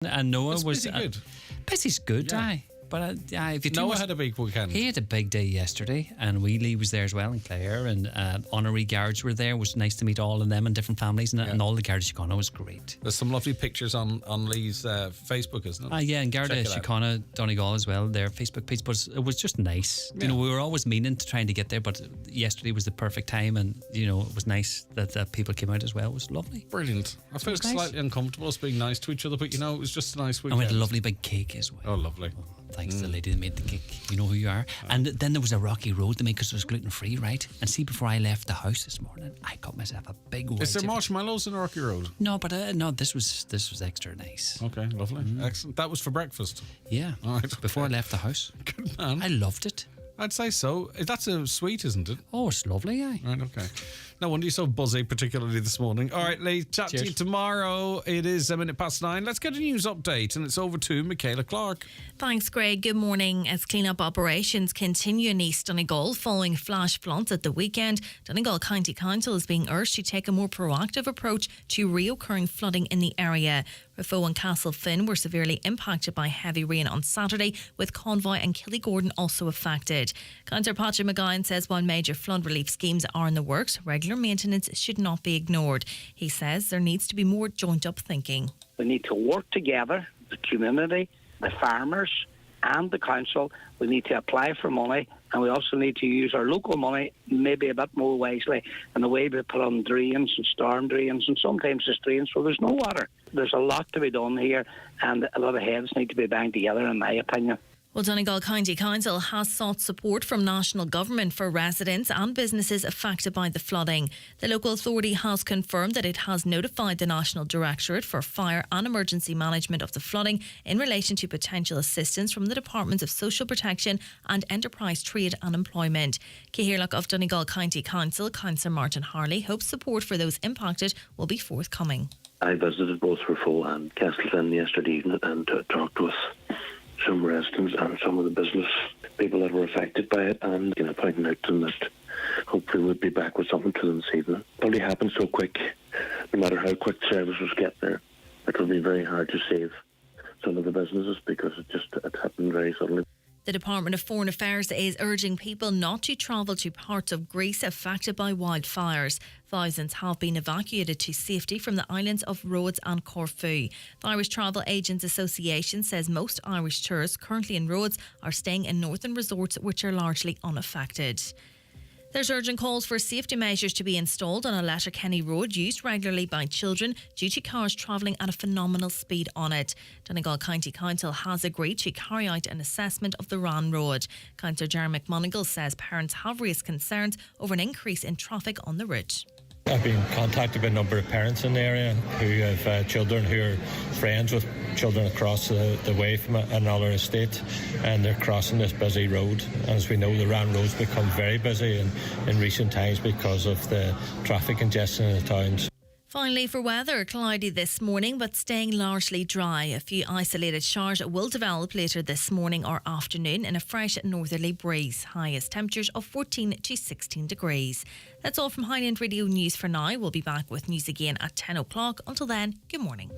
And Noah It's was... busy good. Busy's good, Yeah. aye. But if you Noah had a big weekend. He had a big day yesterday, and Wheelie was there as well, and Claire, and honorary guards were there. It was nice to meet all of them and different families, and all the Garda Síochána was great. There's some lovely pictures on Lee's Facebook, isn't it? Yeah, and Garda Check it out. Síochána, Donegal as well, their Facebook page, but it was just nice. Yeah. You know, we were always meaning to trying to get there, but yesterday was the perfect time, and, you know, it was nice that people came out as well. It was lovely. Brilliant. I felt nice. slightly uncomfortable us being nice to each other, but, you know, it was just a nice And weekend. we had a lovely big cake as well. Oh, lovely. Thanks to the lady that made the cake. You know who you are. And then there was a rocky road to make because it was gluten-free, right? And see, before I left the house this morning, I got myself a big wedge. Is there of- marshmallows in Rocky Road? No, but no, this was extra nice. Okay, lovely. Excellent. That was for breakfast. Yeah. All right. Before I left the house. Good man. I loved it. I'd say so. That's a sweet, isn't it? Oh, it's lovely, aye. Right, okay. No wonder you're so buzzy, particularly this morning. All right, Lee, chat to you Cheers. tomorrow. It is 9:09. Let's get a news update, and it's over to Michaela Clark. Thanks, Greg. Good morning. As clean-up operations continue in East Donegal following flash floods at the weekend, Donegal County Council is being urged to take a more proactive approach to reoccurring flooding in the area. Rafo and Castlefin were severely impacted by heavy rain on Saturday, with Convoy and Killygordon also affected. Councillor Patrick McGowan says while major flood relief schemes are in the works, regular maintenance should not be ignored. He says there needs to be more joined-up thinking. We need to work together, the community, the farmers and the council. We need to apply for money, and we also need to use our local money maybe a bit more wisely in the way we put on drains and storm drains, and sometimes there's drains where there's no water. There's a lot to be done here, and a lot of heads need to be banged together, in my opinion. Well, Donegal County Council has sought support from national government for residents and businesses affected by the flooding. The local authority has confirmed that it has notified the National Directorate for Fire and Emergency Management of the flooding in relation to potential assistance from the Departments of Social Protection and Enterprise Trade and Employment. Cahirlock of Donegal County Council, Councillor Martin Harley, hopes support for those impacted will be forthcoming. I visited both Rafo and Castlefin yesterday evening and talked with some residents and some of the business people that were affected by it, and pointing out to them that hopefully we'll be back with something to them this evening. It probably happened so quick, no matter how quick services get there, it will be very hard to save some of the businesses because it happened very suddenly. The Department of Foreign Affairs is urging people not to travel to parts of Greece affected by wildfires. Thousands have been evacuated to safety from the islands of Rhodes and Corfu. The Irish Travel Agents Association says most Irish tourists currently in Rhodes are staying in northern resorts which are largely unaffected. There's urgent calls for safety measures to be installed on a Letterkenny road used regularly by children due to cars travelling at a phenomenal speed on it. Donegal County Council has agreed to carry out an assessment of the Rann Road. Councillor Jerry McMonigal says parents have raised concerns over an increase in traffic on the route. I've been contacted by a number of parents in the area who have children who are friends with children across the way from another estate, and they're crossing this busy road. As we know, the Rann Road's become very busy in recent times because of the traffic congestion in the towns. Finally, for weather, cloudy this morning but staying largely dry. A few isolated showers will develop later this morning or afternoon in a fresh northerly breeze. Highest temperatures of 14 to 16 degrees. That's all from Highland Radio News for now. We'll be back with news again at 10 o'clock. Until then, good morning.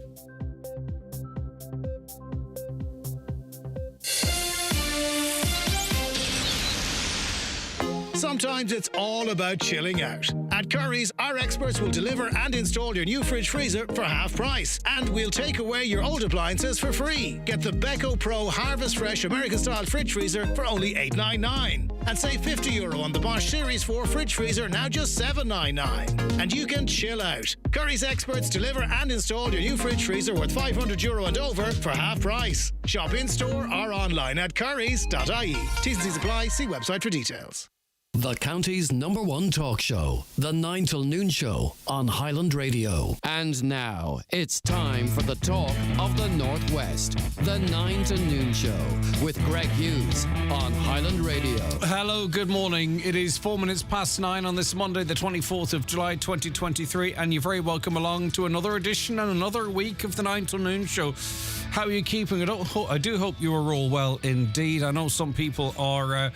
Sometimes it's all about chilling out. At Curry's, our experts will deliver and install your new fridge freezer for half price. And we'll take away your old appliances for free. Get the Beko Pro Harvest Fresh American-style fridge freezer for only $8.99. And save €50 on the Bosch Series 4 fridge freezer, now just $7.99. And you can chill out. Curry's experts deliver and install your new fridge freezer worth €500 and over for half price. Shop in-store or online at currys.ie. T's and C's apply. See website for details. The county's #1 talk show, The 9 till Noon Show on Highland Radio. And now, it's time for the talk of the Northwest, The 9 till Noon Show with Greg Hughes on Highland Radio. Hello, good morning. It is 4 minutes past 9 on this Monday, the 24th of July, 2023, and you're very welcome along to another edition and another week of the 9 till Noon Show. How are you keeping it? I do hope you are all well indeed. I know some people are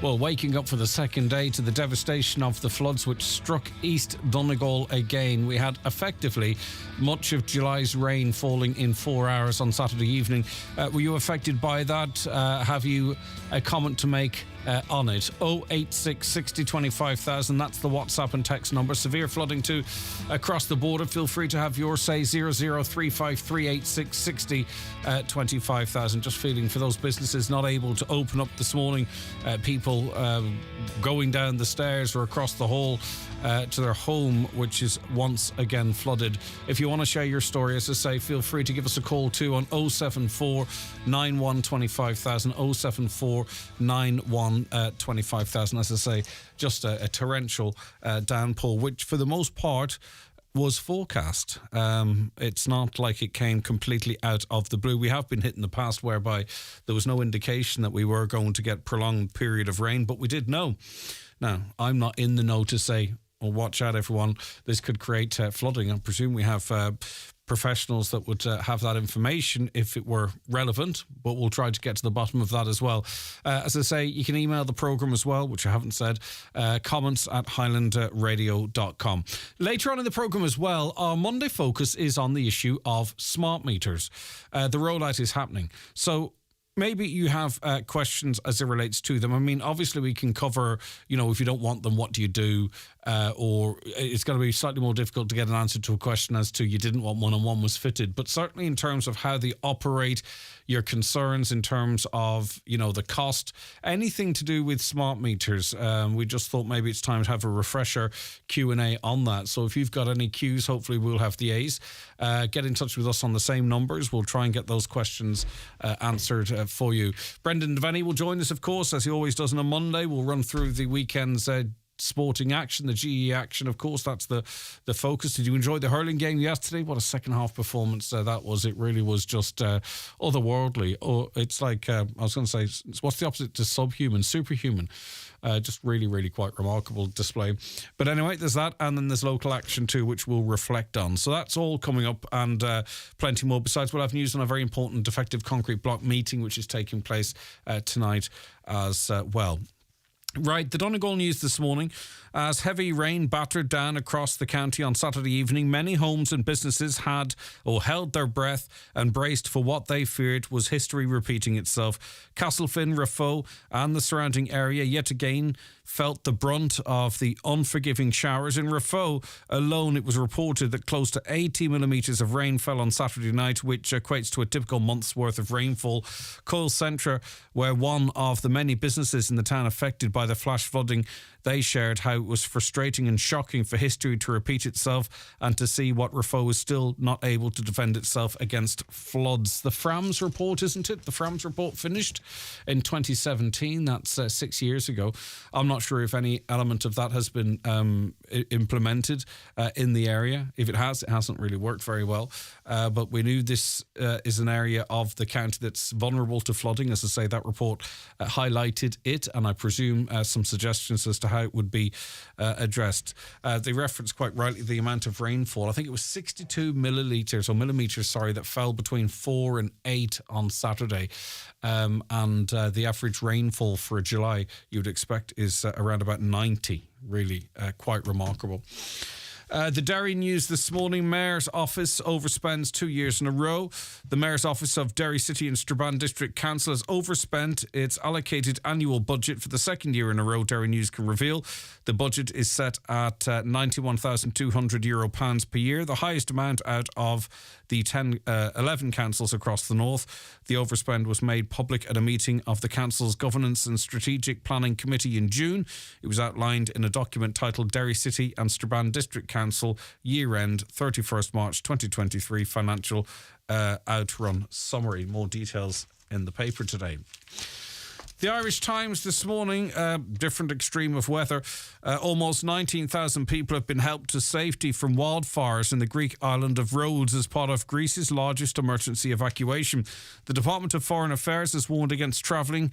Well, waking up for the second day to the devastation of the floods which struck East Donegal again. We had effectively much of July's rain falling in 4 hours on Saturday evening. Were you affected by that? Have you a comment to make on it? 086 60 25,000. That's the WhatsApp and text number. Severe flooding too across the border. Feel free to have your say. 0035386 60 25,000. Just feeling for those businesses not able to open up this morning. People going down the stairs or across the hall to their home, which is once again flooded. If you want to share your story, as I say, feel free to give us a call too on 074 91 25,000, 074 91 25,000. As I say, just a torrential downpour, which for the most part was forecast. It's not like it came completely out of the blue. We have been hit in the past whereby there was no indication that we were going to get prolonged period of rain, but we did know. Now, I'm not in the know to say, well, watch out, everyone, this could create flooding. I presume we have professionals that would have that information if it were relevant, but we'll try to get to the bottom of that as well. As I say, you can email the programme as well, which I haven't said, comments at highlandradio.com. Later on in the programme as well, our Monday focus is on the issue of smart meters. The rollout is happening. So maybe you have questions as it relates to them. I mean, obviously we can cover, if you don't want them, what do you do? Or it's going to be slightly more difficult to get an answer to a question as to you didn't want one and one was fitted. But certainly in terms of how they operate, your concerns in terms of, the cost, anything to do with smart meters. We just thought maybe it's time to have a refresher Q&A on that. So if you've got any Qs, hopefully we'll have the As. Get in touch with us on the same numbers. We'll try and get those questions answered for you. Brendan Devaney will join us, of course, as he always does on a Monday. We'll run through the weekend's sporting action, the GE action, of course. That's the focus. Did you enjoy the hurling game yesterday? What a second half performance that was. It really was just otherworldly. It's like, I was going to say, what's the opposite to subhuman? Superhuman. Just really, really quite remarkable display. But anyway, there's that, and then there's local action too, which we'll reflect on. So that's all coming up, and plenty more. Besides, we'll have news on a very important Defective Concrete block meeting, which is taking place tonight as well. Right, the Donegal news this morning. As heavy rain battered down across the county on Saturday evening, many homes and businesses had or held their breath and braced for what they feared was history repeating itself. Castlefin, Raphoe and the surrounding area yet again felt the brunt of the unforgiving showers. In Raphoe alone, it was reported that close to 80 millimetres of rain fell on Saturday night, which equates to a typical month's worth of rainfall. Coyle Centre, where one of the many businesses in the town affected by the flash flooding, they shared how it was frustrating and shocking for history to repeat itself and to see what Raphoe is still not able to defend itself against floods. The Frams report, isn't it? The Frams report finished in 2017. That's 6 years ago. I'm not sure if any element of that has been implemented in the area. If it has, it hasn't really worked very well. But we knew this is an area of the county that's vulnerable to flooding. As I say, that report highlighted it, and I presume some suggestions as to how it would be addressed. They referenced quite rightly the amount of rainfall. I think it was 62 millimetres that fell between 4 and 8 on Saturday. And the average rainfall for July, you'd expect, is around about 90. Really quite remarkable. The Derry news this morning. Mayor's office overspends 2 years in a row. The Mayor's office of Derry City and Strabane District Council has overspent its allocated annual budget for the second year in a row, Derry News can reveal. The budget is set at £91,200 per year, the highest amount out of the 11 councils across the north. The overspend was made public at a meeting of the council's Governance and Strategic Planning Committee in June. It was outlined in a document titled Derry City and Strabane District Council Year-End 31st March 2023 Financial Outrun Summary. More details in the paper today. The Irish Times this morning, different extreme of weather. Almost 19,000 people have been helped to safety from wildfires in the Greek island of Rhodes as part of Greece's largest emergency evacuation. The Department of Foreign Affairs has warned against travelling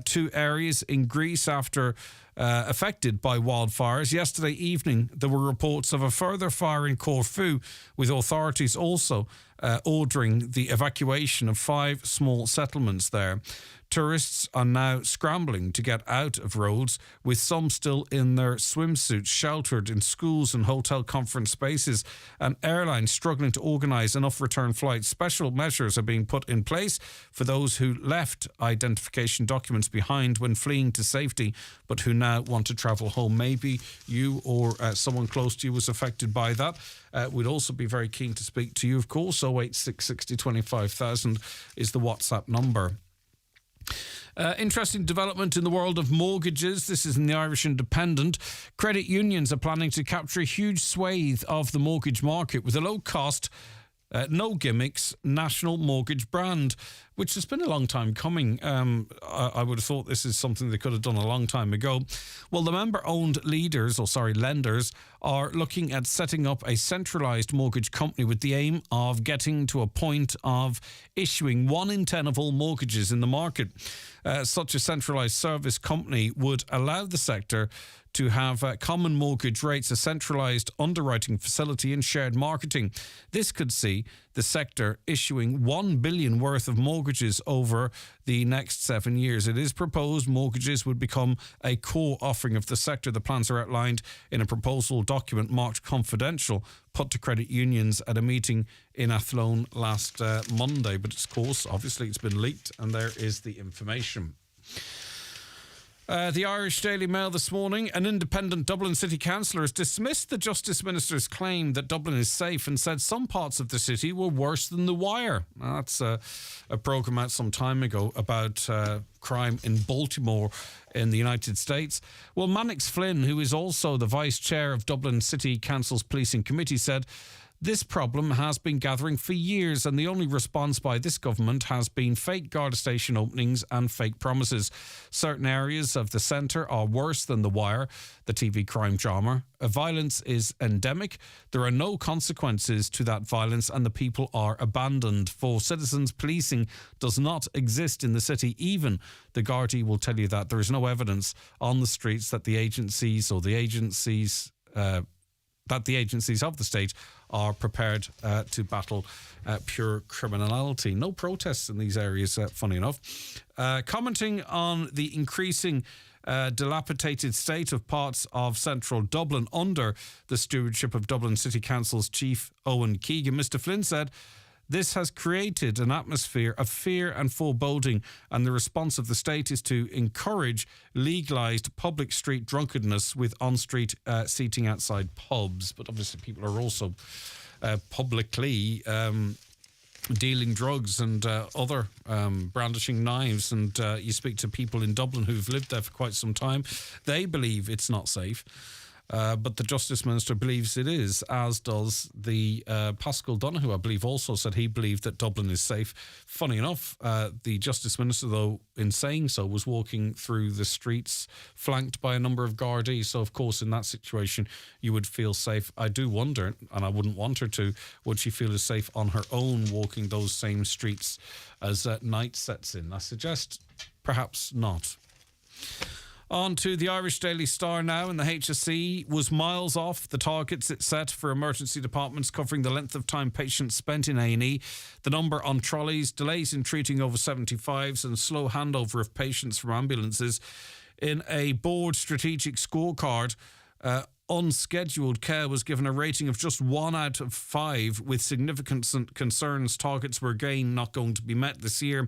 to areas in Greece after affected by wildfires. Yesterday evening, there were reports of a further fire in Corfu, with authorities also ordering the evacuation of 5 small settlements there. Tourists are now scrambling to get out of Rhodes, with some still in their swimsuits, sheltered in schools and hotel conference spaces, and airlines struggling to organise enough return flights. Special measures are being put in place for those who left identification documents behind when fleeing to safety, but who now want to travel home. Maybe you or someone close to you was affected by that. We'd also be very keen to speak to you, of course. 086 60 25,000 is the WhatsApp number. Interesting development in the world of mortgages. This is in the Irish Independent. Credit unions are planning to capture a huge swathe of the mortgage market with a low-cost, no gimmicks national mortgage brand, which has been a long time coming. I would have thought this is something they could have done a long time ago. Well, the member-owned lenders are looking at setting up a centralised mortgage company with the aim of getting to a point of issuing 1 in 10 of all mortgages in the market. Such a centralised service company would allow the sector to have common mortgage rates, a centralised underwriting facility and shared marketing. This could see the sector issuing $1 billion worth of mortgages over the next 7 years. It is proposed mortgages would become a core offering of the sector. The plans are outlined in a proposal document marked confidential, put to credit unions at a meeting in Athlone last Monday. But of course, obviously it's been leaked, and there is the information. The Irish Daily Mail this morning: an independent Dublin City Councillor has dismissed the Justice Minister's claim that Dublin is safe and said some parts of the city were worse than The Wire. Now, that's a programme out some time ago about crime in Baltimore in the United States. Well, Mannix Flynn, who is also the Vice Chair of Dublin City Council's Policing Committee, said this problem has been gathering for years, and the only response by this government has been fake Garda station openings and fake promises. Certain areas of the centre are worse than The Wire, the TV crime drama. Violence is endemic. There are no consequences to that violence, and the people are abandoned. For citizens, policing does not exist in the city. Even the Gardaí will tell you that. There is no evidence on the streets that the agencies of the state are prepared to battle pure criminality. No protests in these areas, funny enough. Commenting on the increasing dilapidated state of parts of central Dublin under the stewardship of Dublin City Council's Chief Owen Keegan, Mr Flynn said, this has created an atmosphere of fear and foreboding, and the response of the state is to encourage legalised public street drunkenness with on-street seating outside pubs. But obviously people are also publicly dealing drugs and other brandishing knives. And you speak to people in Dublin who've lived there for quite some time. They believe it's not safe. But the Justice Minister believes it is, as does the Pascal Donoghue, I believe, also said he believed that Dublin is safe. Funny enough, the Justice Minister, though, in saying so, was walking through the streets flanked by a number of Gardaí. So, of course, in that situation, you would feel safe. I do wonder, and I wouldn't want her to, would she feel as safe on her own walking those same streets as night sets in? I suggest perhaps not. On to the Irish Daily Star now, and the HSE was miles off the targets it set for emergency departments covering the length of time patients spent in A&E, the number on trolleys, delays in treating over 75s and slow handover of patients from ambulances. In a board strategic scorecard, unscheduled care was given a rating of just 1 out of 5, with significant concerns targets were again not going to be met this year.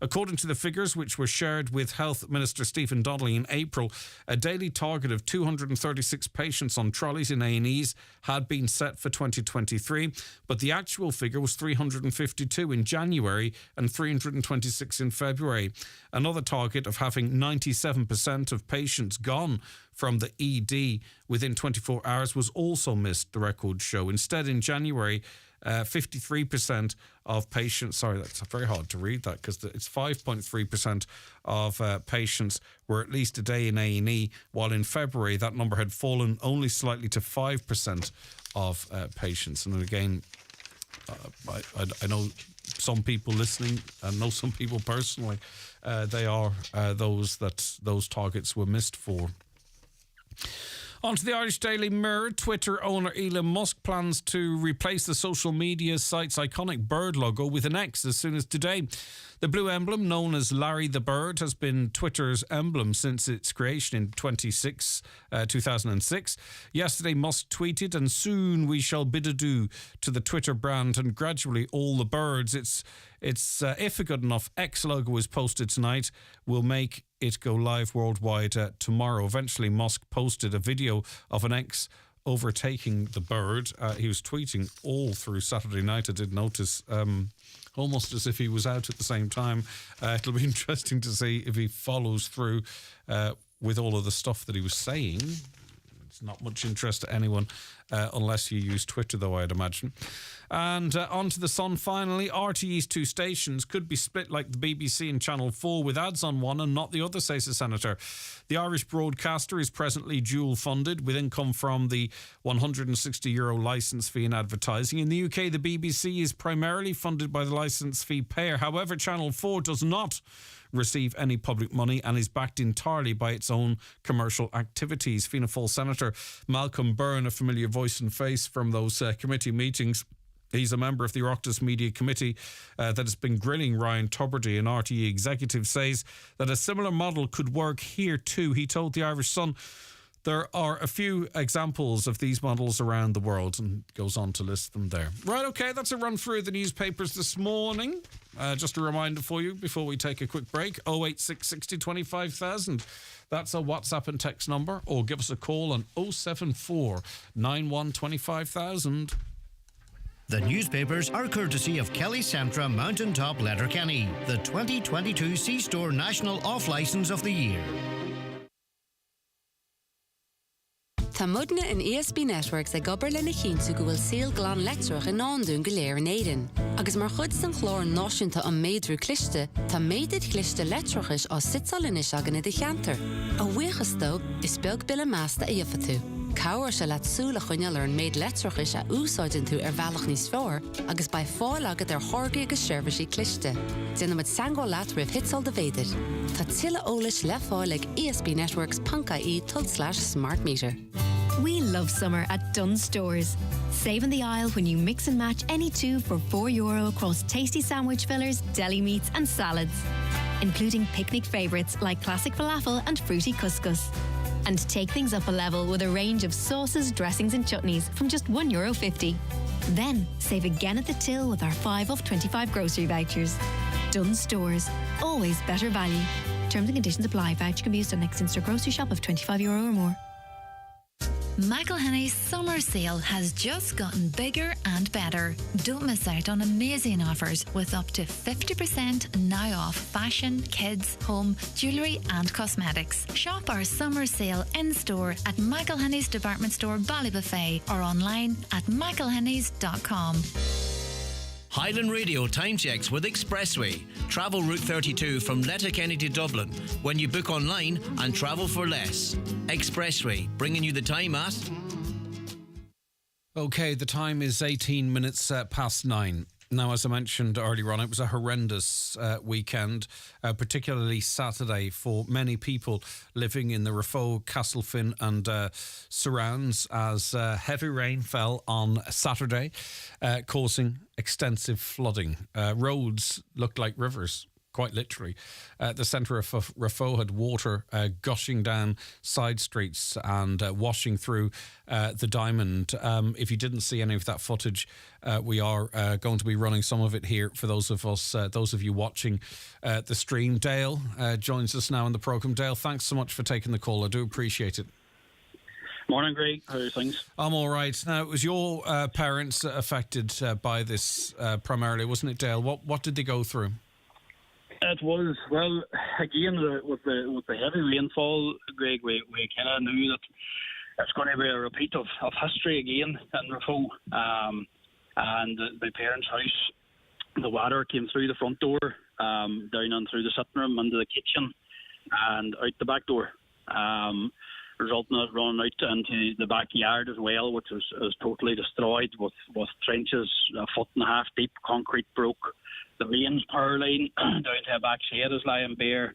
According to the figures which were shared with Health Minister Stephen Donnelly in April, a daily target of 236 patients on trolleys in A&Es had been set for 2023, but the actual figure was 352 in January and 326 in February. Another target of having 97% of patients gone from the ED within 24 hours was also missed, the records show. Instead, in January, 53% of patients, sorry, that's very hard to read that because it's 5.3% of patients were at least a day in A&E, while in February that number had fallen only slightly to 5% of patients. And again, I know some people listening, I know some people personally, they are those that those targets were missed for. On to the Irish Daily Mirror. Twitter owner Elon Musk plans to replace the social media site's iconic bird logo with an X as soon as today. The blue emblem, known as Larry the Bird, has been Twitter's emblem since its creation in 2006. Yesterday, Musk tweeted, "And soon we shall bid adieu to the Twitter brand and gradually all the birds. It's if a good enough X logo is posted tonight, we'll make it go live worldwide tomorrow." Eventually, Musk posted a video of an X overtaking the bird. He was tweeting all through Saturday night. I did notice, almost as if he was out at the same time. It'll be interesting to see if he follows through with all of the stuff that he was saying. It's not much interest to anyone unless you use Twitter, though, I'd imagine. And on to the Sun finally. RTE's two stations could be split like the BBC and Channel 4 with ads on one and not the other, says the Senator. The Irish broadcaster is presently dual funded with income from the €160 licence fee in advertising. In the UK, the BBC is primarily funded by the licence fee payer. However, Channel 4 does not receive any public money and is backed entirely by its own commercial activities. Fianna Fáil Senator Malcolm Byrne, a familiar voice and face from those committee meetings. He's a member of the Oireachtas Media Committee that has been grilling Ryan Tubridy, an RTE executive, says that a similar model could work here too. He told the Irish Sun there are a few examples of these models around the world, and goes on to list them there. Right, OK, that's a run through the newspapers this morning. Just a reminder for you before we take a quick break, 086 60 25,000. That's a WhatsApp and text number, or give us a call on 074 91 25,000. The newspapers are courtesy of Kelly Centra Mountaintop Letterkenny, the 2022 C-Store National Off-Licence of the Year. Tá mudna in ESB Networks ag gobar lena chintu go bhfuil síl glán letrach in ándún go léir in éidean. Agus mar chud san chlór náisiúnta an méadrú cliste, tá méadid cliste letrachis á sitsálinis agan de cheantar. A bhuichastó is beag billa measta a dheofatú. Cáir se leat súla chuineal an méid letrachis a úsáidin tú bhealach níos fearr, agus ba fáil agad thorgaí agus seirbhísí cliste. Déanam mit sangó leat ribh hitsal de bhéidir. Tá tuile ólis le fáil ag esbnetworks.ie/smart meter. We love summer at Dunnes Stores. Save in the aisle when you mix and match any two for €4 across tasty sandwich fillers, deli meats and salads, including picnic favourites like classic falafel and fruity couscous. And take things up a level with a range of sauces, dressings and chutneys from just €1.50. Then save again at the till with our 5 off 25 grocery vouchers. Dunnes Stores, always better value. Terms and conditions apply. Voucher can be used on next in-store grocery shop of €25 or more. McElhenny's summer sale has just gotten bigger and better. Don't miss out on amazing offers with up to 50% now off fashion, kids, home, jewellery and cosmetics. Shop our summer sale in-store at McElhenny's Department Store Ballybuffet or online at mcelhennys.com. Highland Radio time checks with Expressway. Travel Route 32 from Letterkenny to Dublin when you book online and travel for less. Expressway, bringing you the time at... OK, the time is 18 minutes past 9. Now, as I mentioned earlier on, it was a horrendous weekend, particularly Saturday for many people living in the Raphoe, Castlefin and surrounds, as heavy rain fell on Saturday, causing extensive flooding. Roads looked like rivers, quite literally. The centre of Raphoe had water gushing down side streets and washing through the Diamond. If you didn't see any of that footage, we are going to be running some of it here for those of you watching the stream. Dale joins us now in the programme. Dale, thanks so much for taking the call. I do appreciate it. Morning, Greg. How are things? I'm all right. Now, it was your parents affected by this primarily, wasn't it, Dale? What did they go through? It was, well, again, with the heavy rainfall, Greg, we kind of knew that it's going to be a repeat of history again in Raphoe. And my parents' house, the water came through the front door, down and through the sitting room, into the kitchen, and out the back door, resulting in it running out into the backyard as well, which was totally destroyed with trenches 1.5 foot deep. Concrete broke. The mains power line down to a back shed is lying bare.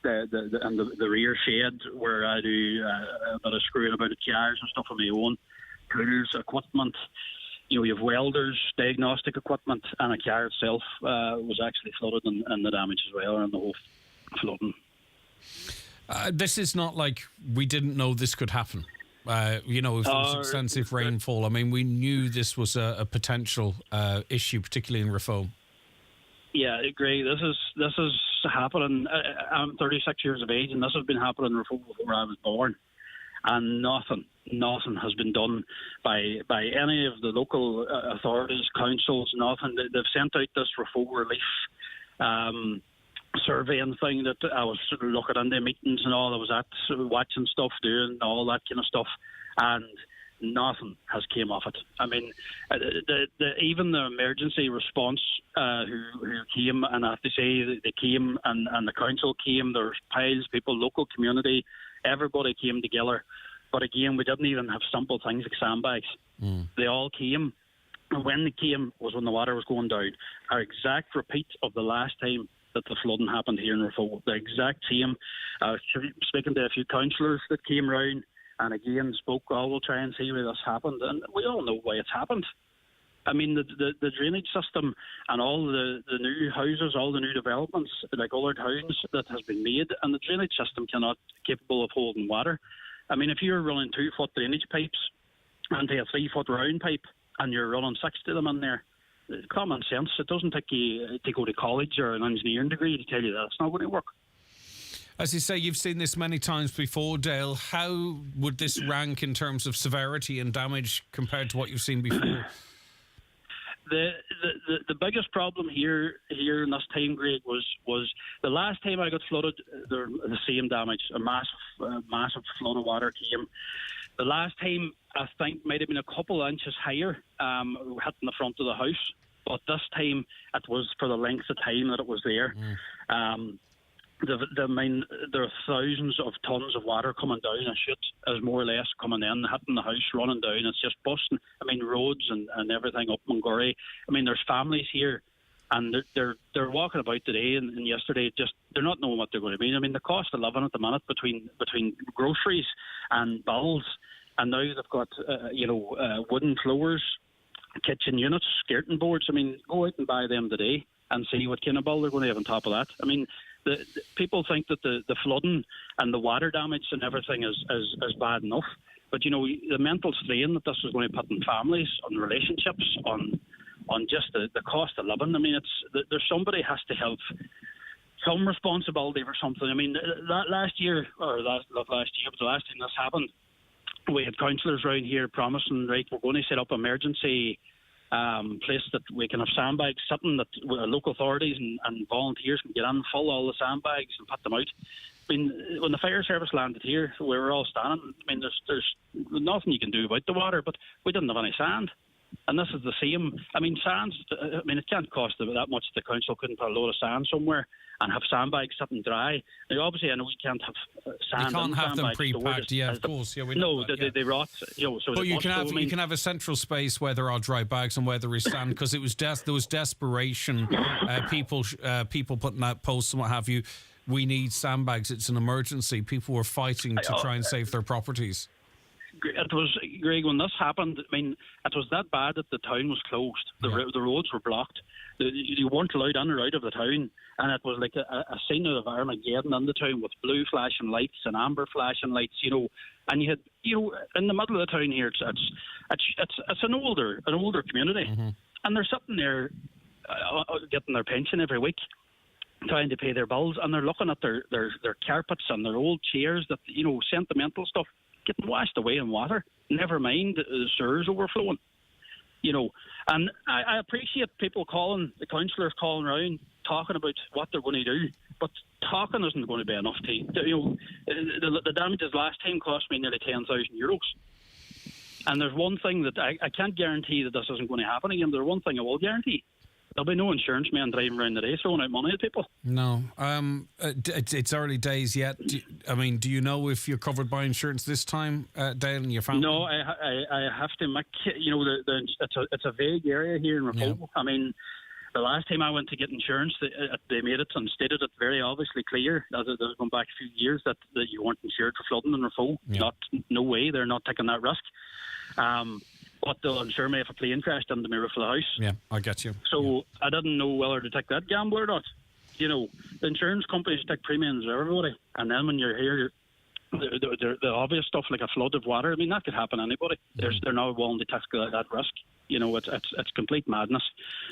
the rear shed where I do a bit of screwing about the cars and stuff on my own. Tools, equipment. You have welders, diagnostic equipment, and a car itself was actually flooded and the damage as well, and the whole flooding. This is not like we didn't know this could happen. If there was extensive rainfall, I mean, we knew this was a potential issue, particularly in Rafo. Yeah, Greg, this is happening. I'm 36 years of age, and this has been happening in Rafo before I was born. And nothing has been done by any of the local authorities, councils, nothing. They've sent out this Rafo relief surveying thing that I was sort of looking into meetings and all. I was at watching stuff, doing all that kind of stuff, and nothing has came off it. I mean, even the emergency response who came, and I have to say they came, and the council came. There's piles, people, local community, everybody came together. But again, we didn't even have simple things like sandbags. They all came. And when they came was when the water was going down. Our exact repeat of the last time that the flooding happened here in Rafo. The exact same. Speaking to a few councillors that came round and again spoke, we'll try and see why this happened. And we all know why it's happened. I mean, the drainage system and all the new houses, all the new developments, like other towns that has been made, and the drainage system cannot capable of holding water. I mean, if you're running 2-foot drainage pipes and a 3-foot round pipe and you're running 60 of them in there, common sense, it doesn't take you to go to college or an engineering degree to tell you that it's not going to work. As you say, you've seen this many times before, Dale. How would this rank in terms of severity and damage compared to what you've seen before? The biggest problem here in this time, Greg, was the last time I got flooded, the same damage, a massive flood of water came. The last time, I think, might have been a couple of inches higher, hitting the front of the house. But this time, it was for the length of time that it was there. There are thousands of tons of water coming down a chute, is more or less coming in, hitting the house, running down. It's just busting. I mean, roads and everything up Montgomery. I mean, there's families here, and they're walking about today and yesterday. Just they're not knowing what they're going to be. I mean, the cost of living at the minute between groceries and bills, and now they've got wooden floors, kitchen units, skirting boards. I mean, go out and buy them today and see what kind of bill they're going to have on top of that. I mean, the people think that the flooding and the water damage and everything is bad enough. But, the mental strain that this is going to put on families, on relationships, on just the cost of living. I mean, there's somebody has to have some responsibility for something. I mean, last year, but the last time this happened, we had councillors around here promising, right, we're going to set up emergency place that we can have sandbags sitting that local authorities and volunteers can get in, fill all the sandbags and put them out. I mean, when the fire service landed here, we were all standing. I mean, there's nothing you can do about the water, but we didn't have any sand. And this is the same. I mean, it can't cost that much. The council couldn't put a load of sand somewhere and have sandbags sitting dry. Now, obviously, I know we can't have sand. You can't have them pre-packed, of course. Yeah, they rot. But you can have a central space where there are dry bags and where there is sand, because there was desperation. People putting out posts and what have you. We need sandbags. It's an emergency. People were fighting to try and save their properties. It was, Greg, when this happened, I mean, it was that bad that the town was closed. The roads were blocked. You weren't allowed in or out of the town. And it was like a scene of Armageddon in the town with blue flashing lights and amber flashing lights, And you had, in the middle of the town here, it's an older community. Mm-hmm. And they're sitting there getting their pension every week, trying to pay their bills, and they're looking at their carpets and their old chairs, that sentimental stuff, getting washed away in water. Never mind the sewers overflowing. And I appreciate people the councillors calling around, talking about what they're going to do, but talking isn't going to be enough the damages last time cost me nearly €10,000. And there's one thing that I can't guarantee that this isn't going to happen again. There's one thing I will guarantee. There'll be no insurance men driving around the day throwing out money at people. No. It's early days yet. Do you know if you're covered by insurance this time, Dale, and your family? No, I have to make, it's a vague area here in Rafo. Yeah. I mean, The last time I went to get insurance, they made it and stated it very obviously clear, as it has gone back a few years, that you weren't insured for flooding in Raphoe. No way, they're not taking that risk. But they'll insure me if a plane crashed into my roof of the house. Yeah, I get you. So I didn't know whether to take that gamble or not. You know, the insurance companies take premiums for everybody, and then when you're here, the obvious stuff like a flood of water, I mean, that could happen to anybody. They're not willing to take that risk. You know, it's complete madness.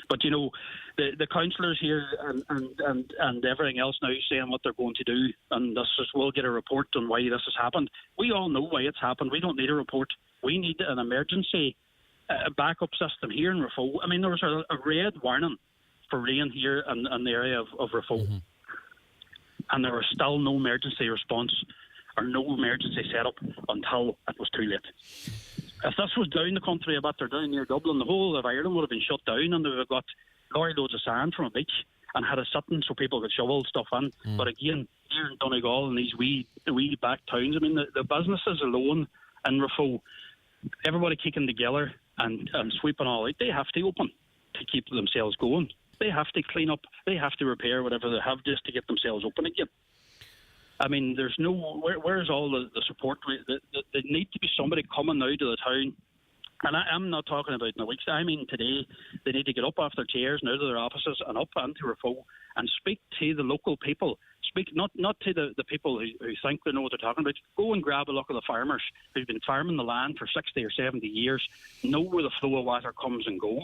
But you know, the councillors here and everything else now saying what they're going to do, and we'll get a report on why this has happened. We all know why it's happened. We don't need a report. We need an emergency backup system here in Raphoe. I mean, there was a red warning for rain here in the area of Raphoe, and there was still no emergency response or no emergency setup until it was too late. If this was down the country a bit or down near Dublin, the whole of Ireland would have been shut down, and they would have got lorry loads of sand from a beach and had a sitting so people could shovel stuff in. But again, here in Donegal and these wee back towns, I mean, the businesses alone in Raphoe, everybody kicking together and sweeping all out, they have to open to keep themselves going. They have to clean up, they have to repair whatever they have just to get themselves open again. I mean, there's where's all the support? There need to be somebody coming now to the town. And I'm not talking about in the weeks. I mean, today they need to get up off their chairs and out of their offices and up into Raphoe and speak to the local people. Speak not to the people who think they know what they're talking about. Go and grab a look at the farmers who've been farming the land for 60 or 70 years, know where the flow of water comes and goes.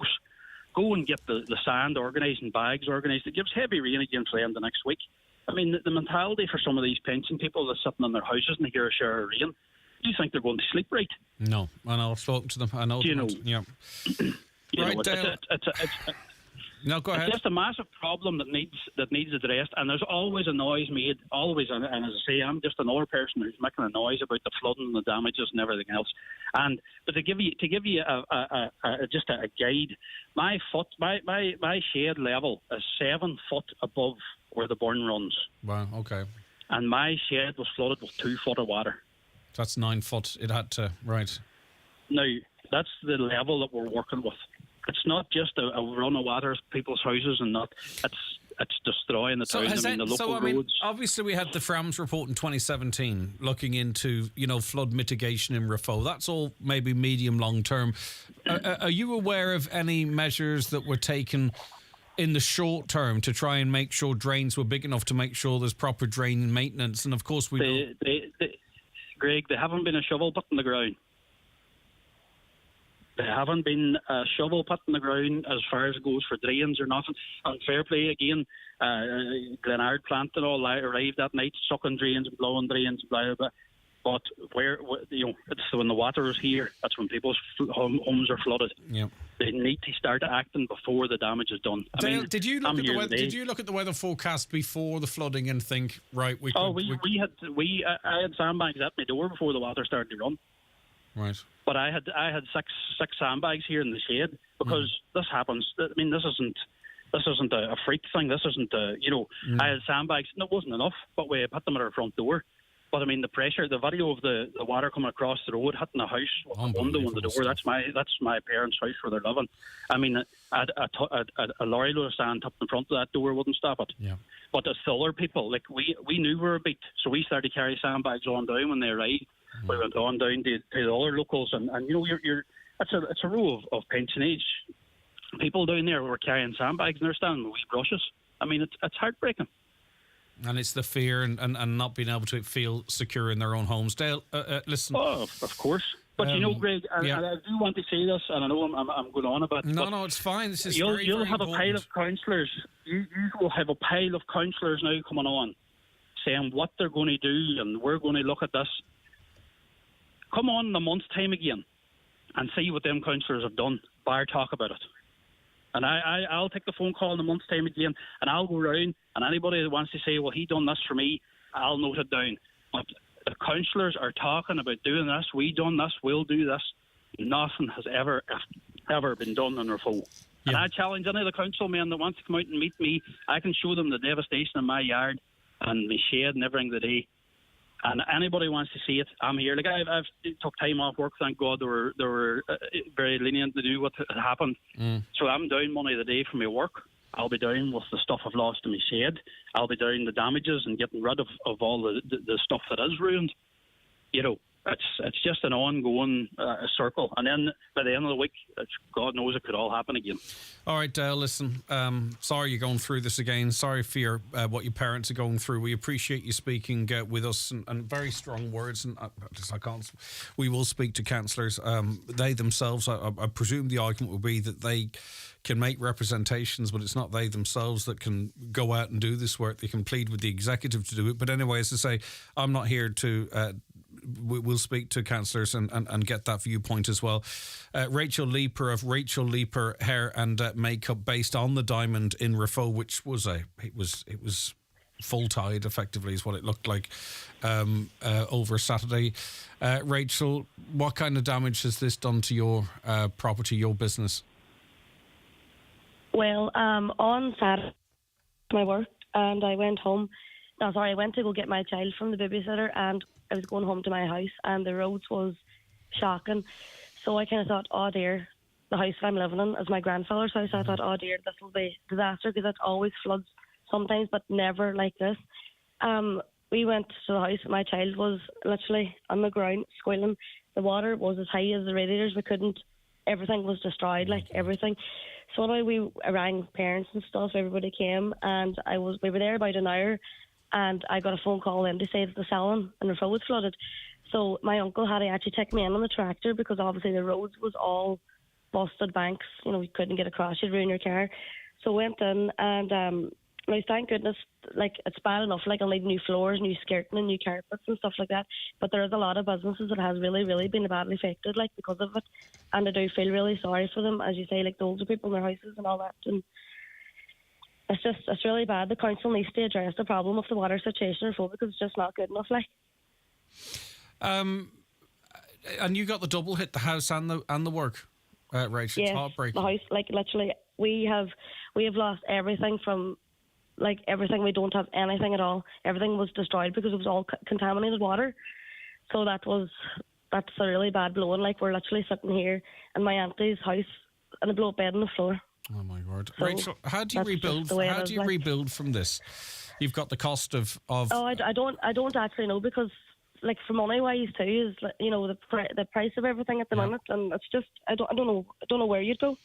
Go and get the sand organised and bags organised. It gives heavy rain again for them the next week. I mean, the mentality for some of these pension people that's sitting in their houses and they hear a shower of rain, do you think they're going to sleep right? No, and I'll talk to them. I know. You know, yeah. Right, Dale. No, go ahead. It's just a massive problem that needs addressed, and there's always a noise made. Always, and as I say, I'm just another person who's making a noise about the flooding and the damages and everything else. But to give you just a guide, my shed level is 7 foot above where the burn runs. Wow. Okay. And my shed was flooded with 2 foot of water. That's 9 foot. It had to, right. Now, that's the level that we're working with. It's not just a run of water at people's houses and not. It's destroying the town. The local roads. Obviously we had the FRAMS report in 2017 looking into, flood mitigation in Raphoe. That's all maybe medium long term. Are you aware of any measures that were taken in the short term to try and make sure drains were big enough to make sure there's proper drain maintenance? And of course Greg, they haven't been a shovel put in the ground. There haven't been a shovel put in the ground as far as it goes for drains or nothing. And fair play again, Glenard plant and all arrived that night, sucking drains and blowing drains, blah, blah, blah. But it's when the water is here, that's when people's homes are flooded. Yeah. They need to start acting before the damage is done. Dale, did you look at the weather forecast before the flooding and think, right, I had sandbags at my door before the water started to run. Right. But I had six sandbags here in the shed because this happens. I mean, this isn't a freak thing. This isn't I had sandbags. No, it wasn't enough, but we put them at our front door. But I mean, the pressure, the video of the water coming across the road, hitting the house, with the window and the door. That's my parents' house where they're living. I mean, a lorry load of sand up in front of that door wouldn't stop it. Yeah. But it's the other people, like we knew we were beat, so we started to carry sandbags on down when they arrived. We went on down to the other locals, and it's a row of pension age people down there who were carrying sandbags and they're standing with wee brushes. I mean, it's heartbreaking. And it's the fear and not being able to feel secure in their own homes. Dale, listen. Oh, of course. But Greg, I do want to say this, and I know I'm going on about it. No, it's fine. This is you'll very have important. a pile of councillors. You will have a pile of councillors now coming on, saying what they're going to do, and we're going to look at this. Come on in a month's time again, and see what them councillors have done. Bar talk about it. And I'll take the phone call in a month's time again, and I'll go round, and anybody that wants to say, well, he done this for me, I'll note it down. But the councillors are talking about doing this, we done this, we'll do this. Nothing has ever been done in Raphoe. Yeah. And I challenge any of the councilmen that want to come out and meet me. I can show them the devastation in my yard and my shed and everything today. And anybody wants to see it, I'm here. Like I've took time off work. Thank God they were very lenient to do what had happened. So I'm down Monday the day from my work. I'll be down with the stuff I've lost in my shed. I'll be down the damages and getting rid of all the stuff that is ruined. You know, it's just an ongoing circle. And then by the end of the week, God knows it could all happen again. All right, Dale, listen, sorry you're going through this again. Sorry for what your parents are going through. We appreciate you speaking with us and very strong words. And we will speak to councillors. They themselves, I presume the argument will be that they can make representations, but it's not they themselves that can go out and do this work. They can plead with the executive to do it. But anyway, as I say, I'm not here to... we'll speak to councillors and get that viewpoint as well. Rachel Leaper of Rachel Leaper Hair and Makeup, based on the Diamond in Raphoe, which was it was full tide, effectively, is what it looked like over Saturday. Rachel, what kind of damage has this done to your property, your business? Well, on Saturday, my work, and I went home. No, sorry, I went to go get my child from the babysitter, and I was going home to my house, and the roads was shocking. So I kind of thought, oh dear, the house that I'm living in is my grandfather's house. I thought, oh dear, this will be a disaster, because it always floods sometimes, but never like this. We went to the house, and my child was literally on the ground squealing. The water was as high as the radiators. Everything was destroyed, like everything. So anyway, we rang parents and stuff. Everybody came, and we were there about an hour, and I got a phone call in to say that the Salon and Raphoe was flooded. So my uncle had to actually take me in on the tractor, because obviously the roads was all busted banks. You know, you couldn't get across, you'd ruin your car. So went in, and thank goodness, like, it's bad enough, like, I'll need new floors, new skirting and new carpets and stuff like that, but there is a lot of businesses that has really, really been badly affected, like, because of it, and I do feel really sorry for them, as you say, like, the older people in their houses and all that, and it's really bad. The council needs to address the problem of the water situation in Raphoe, because it's just not good enough, like. And you got the double hit, the house and the work, Rachel. It's heartbreaking. The house, like, literally, we have lost everything from, like, everything. We don't have anything at all. Everything was destroyed because it was all contaminated water. So that's a really bad blow. And, like, we're literally sitting here in my auntie's house in a blow-up bed on the floor. Oh my word, so Rachel! How do you rebuild? How do you rebuild from this? You've got the cost of. Oh, I don't actually know, because, like, for money wise too, is, you know, the price of everything at the minute, and it's just I don't know where you'd go.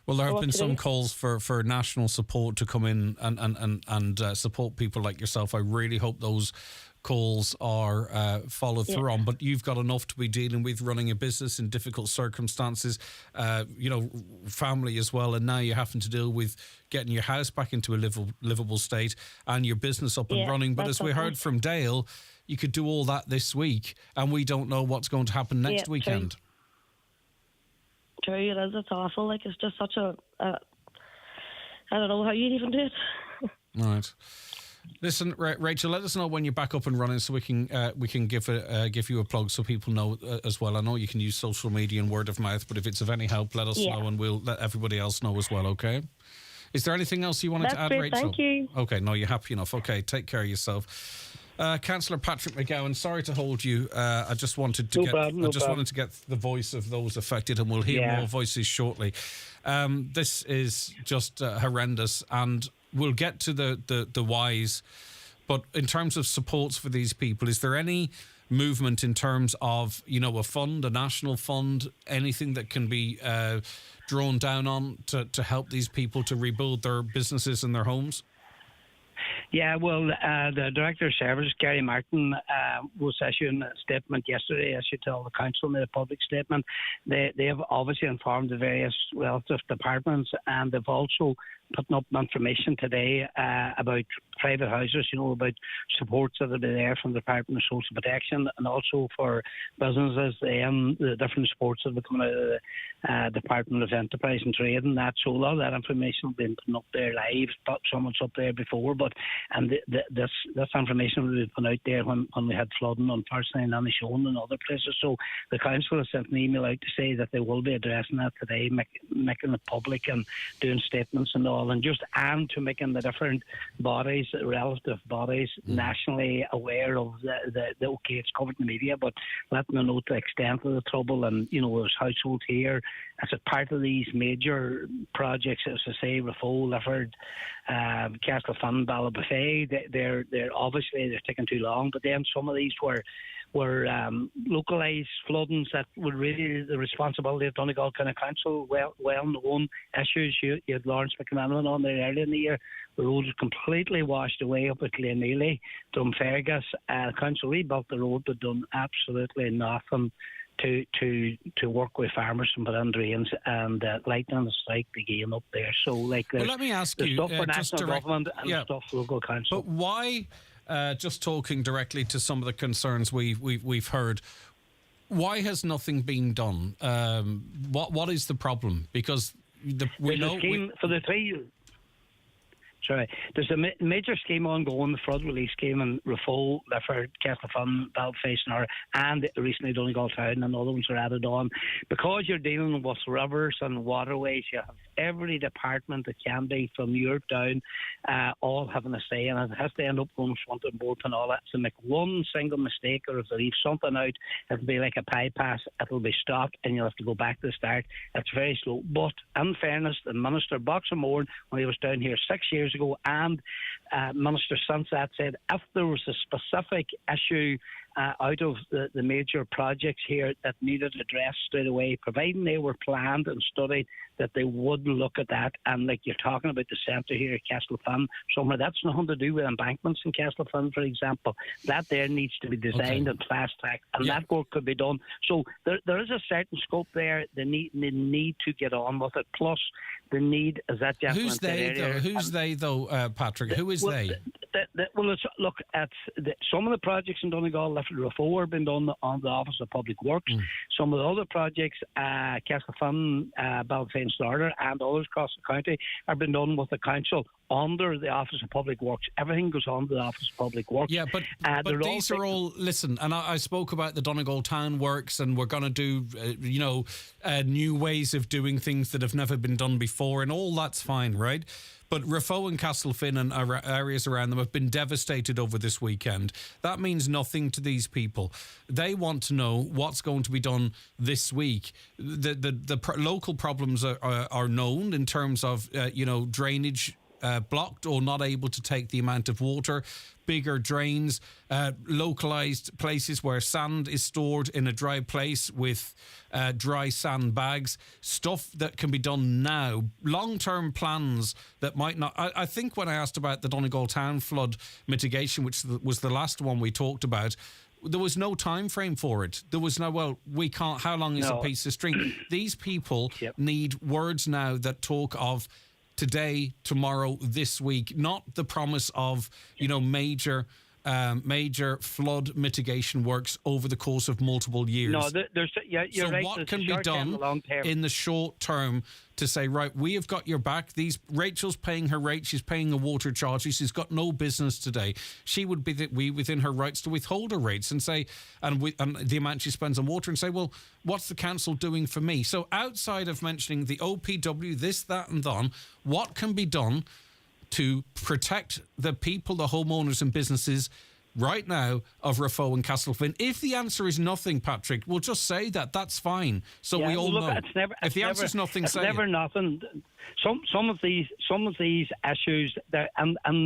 Well, there have been some calls for national support to come in and support people like yourself. I really hope those calls are followed through on. But you've got enough to be dealing with, running a business in difficult circumstances, you know, family as well. And now you're having to deal with getting your house back into a livable state and your business up and running. But as we heard from Dale, you could do all that this week, and we don't know what's going to happen next weekend. True, it is. It's awful. Like, it's just such a I don't know how you'd even do it. Right. Listen, Rachel, let us know when you're back up and running, so we can give you a plug so people know as well. I know you can use social media and word of mouth, but if it's of any help, let us know, and we'll let everybody else know as well. Okay. Is there anything else you wanted to add, Rachel? Thank you. Okay. No, you're happy enough. Okay. Take care of yourself. Councillor Patrick McGowan, sorry to hold you. I just wanted to wanted to get the voice of those affected, and we'll hear more voices shortly. This is just horrendous, and we'll get to the whys. But in terms of supports for these people, is there any movement in terms of, you know, a fund, a national fund, anything that can be drawn down on to help these people to rebuild their businesses and their homes? Yeah, well, the Director of Service, Gary Martin, was issuing a statement yesterday, issued to all the council, made a public statement. They have obviously informed the various relative departments, and they've also putting up information today about private houses, you know, about supports that will be there from the Department of Social Protection, and also for businesses, the different supports that will be coming out of the Department of Enterprise and Trade and that. So a lot of that information will be put up there live, but someone's up there before, this information will be put out there when we had flooding, unfortunately, in Annishone and other places. So the council has sent an email out to say that they will be addressing that today, making it public and doing statements and all Donegal, and to making the different bodies, relative bodies, nationally aware of the okay, it's covered in the media, but letting them know the extent of the trouble. And there's households here as a part of these major projects, as I say, Raphoe, Lifford, Castlefun, Ballabafay. They're obviously they're taking too long, but then some of these were localised floodings that were really the responsibility of Donegal County Council. Well-known issues. You had Lawrence McManaman on there earlier in the year. The road was completely washed away up at Glenealy, Dumfergus. Council rebuilt the road, but done absolutely nothing to work with farmers and put in drains, and lightning and strike began up there. So, let me ask you, stuff for national government and stuff for local council. But why? Just talking directly to some of the concerns we've heard, why has nothing been done? What is the problem? Because for the 3 years. Sorry, there's a major scheme ongoing, the flood relief scheme in Raphoe, Lifford, Castlefun, Ballabafay, and recently Donegal Town, and other ones are added on. Because you're dealing with rivers and waterways, you have every department that can be, from Europe down, all having a say, and it has to end up going front and both and all that. So make one single mistake, or if they leave something out, it'll be like a bypass, it'll be stopped, and you'll have to go back to the start. It's very slow. But in fairness, the Minister, Boxer-Moore, when he was down here 6 years ago, and Minister since that said if there was a specific issue out of the major projects here that needed addressed straight away, providing they were planned and studied, that they would look at that. And like you're talking about the centre here at Castlefun, somewhere that's nothing to do with embankments in Castlefun, for example. That there needs to be designed and fast-tracked, and that work could be done. So there is a certain scope there. They need to get on with it. Plus, the need, as that gentleman Who's they, said earlier, Who's they, though, Patrick? Who is they? Let's look at some of the projects in Donegal, Lifford, Raphoe have been done on the Office of Public Works. Some of the other projects, Castlefun, Ballabafay and Slarder, and others across the county, have been done with the council under the Office of Public Works. Everything goes on to the Office of Public Works. Yeah, but these are all, listen, and I spoke about the Donegal Town Works, and we're going to do, new ways of doing things that have never been done before, and all that's fine, right? But Raphoe and Castlefin and areas around them have been devastated over this weekend. That means nothing to these people. They want to know what's going to be done this week. The local problems are known in terms of, drainage blocked or not able to take the amount of water, bigger drains, localised places where sand is stored in a dry place with dry sand bags, stuff that can be done now, long-term plans that might not... I think when I asked about the Donegal Town flood mitigation, which was the last one we talked about, there was no time frame for it. There was no, we can't... How long is a piece of string? These people need words now that talk of today, tomorrow, this week, not the promise of, major flood mitigation works over the course of multiple years. No, you're right. So what can be done in the short term to say, right, we have got your back. Rachel's paying her rate. She's paying a water charge. She's got no business today. She would be within her rights to withhold her rates and say, and the amount she spends on water, and say, well, what's the council doing for me? So outside of mentioning the OPW, this, that, and that, what can be done to protect the people, the homeowners and businesses right now of Raphoe and Castlefin? If the answer is nothing, Patrick, we'll just say that. That's fine. So we all know. If the answer is nothing, say never it. Nothing. Some of these issues, and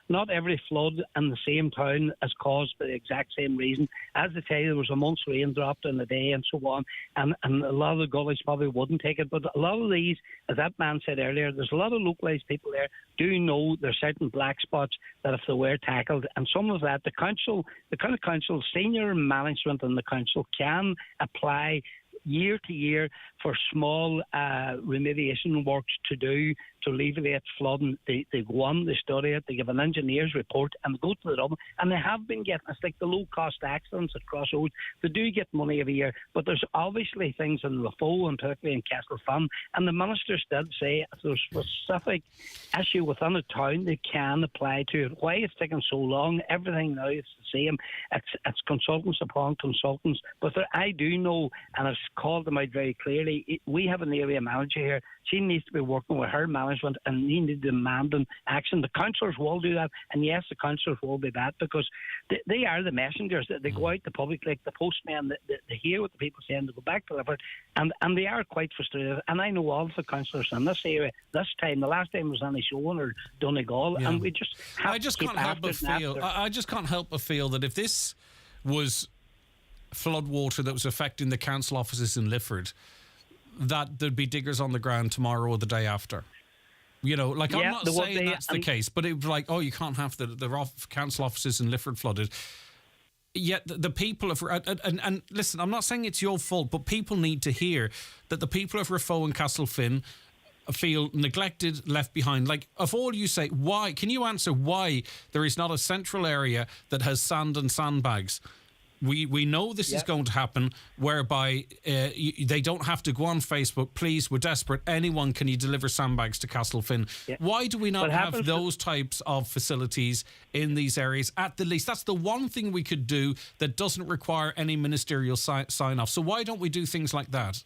not every flood in the same town is caused by the exact same reason. As I tell you, there was a month's rain dropped in a day and so on, and a lot of the gullies probably wouldn't take it. But a lot of these, as that man said earlier, there's a lot of localised people there do know there's certain black spots that if they were tackled, and some of that, the county council, senior management in the council can apply year to year for small remediation works to do to alleviate flooding. They go on, they study it, they give an engineer's report, and go to the Dublin. And they have been getting, it's like the low-cost accidents at Crossroads. They do get money every year, but there's obviously things in Raphoe and Turkey and Castlefun, and the ministers did say if there's a specific issue within a town, they can apply to it. Why it's taking so long? Everything now is the same. It's consultants upon consultants, but I do know, and I've called them out very clearly. We have an area manager here. She needs to be working with her management and need to demand action. The councillors will do that, and yes, the councillors will be that, because they are the messengers. They go out to the public, like the postmen, they hear what the people say and they go back to Lifford, and they are quite frustrated. And I know all of the councillors in this area, this time, the last time was only Showan or Donegal, and we just have to keep after it. I just can't help but feel that if this was flood water that was affecting the council offices in Lifford, that there'd be diggers on the ground tomorrow or the day after. You know, like, I'm not saying that's the case, but it was like, oh, you can't have the council offices in Lifford flooded. Yet the people of... And listen, I'm not saying it's your fault, but people need to hear that the people of Raphoe and Castlefin feel neglected, left behind. Like, of all you say, why? Can you answer why there is not a central area that has sand and sandbags? We know this is going to happen, whereby they don't have to go on Facebook. Please, we're desperate. Anyone, can you deliver sandbags to Castlefin? Yeah. Why do we not have those types of facilities in these areas? At the least, that's the one thing we could do that doesn't require any ministerial sign-off. So why don't we do things like that?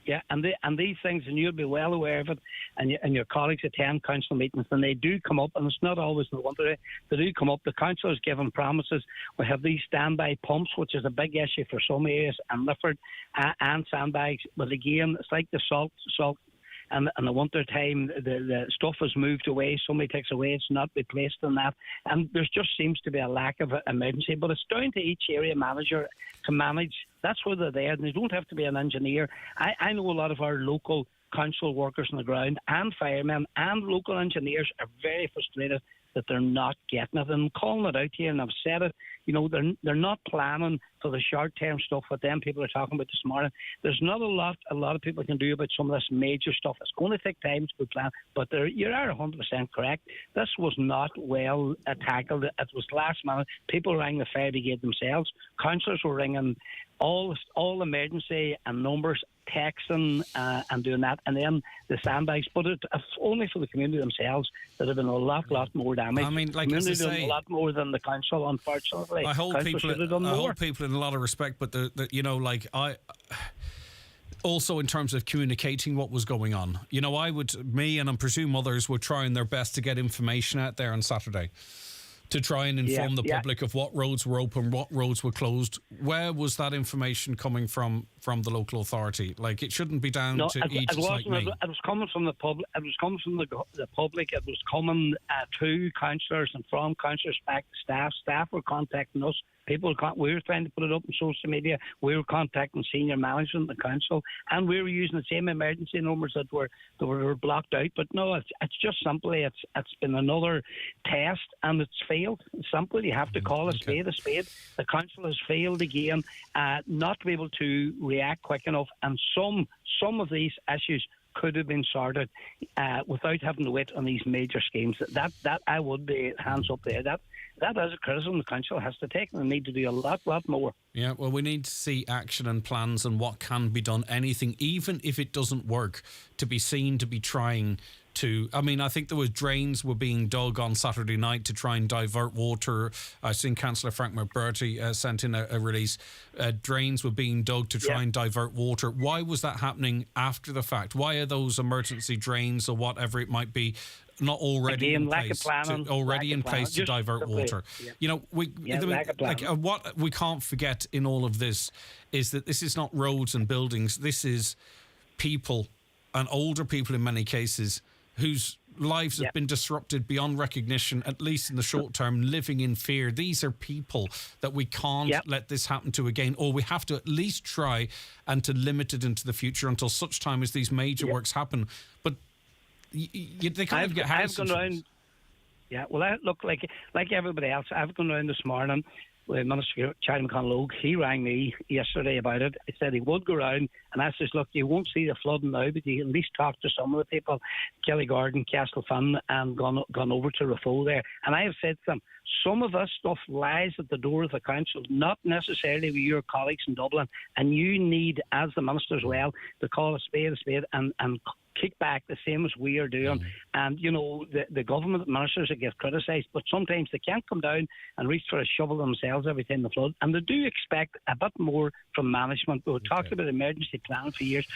Yeah, and these things, and you'll be well aware of it, and your colleagues attend council meetings, and they do come up, and it's not always in the winter, they do come up. The council has given promises. We have these standby pumps, which is a big issue for some areas, and Lifford, and sandbags. But again, it's like the salt. And in the winter time, the stuff is moved away. Somebody takes away, it's not replaced in that. And there just seems to be a lack of emergency. But it's down to each area manager to manage. That's where they're there. And they don't have to be an engineer. I know a lot of our local council workers on the ground and firemen and local engineers are very frustrated that they're not getting it. And I'm calling it out here, and I've said it. You know, they're not planning for the short-term stuff that them people are talking about this morning. There's not a lot of people can do about some of this major stuff. It's going to take time to plan, but you are 100% correct. This was not well tackled. It was last minute. People rang the fire brigade themselves. Councillors were ringing all emergency and numbers, texting and doing that, and then the sandbags. But it's only for the community themselves that have been a lot more damage. I mean, like, the community as I say, done a lot more than the council, unfortunately. I hold people in a lot of respect, but you know, like, I also in terms of communicating what was going on. You know, me and I presume others were trying their best to get information out there on Saturday, to try and inform the public of what roads were open, what roads were closed. Where was that information coming from the local authority? Like, it shouldn't be down to each like me. It was coming from the public. It was coming from the public. It was coming to councillors and from councillors back to staff. Staff were contacting us. We were trying to put it up on social media. We were contacting senior management, the council, and we were using the same emergency numbers that were blocked out. But no, it's just simply it's been another test, and it's failed. Simply, you have to call a spade a spade. The council has failed again, not to be able to react quick enough, and some of these issues could have been sorted without having to wait on these major schemes. That I would be hands up there. That is a criticism the council has to take, and they need to do a lot more. Yeah, well, we need to see action and plans and what can be done. Anything, even if it doesn't work, to be seen, to be trying to... I mean, I think there was drains were being dug on Saturday night to try and divert water. I've seen Councillor Frank McBurty sent in a release. Drains were being dug to try and divert water. Why was that happening after the fact? Why are those emergency drains or whatever it might be not already in place to divert water? Yeah. You know, what we can't forget in all of this is that this is not roads and buildings. This is people, and older people in many cases, whose lives have been disrupted beyond recognition, at least in the short term, living in fear. These are people that we can't let this happen to again, or we have to at least try and to limit it into the future until such time as these major works happen. But they kind of get house insurance. Yeah, well, I look like everybody else. I've gone around this morning with Minister Charlie McConlogue. He rang me yesterday about it. He said he would go around, and I says, look, you won't see the flooding now, but you can at least talk to some of the people, Kelly Gordon, Castlefin, and gone over to Raphoe there. And I have said to them, some of this stuff lies at the door of the council, not necessarily with your colleagues in Dublin, and you need, as the minister as well, to call a spade and kick back the same as we are doing. And, you know, the government ministers that get criticised, but sometimes they can't come down and reach for a shovel themselves every time the flood. And they do expect a bit more from management. We talked about emergency planning for years.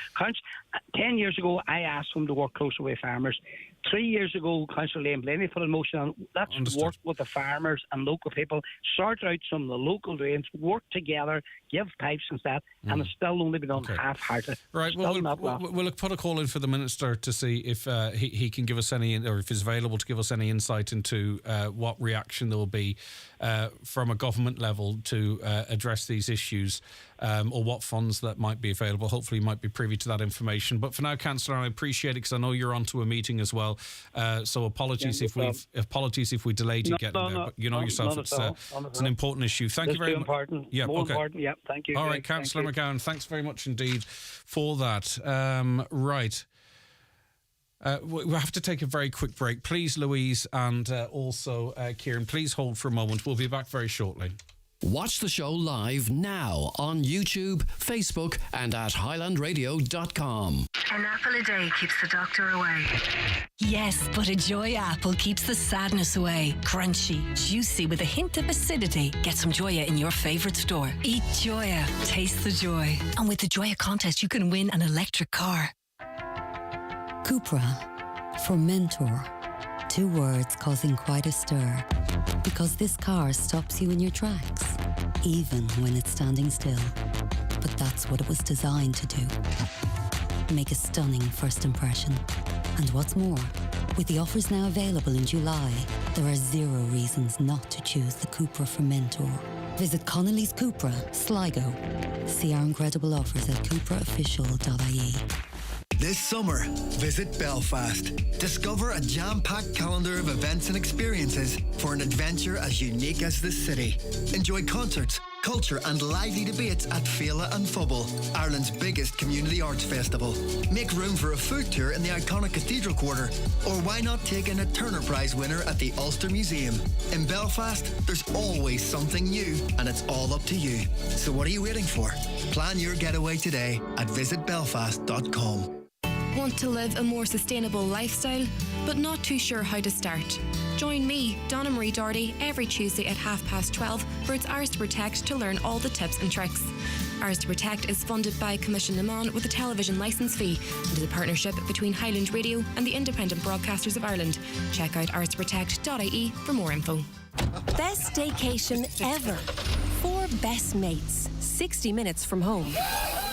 10 years ago, I asked them to work closer with farmers. 3 years ago, Councillor Liam Blaney put in motion on let's work with the farmers and local people, sort out some of the local drains, work together, give pipes and that, and it's still only been done half-hearted. Right, well, we'll put a call in for the Minister to see if he can give us any, or if he's available to give us any insight into what reaction there will be from a government level to address these issues, or what funds that might be available. Hopefully you might be privy to that information. But for now, Councillor, I appreciate it because I know you're onto a meeting as well. So apologies if we delayed you getting there. But you know yourself, it's an important issue. Thank you very much. Important. Yeah, more important. Yeah, thank you. All right, Councillor McGowan, thanks very much indeed for that. Right. We have to take a very quick break. Please, Louise, and also Kieran, please hold for a moment. We'll be back very shortly. Watch the show live now on YouTube, Facebook, and at highlandradio.com. An apple a day keeps the doctor away. Yes, but a Joy apple keeps the sadness away. Crunchy, juicy with a hint of acidity. Get some Joya in your favourite store. Eat Joya, taste the joy. And with the Joya contest, you can win an electric car. Cupra for mentor. 2 words causing quite a stir. Because this car stops you in your tracks, even when it's standing still. But that's what it was designed to do. Make a stunning first impression. And what's more, with the offers now available in July, there are 0 reasons not to choose the Cupra for mentor. Visit Connolly's Cupra, Sligo. See our incredible offers at cupraofficial.ie. This summer, visit Belfast. Discover a jam-packed calendar of events and experiences for an adventure as unique as this city. Enjoy concerts, culture and lively debates at Féile and Fubble, Ireland's biggest community arts festival. Make room for a food tour in the iconic Cathedral Quarter, or why not take in a Turner Prize winner at the Ulster Museum? In Belfast, there's always something new, and it's all up to you. So what are you waiting for? Plan your getaway today at visitbelfast.com. Want to live a more sustainable lifestyle, but not too sure how to start? Join me, Donna Marie Doherty, every Tuesday at 12:30 for It's Ours to Protect to learn all the tips and tricks. Ours to Protect is funded by Commission Limon with a television licence fee and is a partnership between Highland Radio and the Independent Broadcasters of Ireland. Check out oursprotect.ie for more info. Best staycation ever. 4 best mates, 60 minutes from home.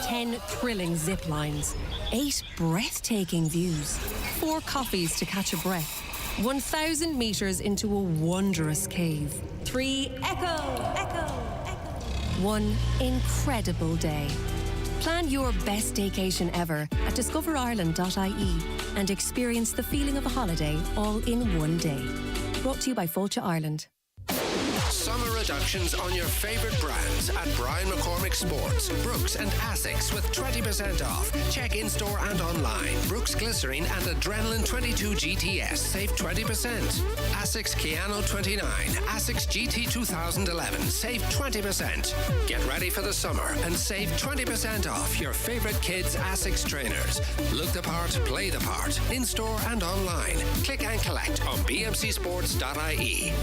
10 thrilling zip lines. 8 breathtaking views. 4 coffees to catch a breath. 1,000 metres into a wondrous cave. 3 echo. 1 incredible day. Plan your best staycation ever at discoverireland.ie and experience the feeling of a holiday all in one day. Brought to you by Fáilte Ireland. Summer reductions on your favourite brands at Brian McCormick Sports, Brooks and Asics with 20% off. Check in-store and online. Brooks Glycerine and Adrenaline 22 GTS save 20%. Asics Keanu 29, Asics GT 2011 save 20%. Get ready for the summer and save 20% off your favourite kids' Asics trainers. Look the part, play the part. In-store and online. Click and collect on bmcsports.ie.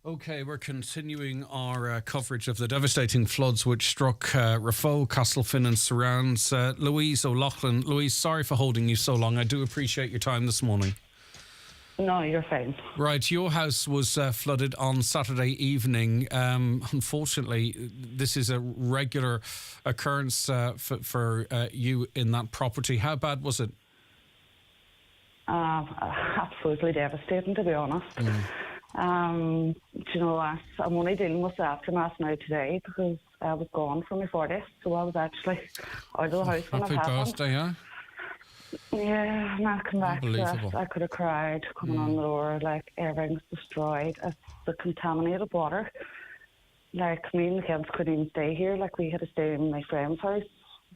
Okay, we're continuing our coverage of the devastating floods which struck Raphoe, Castlefin and surrounds. Louise O'Loughlin. Louise, sorry for holding you so long. I do appreciate your time this morning. No, you're fine. Right, your house was flooded on Saturday evening. Unfortunately, this is a regular occurrence for you in that property. How bad was it? Absolutely devastating, to be honest. You know, I'm only dealing with the aftermath now today because I was gone from my 40th, so I was actually out of the house when it happened. Happy birthday, yeah? Yeah, and I come back to it. I could have cried coming on the door, like everything's destroyed. It's the contaminated water. Like, me and the kids couldn't even stay here. Like, we had to stay in my friend's house.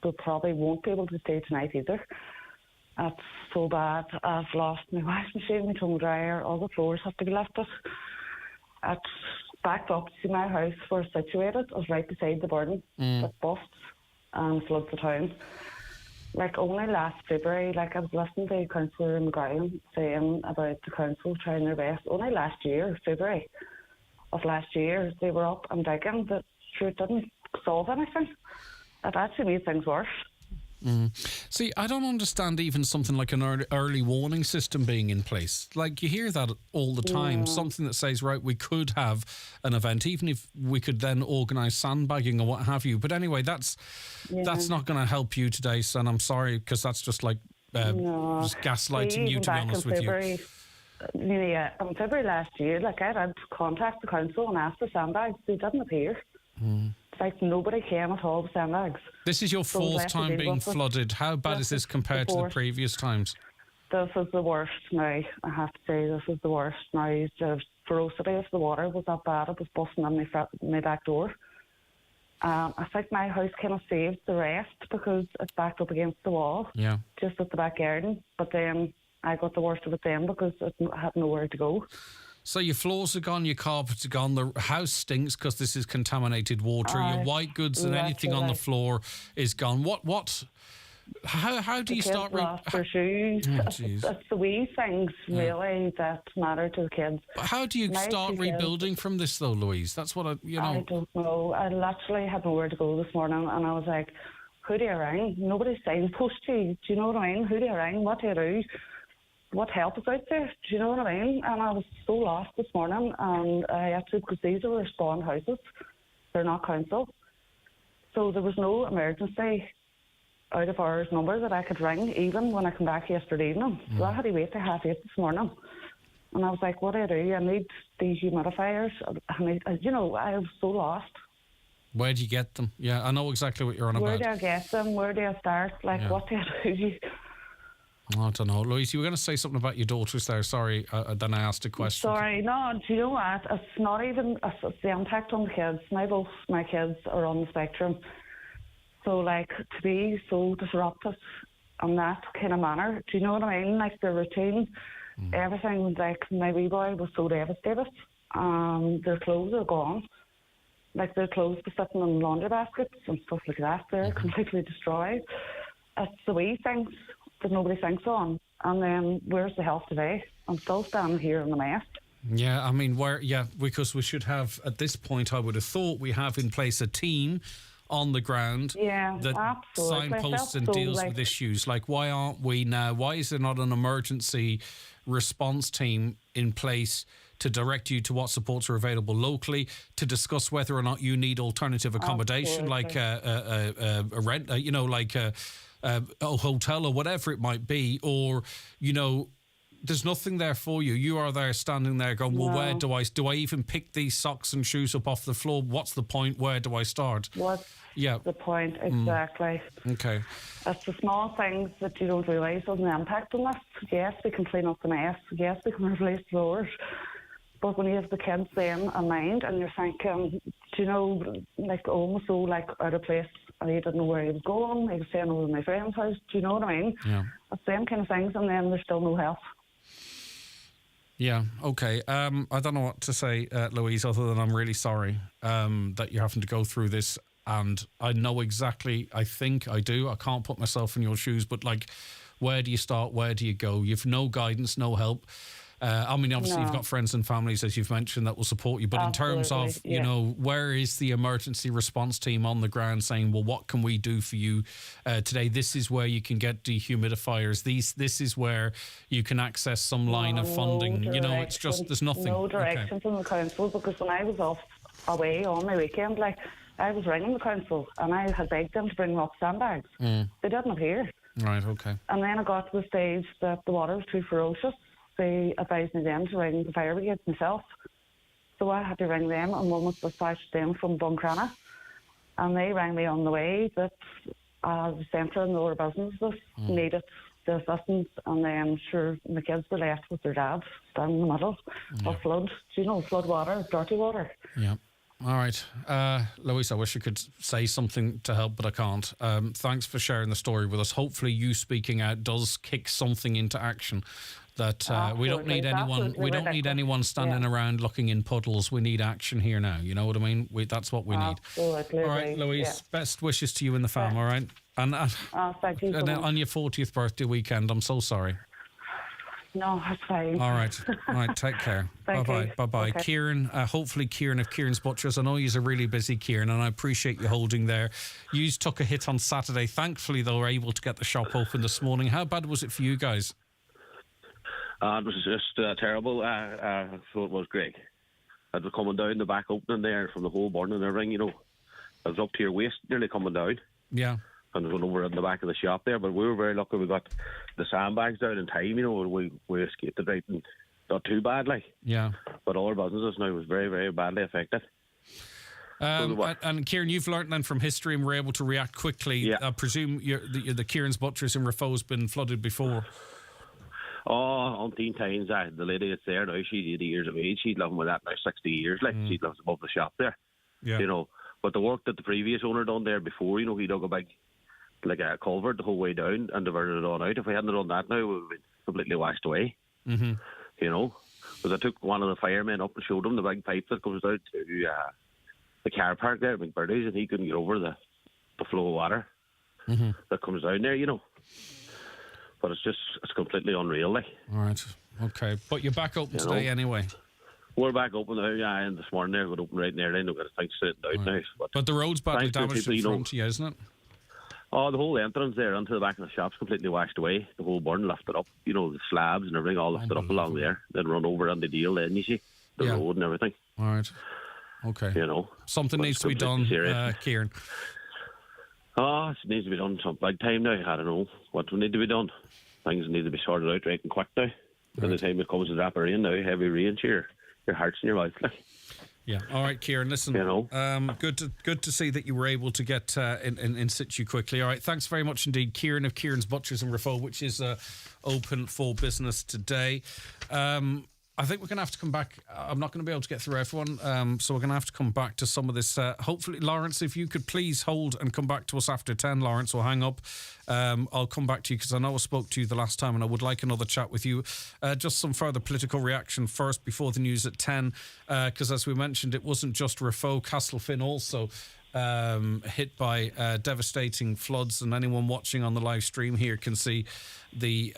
We probably won't be able to stay tonight either. That's so bad. I've lost my washing machine, my tongue dryer, all the floors have to be lifted. It's backed up to my house where it's situated. It's right beside the burden. It busts. and floods the town. Like, only last February, like, I was listening to Councillor McGowan saying about the council trying their best. Only last year, February of last year, they were up and digging, but sure, it didn't solve anything. It actually made things worse. See, I don't understand even something like an early warning system being in place. Like, you hear that all the time. Something that says, right, we could have an event, even if we could then organise sandbagging or what have you. But anyway, that's not going to help you today, son. I'm sorry, because that's just like just gaslighting you, to be honest with you. Yeah, in February last year, like, I had to contact the council and ask for sandbags. They didn't appear. It's like nobody came at all with sandbags. This is your fourth time being flooded. How bad is this compared to the previous times? This is the worst now. I have to say, this is the worst now. The ferocity of the water was that bad. It was busting on my back door. I think my house kind of saved the rest because it's backed up against the wall, just at the back garden. But then I got the worst of it then because it had nowhere to go. So your floors are gone, your carpets are gone, the house stinks because this is contaminated water, your white goods and anything on the floor is gone. How do you start... their shoes. It's the wee things, really, that matter to the kids. But how do you start rebuilding from this, though, Louise? That's what I don't know. I literally had nowhere to go this morning, and I was like, who do you ring? Nobody's signposted to you. Do you know what I mean? Who do you ring? What do you do? What help is out there? Do you know what I mean? And I was so lost this morning, and I actually, because these are spawn houses, they're not council. So there was no emergency out of hours number that I could ring, even when I come back yesterday evening. So I had to wait till 8:30 this morning. And I was like, what do I do? I need dehumidifiers. I was so lost. Where do you get them? Yeah, I know exactly what you're on about. Where do I get them? Where do I start? Like, what do I do? I don't know. Louise, you were going to say something about your daughters there. Sorry, then I asked a question. Sorry, no, do you know what? It's not even it's the impact on the kids. Both my kids are on the spectrum. So, like, to be so disruptive in that kind of manner, do you know what I mean? Like, the routine, everything, like, my wee boy was so devastated. Their clothes are gone. Like, their clothes were sitting in laundry baskets and stuff like that. They're completely destroyed. It's the wee things that nobody thinks on. And then where's the help today? I'm still standing here in the mess. Yeah, I mean, because we should have, at this point, I would have thought we have in place a team on the ground that signposts and deals with issues. Like, why aren't we now? Why is there not an emergency response team in place to direct you to what supports are available locally, to discuss whether or not you need alternative accommodation, like a rent, like a hotel or whatever it might be, or, there's nothing there for you. You are there standing there going, well, where do I even pick these socks and shoes up off the floor? What's the point? Where do I start? What's the point? Exactly. Okay. It's the small things that you don't realise has an impact on this. Yes, we can clean up the mess. Yes, we can replace floors. But when you have the kids then in mind and you're thinking, like, almost so, like, out of place, and he didn't know where he was going, he was staying over at my friend's house, do you know what I mean? Yeah. It's them kind of things, and then there's still no help. Yeah, okay. I don't know what to say, Louise, other than I'm really sorry that you're having to go through this. And I know exactly, I think I do. I can't put myself in your shoes, but, like, where do you start? Where do you go? You've no guidance, no help. Obviously, you've got friends and families, as you've mentioned, that will support you. But in terms of, where is the emergency response team on the ground saying, well, what can we do for you today? This is where you can get dehumidifiers. This is where you can access some line of funding. It's just, there's nothing. No direction from the council, because when I was off away on my weekend, like, I was ringing the council and I had begged them to bring up sandbags. They didn't appear. Right, okay. And then I got to the stage that the water was too ferocious. They advised me then to ring the fire brigade myself. So I had to ring them, and one was dispatched them from Buncrana. And they rang me on the way that the centre and the other businesses needed the assistance, and then sure, the kids were left with their dad down in the middle of flood. Flood water, dirty water. Yeah. All right. Louise, I wish I could say something to help, but I can't. Thanks for sharing the story with us. Hopefully you speaking out does kick something into action that we don't need anyone. We don't need anyone standing around looking in puddles. We need action here now. You know what I mean? That's what we need. Absolutely. All right, Louise. Best wishes to you in the farm. All right, and thank you so much. on your 40th birthday weekend. I'm so sorry. No, that's fine. All right. Take care. Bye-bye. Okay. Kieran, hopefully Kieran of Kieran's Butchers. I know you're really busy, Kieran, and I appreciate you holding there. You took a hit on Saturday. Thankfully, they were able to get the shop open this morning. How bad was it for you guys? It was just terrible. So it was Greg. I was coming down the back opening there from the whole burn and everything, you know. I was up to your waist, nearly coming down. Yeah. And I went over in the back of the shop there, but we were very lucky we got the sandbags down in time, you know, we escaped it right and not too bad, like. Yeah. But all our businesses now was very, very badly affected. And Kieran, you've learnt then from history and were able to react quickly. Yeah. I presume the Kieran's Butchers in Rafo's been flooded before. Oh, umpteen times. The lady that's there now, she's 80 years of age. She's living with that now 60 years, like. She lives above the shop there. Yeah. You know, but the work that the previous owner done there before, you know, he dug a big, like a culvert the whole way down and diverted it on out. If we hadn't done that now, we would have been completely washed away. Mm-hmm. You know, because I took one of the firemen up and showed him the big pipe that comes down to the car park there at McBurdy's, and he couldn't get over the flow of water that comes down there, you know. But it's completely unreal, like. All right, okay. But you're back open today anyway. We're back open now, and this morning there, we're open right near then. We've got things sitting down now. But the road's badly damaged in front of you, isn't it? Oh, the whole entrance there onto the back of the shop's completely washed away. The whole burn lifted up, you know, the slabs and everything all lifted up along there. Then run over on the deal then, you see, the road and everything. All right. Okay. You know. Something needs to be done, Kieran. Oh, it needs to be done some big time now. I don't know what will need to be done. Things need to be sorted out right and quick now. By the time it comes to drop of rain now, heavy rain, your heart's in your mouth, like. Yeah. All right, Kieran. Listen, you know, good to see that you were able to get in situ quickly. All right, thanks very much indeed, Kieran of Kieran's Butchers in Rafo, which is open for business today. I think we're going to have to come back. I'm not going to be able to get through everyone, so we're going to have to come back to some of this. Hopefully, Lawrence, if you could please hold and come back to us after 10, Lawrence, or hang up. I'll come back to you because I know I spoke to you the last time and I would like another chat with you. Just some further political reaction first before the news at 10, because as we mentioned, it wasn't just Rafo, Castlefin also hit by devastating floods, and anyone watching on the live stream here can see the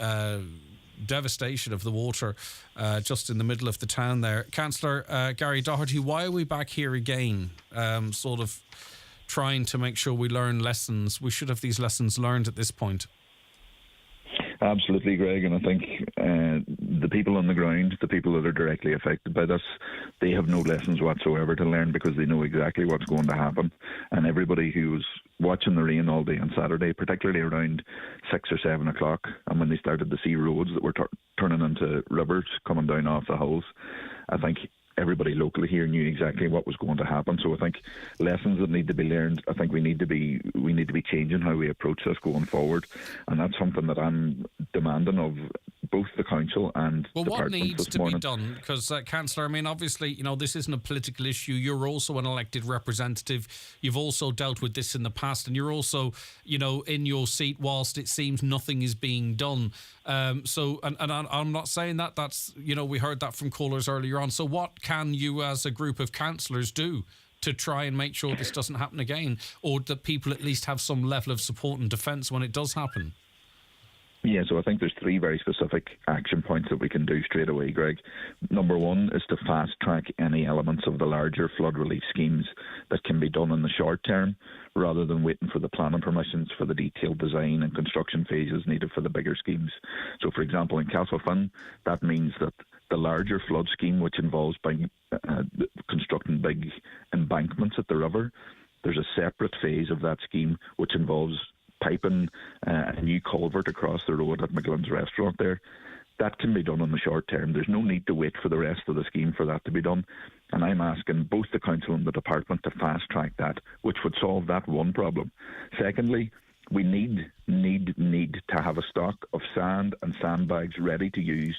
devastation of the water just in the middle of the town there. Councillor Gary Doherty, why are we back here again, sort of trying to make sure we learn lessons? We should have these lessons learned at this point. Absolutely, Greg, and I think the people on the ground, the people that are directly affected by this, they have no lessons whatsoever to learn because they know exactly what's going to happen. And everybody who was watching the rain all day on Saturday, particularly around 6 or 7 o'clock, and when they started to see roads that were turning into rivers coming down off the hills, I think everybody locally here knew exactly what was going to happen. So I think lessons that need to be learned. I think we need to be changing how we approach this going forward, and that's something that I'm demanding of both the council and what departments needs this to morning. be done? Because Councillor, I mean, obviously, this isn't a political issue. You're also an elected representative. You've also dealt with this in the past, and you're also, in your seat whilst it seems nothing is being done. So I'm not saying that. That's we heard that from callers earlier on. So what can you, as a group of councillors, do to try and make sure this doesn't happen again, or that people at least have some level of support and defence when it does happen? Yeah, so I think there's 3 very specific action points that we can do straight away, Greg. Number 1 is to fast-track any elements of the larger flood relief schemes that can be done in the short term, rather than waiting for the planning permissions for the detailed design and construction phases needed for the bigger schemes. So, for example, in Castlefin, that means that the larger flood scheme, which involves constructing big embankments at the river, there's a separate phase of that scheme which involves piping a new culvert across the road at McGlynn's restaurant there. That can be done in the short term. There's no need to wait for the rest of the scheme for that to be done. And I'm asking both the council and the department to fast track that, which would solve that one problem. Secondly, we need to have a stock of sand and sandbags ready to use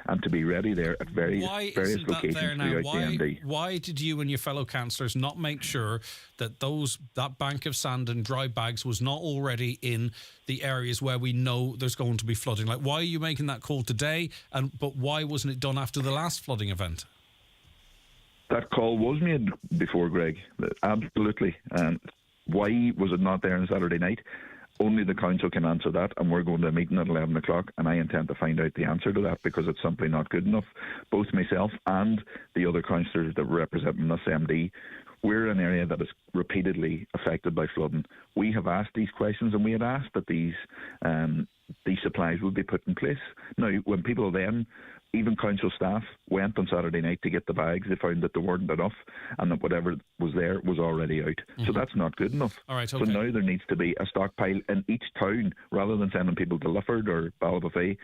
and to be ready there at various locations throughout the MD. Why did you and your fellow councillors not make sure that that bank of sand and dry bags was not already in the areas where we know there's going to be flooding? Like, why are you making that call today? But why wasn't it done after the last flooding event? That call was made before, Greg. Absolutely. And why was it not there on Saturday night? Only the council can answer that, and we're going to a meeting at 11 o'clock, and I intend to find out the answer to that, because it's simply not good enough. Both myself and the other councillors that represent us, MD, we're an area that is repeatedly affected by flooding. We have asked these questions, and we had asked that these supplies would be put in place. Now, when people then, even council staff, went on Saturday night to get the bags, they found that there weren't enough, and that whatever was there was already out. So that's not good enough. All right, okay. So now there needs to be a stockpile in each town, rather than sending people to Lifford or Ballybofey.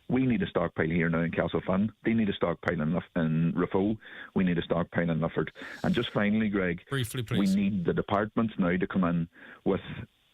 We need a stockpile here now in Castlefin. They need a stockpile in Rafo. We need a stockpile in Lifford. And just finally, Greg, briefly, please, we need the departments now to come in with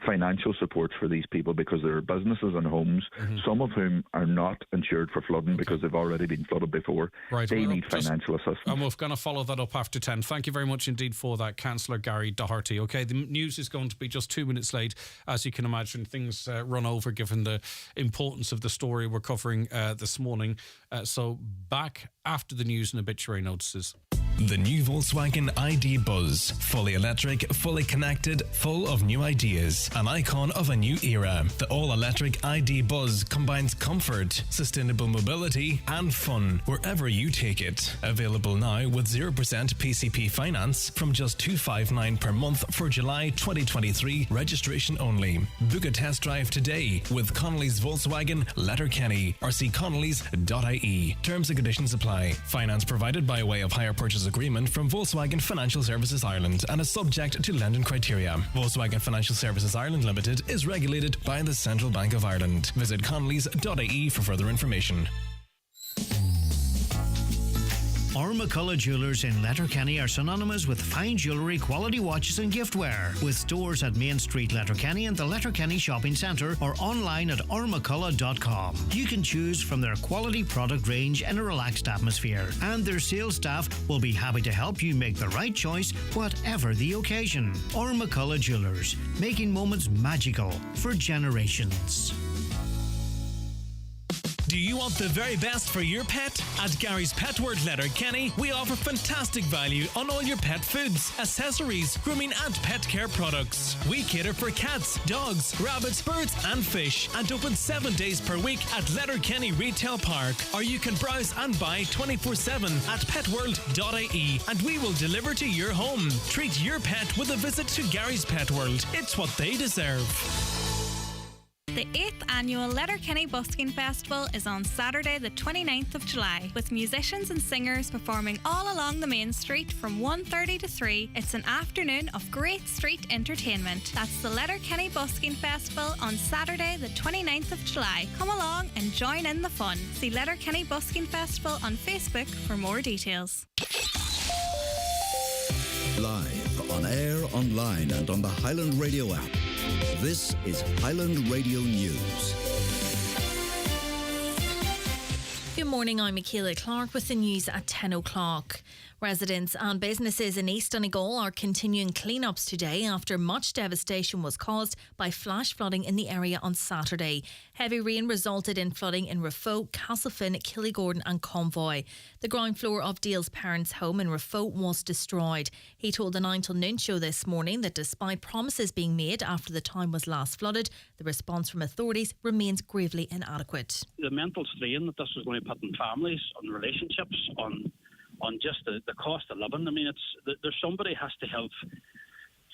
financial support for these people, because there are businesses and homes, some of whom are not insured for flooding because they've already been flooded before. Right, they need financial assistance. And we're going to follow that up after 10. Thank you very much indeed for that, Councillor Gary Doherty. Okay, the news is going to be just 2 minutes late. As you can imagine, things run over given the importance of the story we're covering this morning. So back after the news and obituary notices. The new Volkswagen ID Buzz. Fully electric, fully connected, full of new ideas. An icon of a new era. The all-electric ID Buzz combines comfort, sustainable mobility and fun wherever you take it. Available now with 0% PCP finance from just $259 per month for July 2023 registration only. Book a test drive today with Connolly's Volkswagen Letterkenny or see connolly's.ie. Terms and conditions apply. Finance provided by way of hire purchase agreement from Volkswagen Financial Services Ireland and is subject to lending criteria. Volkswagen Financial Services Ireland Limited is regulated by the Central Bank of Ireland. Visit connolly's.ie for further information. McCullough Jewellers in Letterkenny are synonymous with fine jewellery, quality watches and giftware. With stores at Main Street, Letterkenny and the Letterkenny Shopping Centre or online at ormccullough.com. You can choose from their quality product range in a relaxed atmosphere, and their sales staff will be happy to help you make the right choice whatever the occasion. McCullough Jewellers, making moments magical for generations. Do you want the very best for your pet? At Gary's Pet World Letterkenny, we offer fantastic value on all your pet foods, accessories, grooming and pet care products. We cater for cats, dogs, rabbits, birds and fish, and open 7 days per week at Letterkenny Retail Park. Or you can browse and buy 24/7 at petworld.ie and we will deliver to your home. Treat your pet with a visit to Gary's Pet World. It's what they deserve. The 8th annual Letterkenny Busking Festival is on Saturday the 29th of July, with musicians and singers performing all along the main street from 1:30 to 3. It's an afternoon of great street entertainment. That's the Letterkenny Busking Festival on Saturday the 29th of July. Come along and join in the fun. See Letterkenny Busking Festival on Facebook for more details. Live, on air, online and on the Highland Radio app. This is Highland Radio News. Good morning, I'm Michaela Clark with the news at 10 o'clock. Residents and businesses in East Donegal are continuing clean-ups today after much devastation was caused by flash flooding in the area on Saturday. Heavy rain resulted in flooding in Rafo, Castlefin, Killygordon and Convoy. The ground floor of Dale's parents' home in Rafo was destroyed. He told the 9 till noon show this morning that despite promises being made after the town was last flooded, the response from authorities remains gravely inadequate. The mental strain that this is going to put on families, on relationships, on just the cost of living. I mean, there's somebody has to have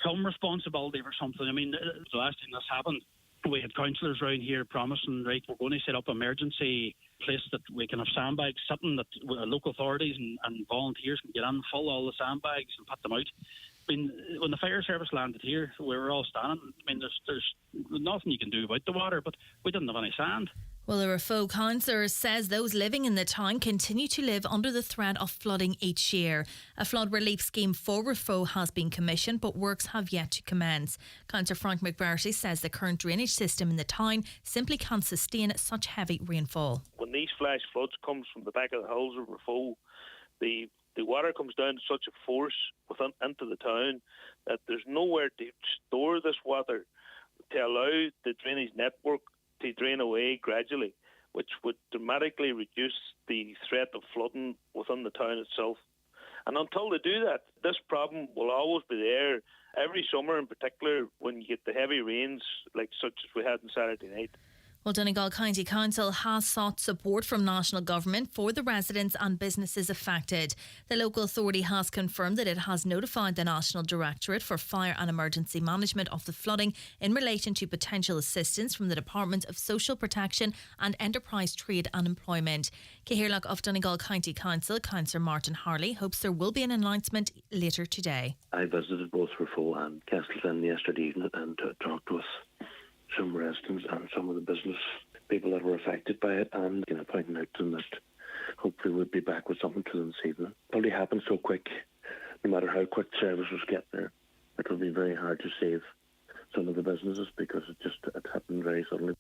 some responsibility for something. I mean, the last time this happened, we had councillors around here promising, right, we're going to set up an emergency place that we can have sandbags sitting that local authorities and volunteers can get in, fill all the sandbags and put them out. I mean, when the fire service landed here, we were all standing. I mean, there's nothing you can do about the water, but we didn't have any sand. Well, a Rafo councillor says those living in the town continue to live under the threat of flooding each year. A flood relief scheme for Rafo has been commissioned, but works have yet to commence. Councillor Frank McBarty says the current drainage system in the town simply can't sustain such heavy rainfall. When these flash floods comes from the back of the hills of Rafo, the water comes down to such a force into the town that there's nowhere to store this water to allow the drainage network to drain away gradually, which would dramatically reduce the threat of flooding within the town itself. And until they do that, this problem will always be there every summer, in particular when you get the heavy rains like such as we had on Saturday night. Well, Donegal County Council has sought support from national government for the residents and businesses affected. The local authority has confirmed that it has notified the National Directorate for Fire and Emergency Management of the flooding in relation to potential assistance from the Department of Social Protection and Enterprise Trade and Employment. Cahirlock of Donegal County Council, Councillor Martin Harley, hopes there will be an announcement later today. I visited both Rafo and Castlefin yesterday evening and talked with some residents and some of the business people that were affected by it, and pointing out to them that hopefully we'll be back with something to them this evening. It probably happened so quick, no matter how quick services get there, it will be very hard to save some of the businesses because it happened very suddenly.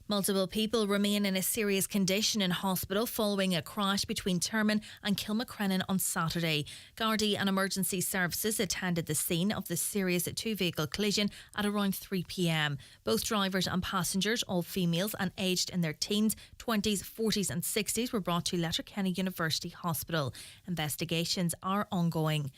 Multiple people remain in a serious condition in hospital following a crash between Termon and Kilmacrennan on Saturday. Gardaí and emergency services attended the scene of the serious two-vehicle collision at around 3 p.m. Both drivers and passengers, all females and aged in their teens, 20s, 40s and 60s, were brought to Letterkenny University Hospital. Investigations are ongoing.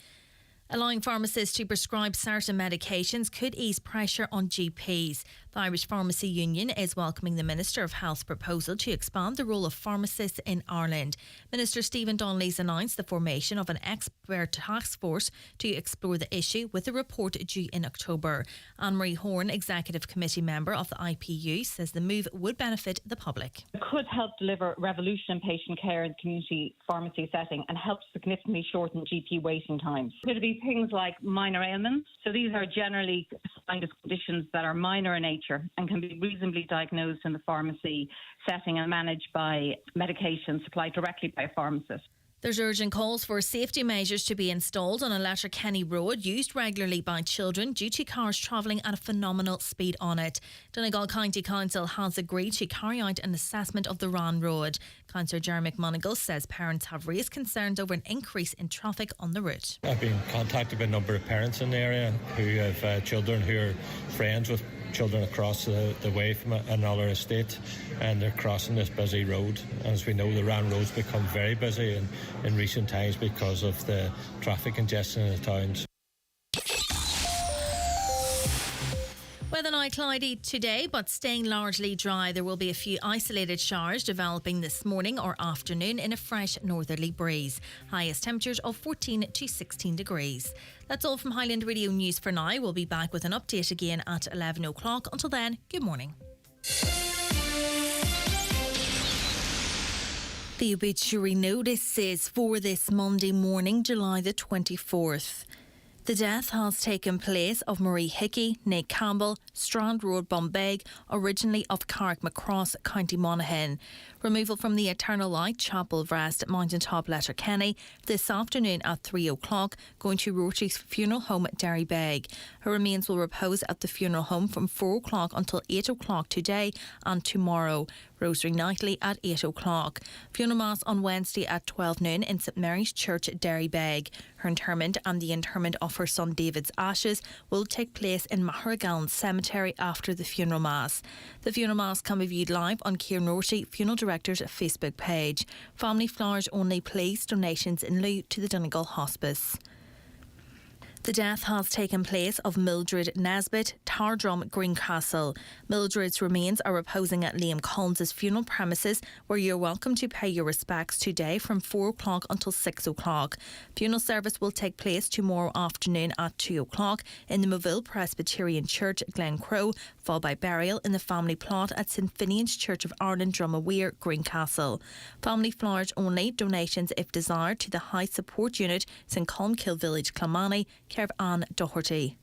Allowing pharmacists to prescribe certain medications could ease pressure on GPs. The Irish Pharmacy Union is welcoming the Minister of Health's proposal to expand the role of pharmacists in Ireland. Minister Stephen Donnelly's announced the formation of an expert task force to explore the issue, with a report due in October. Anne-Marie Horn, Executive Committee member of the IPU, says the move would benefit the public. It could help deliver revolution in patient care in the community pharmacy setting and help significantly shorten GP waiting times. It's going to be things like minor ailments. So these are generally defined as conditions that are minor in nature and can be reasonably diagnosed in the pharmacy setting and managed by medication supplied directly by a pharmacist. There's urgent calls for safety measures to be installed on a Letterkenny road used regularly by children due to cars travelling at a phenomenal speed on it. Donegal County Council has agreed to carry out an assessment of the Rann Road. Councillor Jerry McMonigal says parents have raised concerns over an increase in traffic on the route. I've been contacted by a number of parents in the area who have children who are friends with children across the way from another estate, and they're crossing this busy road. As we know, the Rann Road's become very busy in recent times because of the traffic congestion in the towns. Weather now cloudy today, but staying largely dry. There will be a few isolated showers developing this morning or afternoon in a fresh northerly breeze. Highest temperatures of 14 to 16 degrees. That's all from Highland Radio News for now. We'll be back with an update again at 11 o'clock. Until then, good morning. The obituary notices for this Monday morning, July the 24th. The death has taken place of Marie Hickey, née Campbell, Strand Road, Bombay, originally of Carrickmacross, County Monaghan. Removal from the Eternal Light Chapel of Rest at Mountaintop, Letterkenny, this afternoon at 3 o'clock, going to Roche's funeral home at Derrybeg. Her remains will repose at the funeral home from 4 o'clock until 8 o'clock today and tomorrow. Rosary nightly at 8 o'clock. Funeral Mass on Wednesday at 12 noon in St Mary's Church, Derrybeg. Her interment and the interment of her son David's ashes will take place in Maharagallen Cemetery after the funeral Mass. The funeral Mass can be viewed live on Kieran Rorty, Funeral Director's Facebook page. Family flowers only, please. Donations in lieu to the Donegal Hospice. The death has taken place of Mildred Nesbitt, Tardrum, Greencastle. Mildred's remains are reposing at Liam Collins' funeral premises, where you're welcome to pay your respects today from 4 o'clock until 6 o'clock. Funeral service will take place tomorrow afternoon at 2 o'clock in the Moville Presbyterian Church, Glencroe, followed by burial in the family plot at St Finian's Church of Ireland, Drumawere, Greencastle. Family flowers only, donations if desired to the High Support Unit, St Colmkill Village, Clonmany, care of Anne Doherty.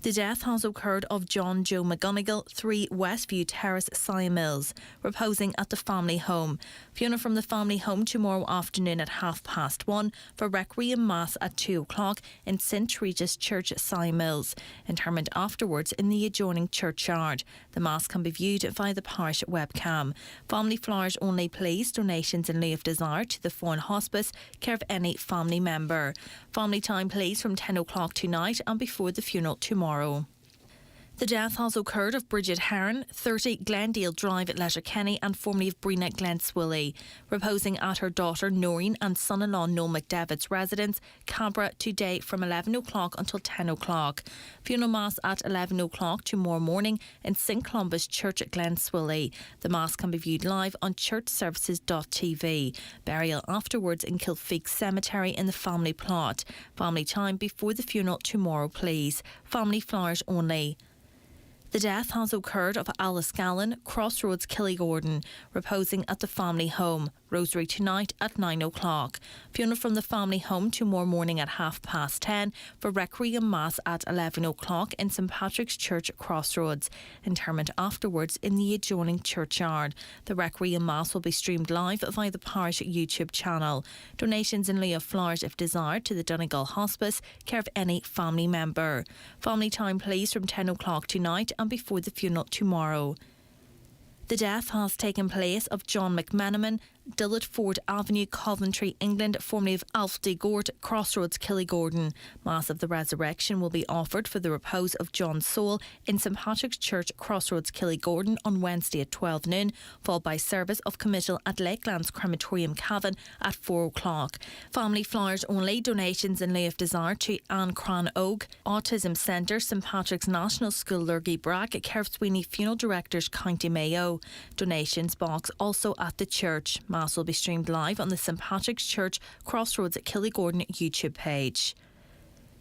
The death has occurred of John Joe McGonigal, 3 Westview Terrace, Sia Mills, reposing at the family home. Funeral from the family home tomorrow afternoon at 1:30 for Requiem Mass at 2 o'clock in St Regis Church, Sia Mills. Interment afterwards in the adjoining churchyard. The Mass can be viewed via the parish webcam. Family flowers only, please. Donations in lieu of desire to the Foreign Hospice, care of any family member. Family time, please, from 10 o'clock tonight and before the funeral tomorrow. The death has occurred of Bridget Heron, 30 Glendale Drive at Letterkenny and formerly of Brina Glenswilly, reposing at her daughter Noreen and son-in-law Noel McDevitt's residence, Cabra, today from 11 o'clock until 10 o'clock. Funeral Mass at 11 o'clock tomorrow morning in St Columbus Church at Glenswilly. The Mass can be viewed live on churchservices.tv. Burial afterwards in Kilfeek Cemetery in the family plot. Family time before the funeral tomorrow, please. Family flowers only. The death has occurred of Alice Gallen, Crossroads, Killygordon, reposing at the family home. Rosary tonight at 9 o'clock. Funeral from the family home tomorrow morning at 10:30 for Requiem Mass at 11 o'clock in St Patrick's Church, Crossroads. Interment afterwards in the adjoining churchyard. The Requiem Mass will be streamed live via the parish YouTube channel. Donations in lieu of flowers, if desired, to the Donegal Hospice, care of any family member. Family time, please, from 10 o'clock tonight and before the funeral tomorrow. The death has taken place of John McMenamin, Dillett Ford Avenue, Coventry, England, formerly of Alf de Gort, Crossroads, Killygordon. Mass of the Resurrection will be offered for the repose of John's soul in St Patrick's Church, Crossroads, Killygordon on Wednesday at 12 noon, followed by service of committal at Lakelands Crematorium, Cavan at 4 o'clock. Family flowers only. Donations in lieu of desire to Anne Cran Oak, Autism Centre, St Patrick's National School, Lurgy Bragg, Kerf Sweeney Funeral Directors, County Mayo. Donations box also at the church. Mass will be streamed live on the St Patrick's Church, Crossroads at Killygordon YouTube page.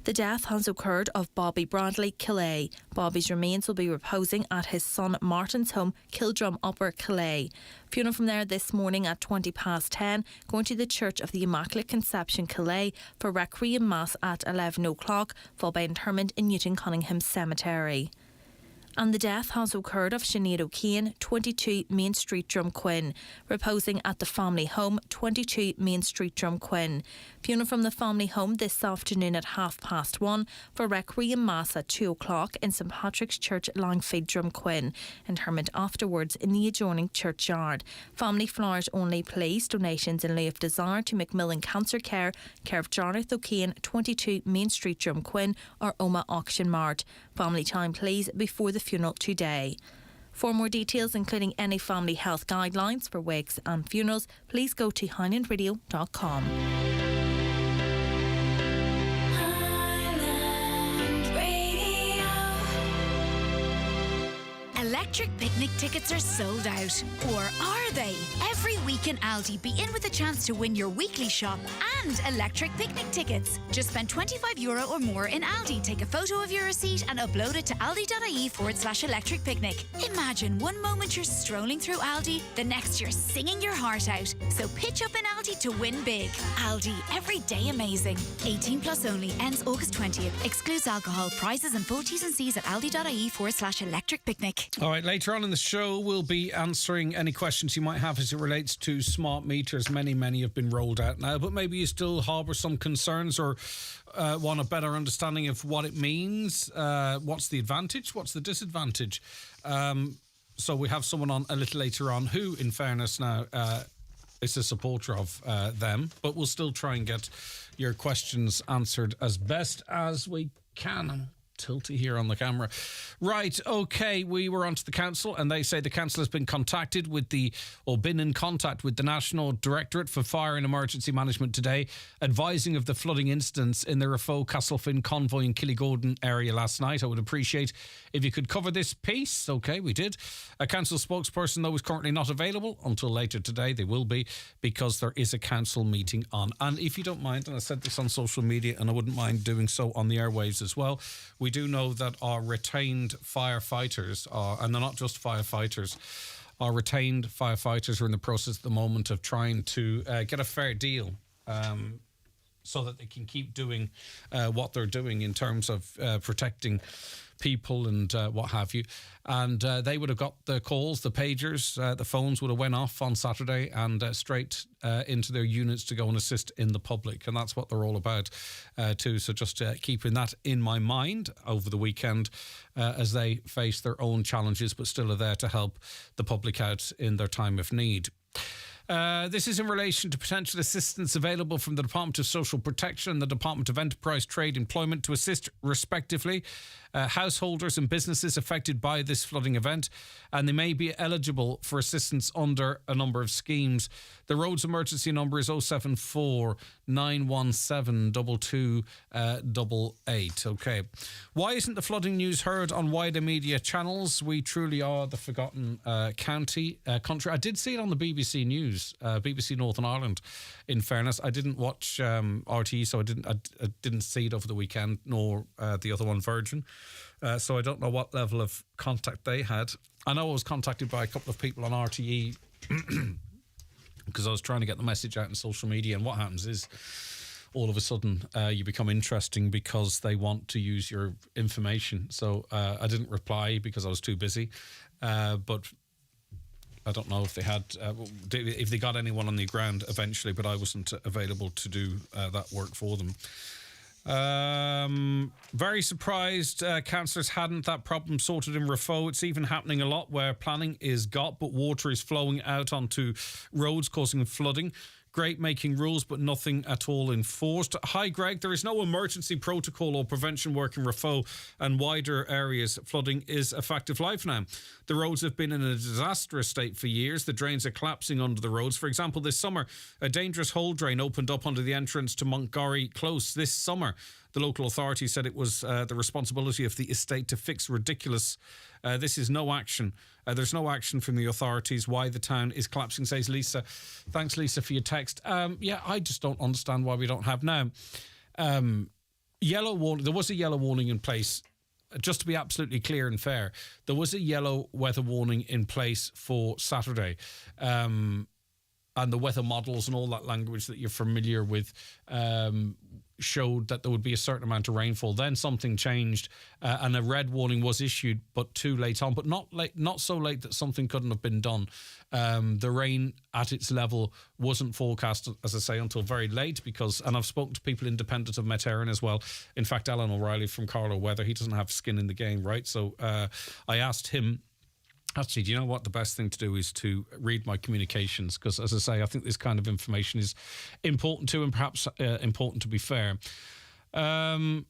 The death has occurred of Bobby Bradley, Killay. Bobby's remains will be reposing at his son Martin's home, Kildrum Upper, Killay. Funeral from there this morning at 10:20, going to the Church of the Immaculate Conception, Killay, for Requiem Mass at 11 o'clock, followed by interment in Newton Cunningham Cemetery. And the death has occurred of Sinead O'Kane, 22 Main Street, Drumquin, reposing at the family home, 22 Main Street, Drumquin. Funeral from the family home this afternoon at 1:30 for Requiem Mass at 2 o'clock in St Patrick's Church, Langford, Drumquin. Interment afterwards in the adjoining churchyard. Family flowers only, please. Donations in lieu of desire to Macmillan Cancer Care, care of Jarlath O'Kane, 22 Main Street, Drumquin, or Oma Auction Mart. Family time, please, before the funeral today. For more details, including any family health guidelines for wakes and funerals, please go to highlandradio.com. Electric picnic tickets are sold out. Or are they? Every week in Aldi, be in with a chance to win your weekly shop and electric picnic tickets. Just spend €25 or more in Aldi. Take a photo of your receipt and upload it to aldi.ie/electric picnic. Imagine one moment you're strolling through Aldi, the next you're singing your heart out. So pitch up in Aldi to win big. Aldi, every day amazing. 18 plus only. Ends August 20th. Excludes alcohol. Prices and full T's and C's at aldi.ie/electric picnic. All right, later on in the show, we'll be answering any questions you might have as it relates to smart meters. Many have been rolled out now, but maybe you still harbour some concerns or want a better understanding of what it means. What's the advantage? What's the disadvantage? So we have someone on a little later on who, in fairness now, is a supporter of them, but we'll still try and get your questions answered as best as we can. Tilty here on the camera. Right, okay, we were onto the council and they say the council has been in contact with the National Directorate for Fire and Emergency Management today, advising of the flooding incidents in the Rafo Castlefin convoy in Killygordon area last night. I would appreciate if you could cover this piece. Okay, we did. A council spokesperson, though, is currently not available until later today. They will be, because there is a council meeting on. And if you don't mind, and I said this on social media and I wouldn't mind doing so on the airwaves as well, we do know that our retained firefighters, and they're not just firefighters, our retained firefighters are in the process at the moment of trying to get a fair deal so that they can keep doing what they're doing in terms of protecting people and what have you. And they would have got the calls, the pagers, the phones would have went off on Saturday and straight into their units to go and assist in the public. And that's what they're all about too. So just keeping that in my mind over the weekend as they face their own challenges, but still are there to help the public out in their time of need. This is in relation to potential assistance available from the Department of Social Protection and the Department of Enterprise, Trade, Employment to assist, respectively, householders and businesses affected by this flooding event, and they may be eligible for assistance under a number of schemes. The roads emergency number is 074 917 2288. Okay. Why isn't the flooding news heard on wider media channels? We truly are the forgotten country. I did see it on the BBC News, BBC Northern Ireland, in fairness. I didn't watch RTE, so I didn't see it over the weekend, nor the other one, Virgin. So I don't know what level of contact they had. I know I was contacted by a couple of people on RTE because I was trying to get the message out in social media, and what happens is all of a sudden you become interesting because they want to use your information. So I didn't reply because I was too busy, but I don't know if they had, if they got anyone on the ground eventually, but I wasn't available to do that work for them. Very surprised councillors hadn't that problem sorted in Rafo. It's even happening a lot where planning is got, but water is flowing out onto roads, causing flooding. Great making rules, but nothing at all enforced. Hi, Greg. There is no emergency protocol or prevention work in Rafo and wider areas. Flooding is a fact of life now. The roads have been in a disastrous state for years. The drains are collapsing under the roads. For example, this summer, a dangerous hole drain opened up under the entrance to Montgomery Close this summer. The local authority said it was the responsibility of the estate to fix. Ridiculous. This is no action. There's no action from the authorities. Why the town is collapsing, says Lisa. Thanks, Lisa, for your text. Yeah, I just don't understand why we don't have now. Yellow warning. There was a yellow warning in place. Just to be absolutely clear and fair, there was a yellow weather warning in place for Saturday. And the weather models and all that language that you're familiar with showed that there would be a certain amount of rainfall. Then something changed and a red warning was issued, but too late on, but not so late that something couldn't have been done. The rain at its level wasn't forecast, as I say, until very late and I've spoken to people independent of Met Éireann as well. In fact, Alan O'Reilly from Carlow Weather, he doesn't have skin in the game, right? So I asked him, actually, do you know what the best thing to do is to read my communications? Because, as I say, I think this kind of information is important too, and perhaps important to be fair. So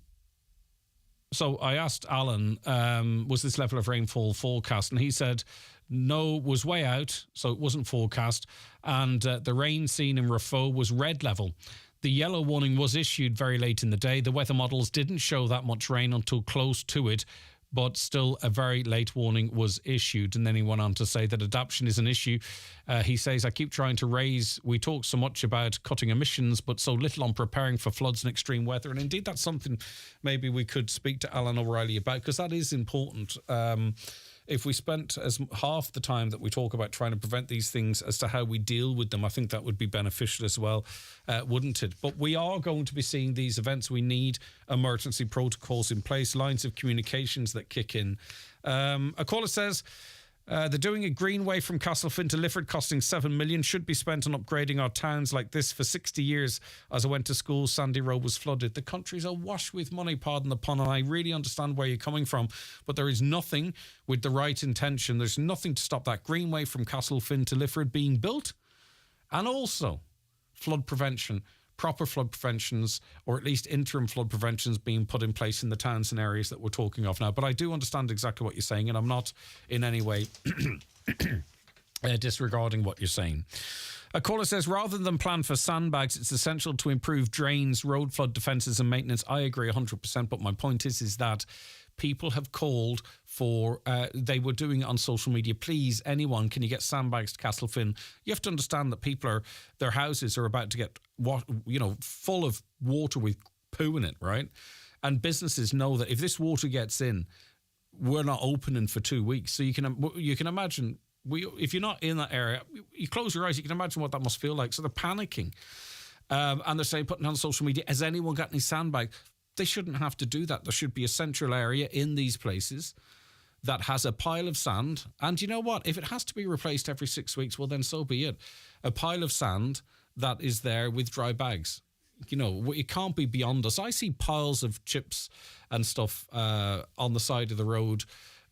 I asked Alan, was this level of rainfall forecast? And he said, no, was way out, so it wasn't forecast. And the rain seen in Rafo was red level. The yellow warning was issued very late in the day. The weather models didn't show that much rain until close to it, but still a very late warning was issued. And then he went on to say that adaptation is an issue. He says, I keep trying to we talk so much about cutting emissions, but so little on preparing for floods and extreme weather. And indeed, that's something maybe we could speak to Alan O'Reilly about, because that is important. If we spent as half the time that we talk about trying to prevent these things as to how we deal with them, I think that would be beneficial as well, wouldn't it? But we are going to be seeing these events. We need emergency protocols in place, lines of communications that kick in. A caller says, they're doing a greenway from Castlefin to Lifford costing $7 million. Should be spent on upgrading our towns like this. For 60 years, as I went to school, Sandy Road was flooded. The country's awash with money, pardon the pun, and I really understand where you're coming from, but there is nothing with the right intention. There's nothing to stop that greenway from Castlefin to Lifford being built. And also, flood prevention, proper flood preventions, or at least interim flood preventions being put in place in the towns and areas that we're talking of now. But I do understand exactly what you're saying, and I'm not in any way disregarding what you're saying. A caller says, rather than plan for sandbags, it's essential to improve drains, road flood defences and maintenance. I agree 100%, but my point is that people have called for, they were doing it on social media. Please, anyone, can you get sandbags to Castlefin? You have to understand that their houses are about to get, full of water with poo in it, right? And businesses know that if this water gets in, we're not opening for 2 weeks. So you can imagine, if you're not in that area, you close your eyes, you can imagine what that must feel like. So they're panicking. And they're saying, putting on social media, has anyone got any sandbags? They shouldn't have to do that. There should be a central area in these places that has a pile of sand. And you know what? If it has to be replaced every 6 weeks, well, then so be it. A pile of sand that is there with dry bags. You know, it can't be beyond us. I see piles of chips and stuff on the side of the road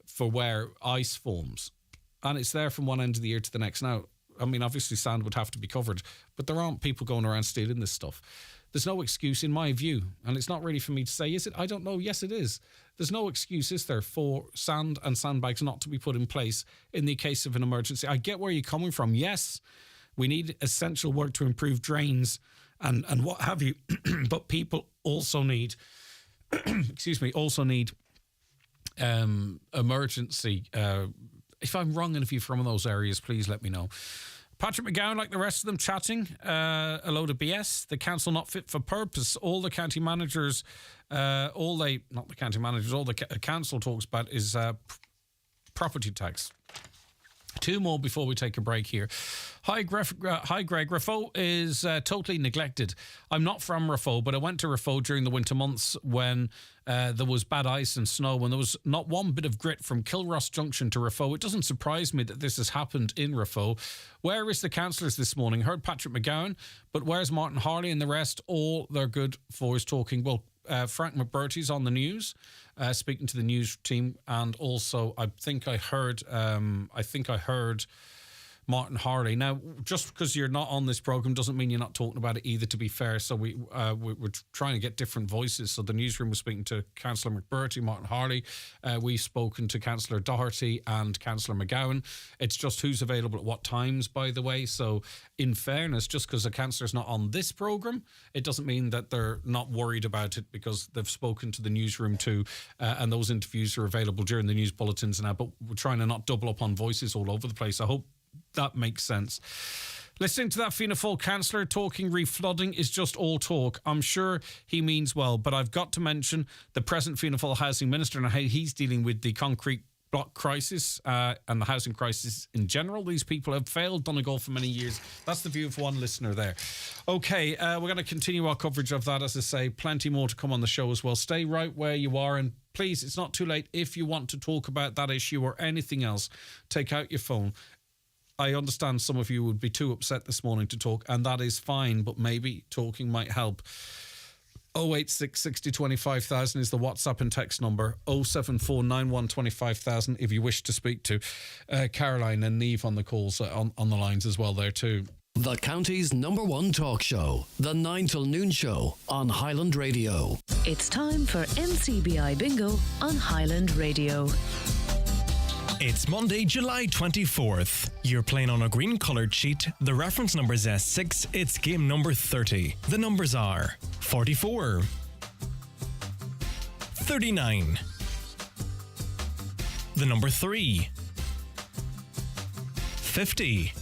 for where ice forms. And it's there from one end of the year to the next. Now, I mean, obviously sand would have to be covered, but there aren't people going around stealing this stuff. There's no excuse, in my view, and it's not really for me to say, is it? I don't know. Yes, it is. There's no excuse, is there, for sand and sandbags not to be put in place in the case of an emergency? I get where you're coming from. Yes, we need essential work to improve drains and what have you, but people also need, emergency. If I'm wrong and if you're from those areas, please let me know. Patrick McGowan, like the rest of them, chatting a load of BS. The council not fit for purpose. All the county managers, all the council talks about is property tax. Two more before we take a break here. Hi, Greg. Raphoe is totally neglected. I'm not from Raphoe, but I went to Raphoe during the winter months when there was bad ice and snow, and there was not one bit of grit from Kilross Junction to Raphoe. It doesn't surprise me that this has happened in Raphoe. Where is the councillors this morning? Heard Patrick McGowan, but where's Martin Harley and the rest? All they're good for is talking. Well, Frank McBurty's on the news, speaking to the news team, and also I think I heard Martin Harley. Now, just because you're not on this programme doesn't mean you're not talking about it either, to be fair. So we're trying to get different voices. So the newsroom was speaking to Councillor McBurty, Martin Harley. We've spoken to Councillor Doherty and Councillor McGowan. It's just who's available at what times, by the way. So in fairness, just because a councillor's not on this programme, it doesn't mean that they're not worried about it, because they've spoken to the newsroom too. And those interviews are available during the news bulletins now. But we're trying to not double up on voices all over the place. I hope that makes sense. Listening to that Fianna Fáil councillor talking reflooding is just all talk. I'm sure he means well, but I've got to mention the present Fianna Fáil housing minister and how he's dealing with the concrete block crisis and the housing crisis in general. These people have failed Donegal for many years. That's the view of one listener there. Okay, we're going to continue our coverage of that. As I say, plenty more to come on the show as well. Stay right where you are, and please, it's not too late if you want to talk about that issue or anything else. Take out your phone. I understand some of you would be too upset this morning to talk, and that is fine, but maybe talking might help. 086 60 25,000 is the WhatsApp and text number. 074 91 25,000 if you wish to speak to Caroline and Niamh on the calls, on the lines as well there too. The county's #1 talk show, the 9 till noon show on Highland Radio. It's time for NCBI Bingo on Highland Radio. It's Monday, July 24th. You're playing on a green coloured sheet. The reference number is S6. It's game number 30. The numbers are 44, 39, the number 3, 50,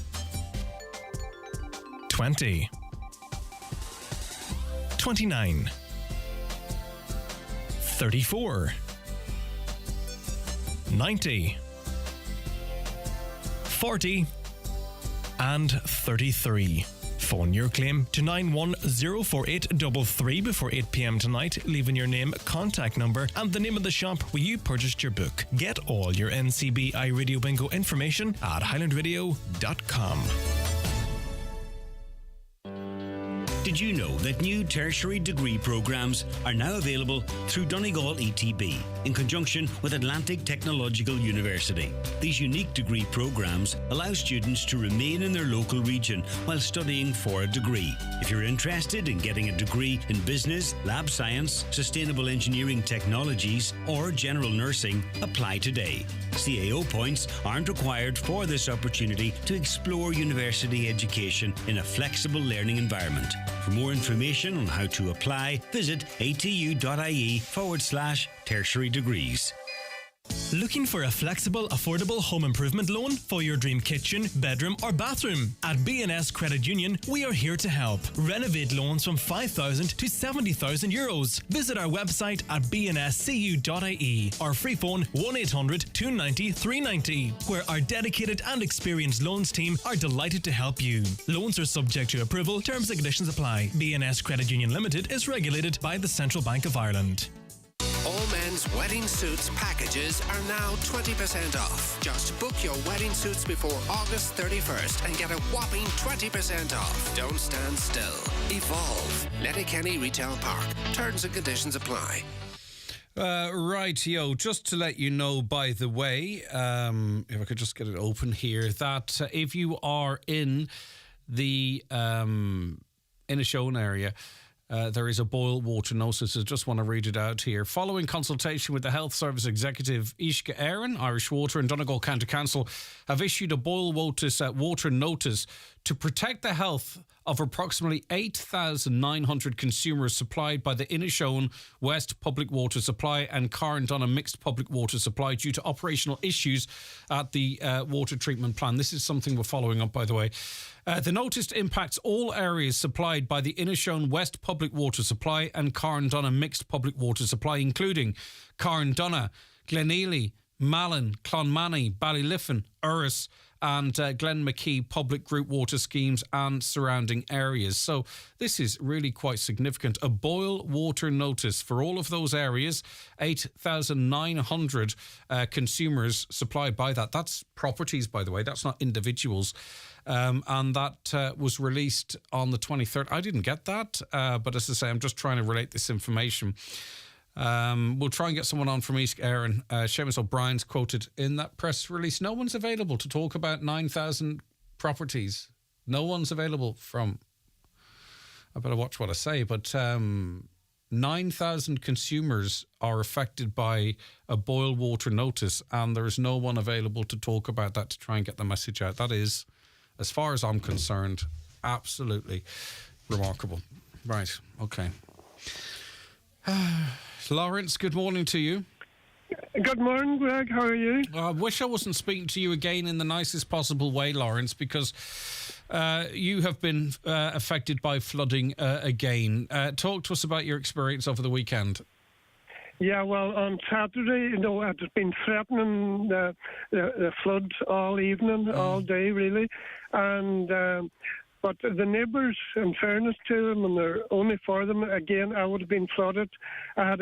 20, 29, 34, 90, 40 and 33. Phone your claim to 9104833 before 8 p.m. tonight, leaving your name, contact number and the name of the shop where you purchased your book. Get all your NCBI Radio Bingo information at highlandradio.com. Did you know that new tertiary degree programmes are now available through Donegal ETB in conjunction with Atlantic Technological University? These unique degree programmes allow students to remain in their local region while studying for a degree. If you're interested in getting a degree in business, lab science, sustainable engineering technologies or general nursing, apply today. CAO points aren't required for this opportunity to explore university education in a flexible learning environment. For more information on how to apply, visit atu.ie/tertiary degrees. Looking for a flexible, affordable home improvement loan for your dream kitchen, bedroom or bathroom? At BNS Credit Union, we are here to help. Renovate loans from €5,000 to €70,000. Visit our website at bnscu.ie or free phone 1800 290 390, where our dedicated and experienced loans team are delighted to help you. Loans are subject to approval. Terms and conditions apply. BNS Credit Union Limited is regulated by the Central Bank of Ireland. All men's wedding suits packages are now 20% off. Just book your wedding suits before August 31st and get a whopping 20% off. Don't stand still. Evolve. Letterkenny Retail Park. Terms and conditions apply. Rightio, just to let you know, by the way, if I could just get it open here, that if you are in the Inishowen area, there is a boil water notice. I just want to read it out here. Following consultation with the Health Service Executive, Ishka Aaron, Irish Water and Donegal County Council have issued a boil water notice to protect the health of approximately 8,900 consumers supplied by the Inishowen West Public Water Supply and Carndonna Mixed Public Water Supply due to operational issues at the water treatment plant. This is something we're following up, by the way. The notice impacts all areas supplied by the Inishowen West Public Water Supply and Carndonna Mixed Public Water Supply, including Carndonna, Glenealy, Malin, Clonmany, Ballyliffin, Urris and Glen McKee public group water schemes and surrounding areas. So this is really quite significant. A boil water notice for all of those areas, 8,900 consumers supplied by that. That's properties, by the way. That's not individuals. And that was released on the 23rd. I didn't get that, but as I say, I'm just trying to relate this information. We'll try and get someone on from East Aaron. Seamus O'Brien's quoted in that press release. No one's available to talk about 9,000 properties. No one's available from... I better watch what I say, but 9,000 consumers are affected by a boil water notice, and there is no one available to talk about that to try and get the message out. That is, as far as I'm concerned, absolutely remarkable. Right, okay. Lawrence, good morning to you. Good morning, Greg. How are you? I wish I wasn't speaking to you again in the nicest possible way, Lawrence, because you have been affected by flooding again. Talk to us about your experience over the weekend. Yeah, well, on Saturday, it's been threatening the floods all evening, all day, really. And but the neighbours, in fairness to them, and they're only for them, again, I would have been flooded. I had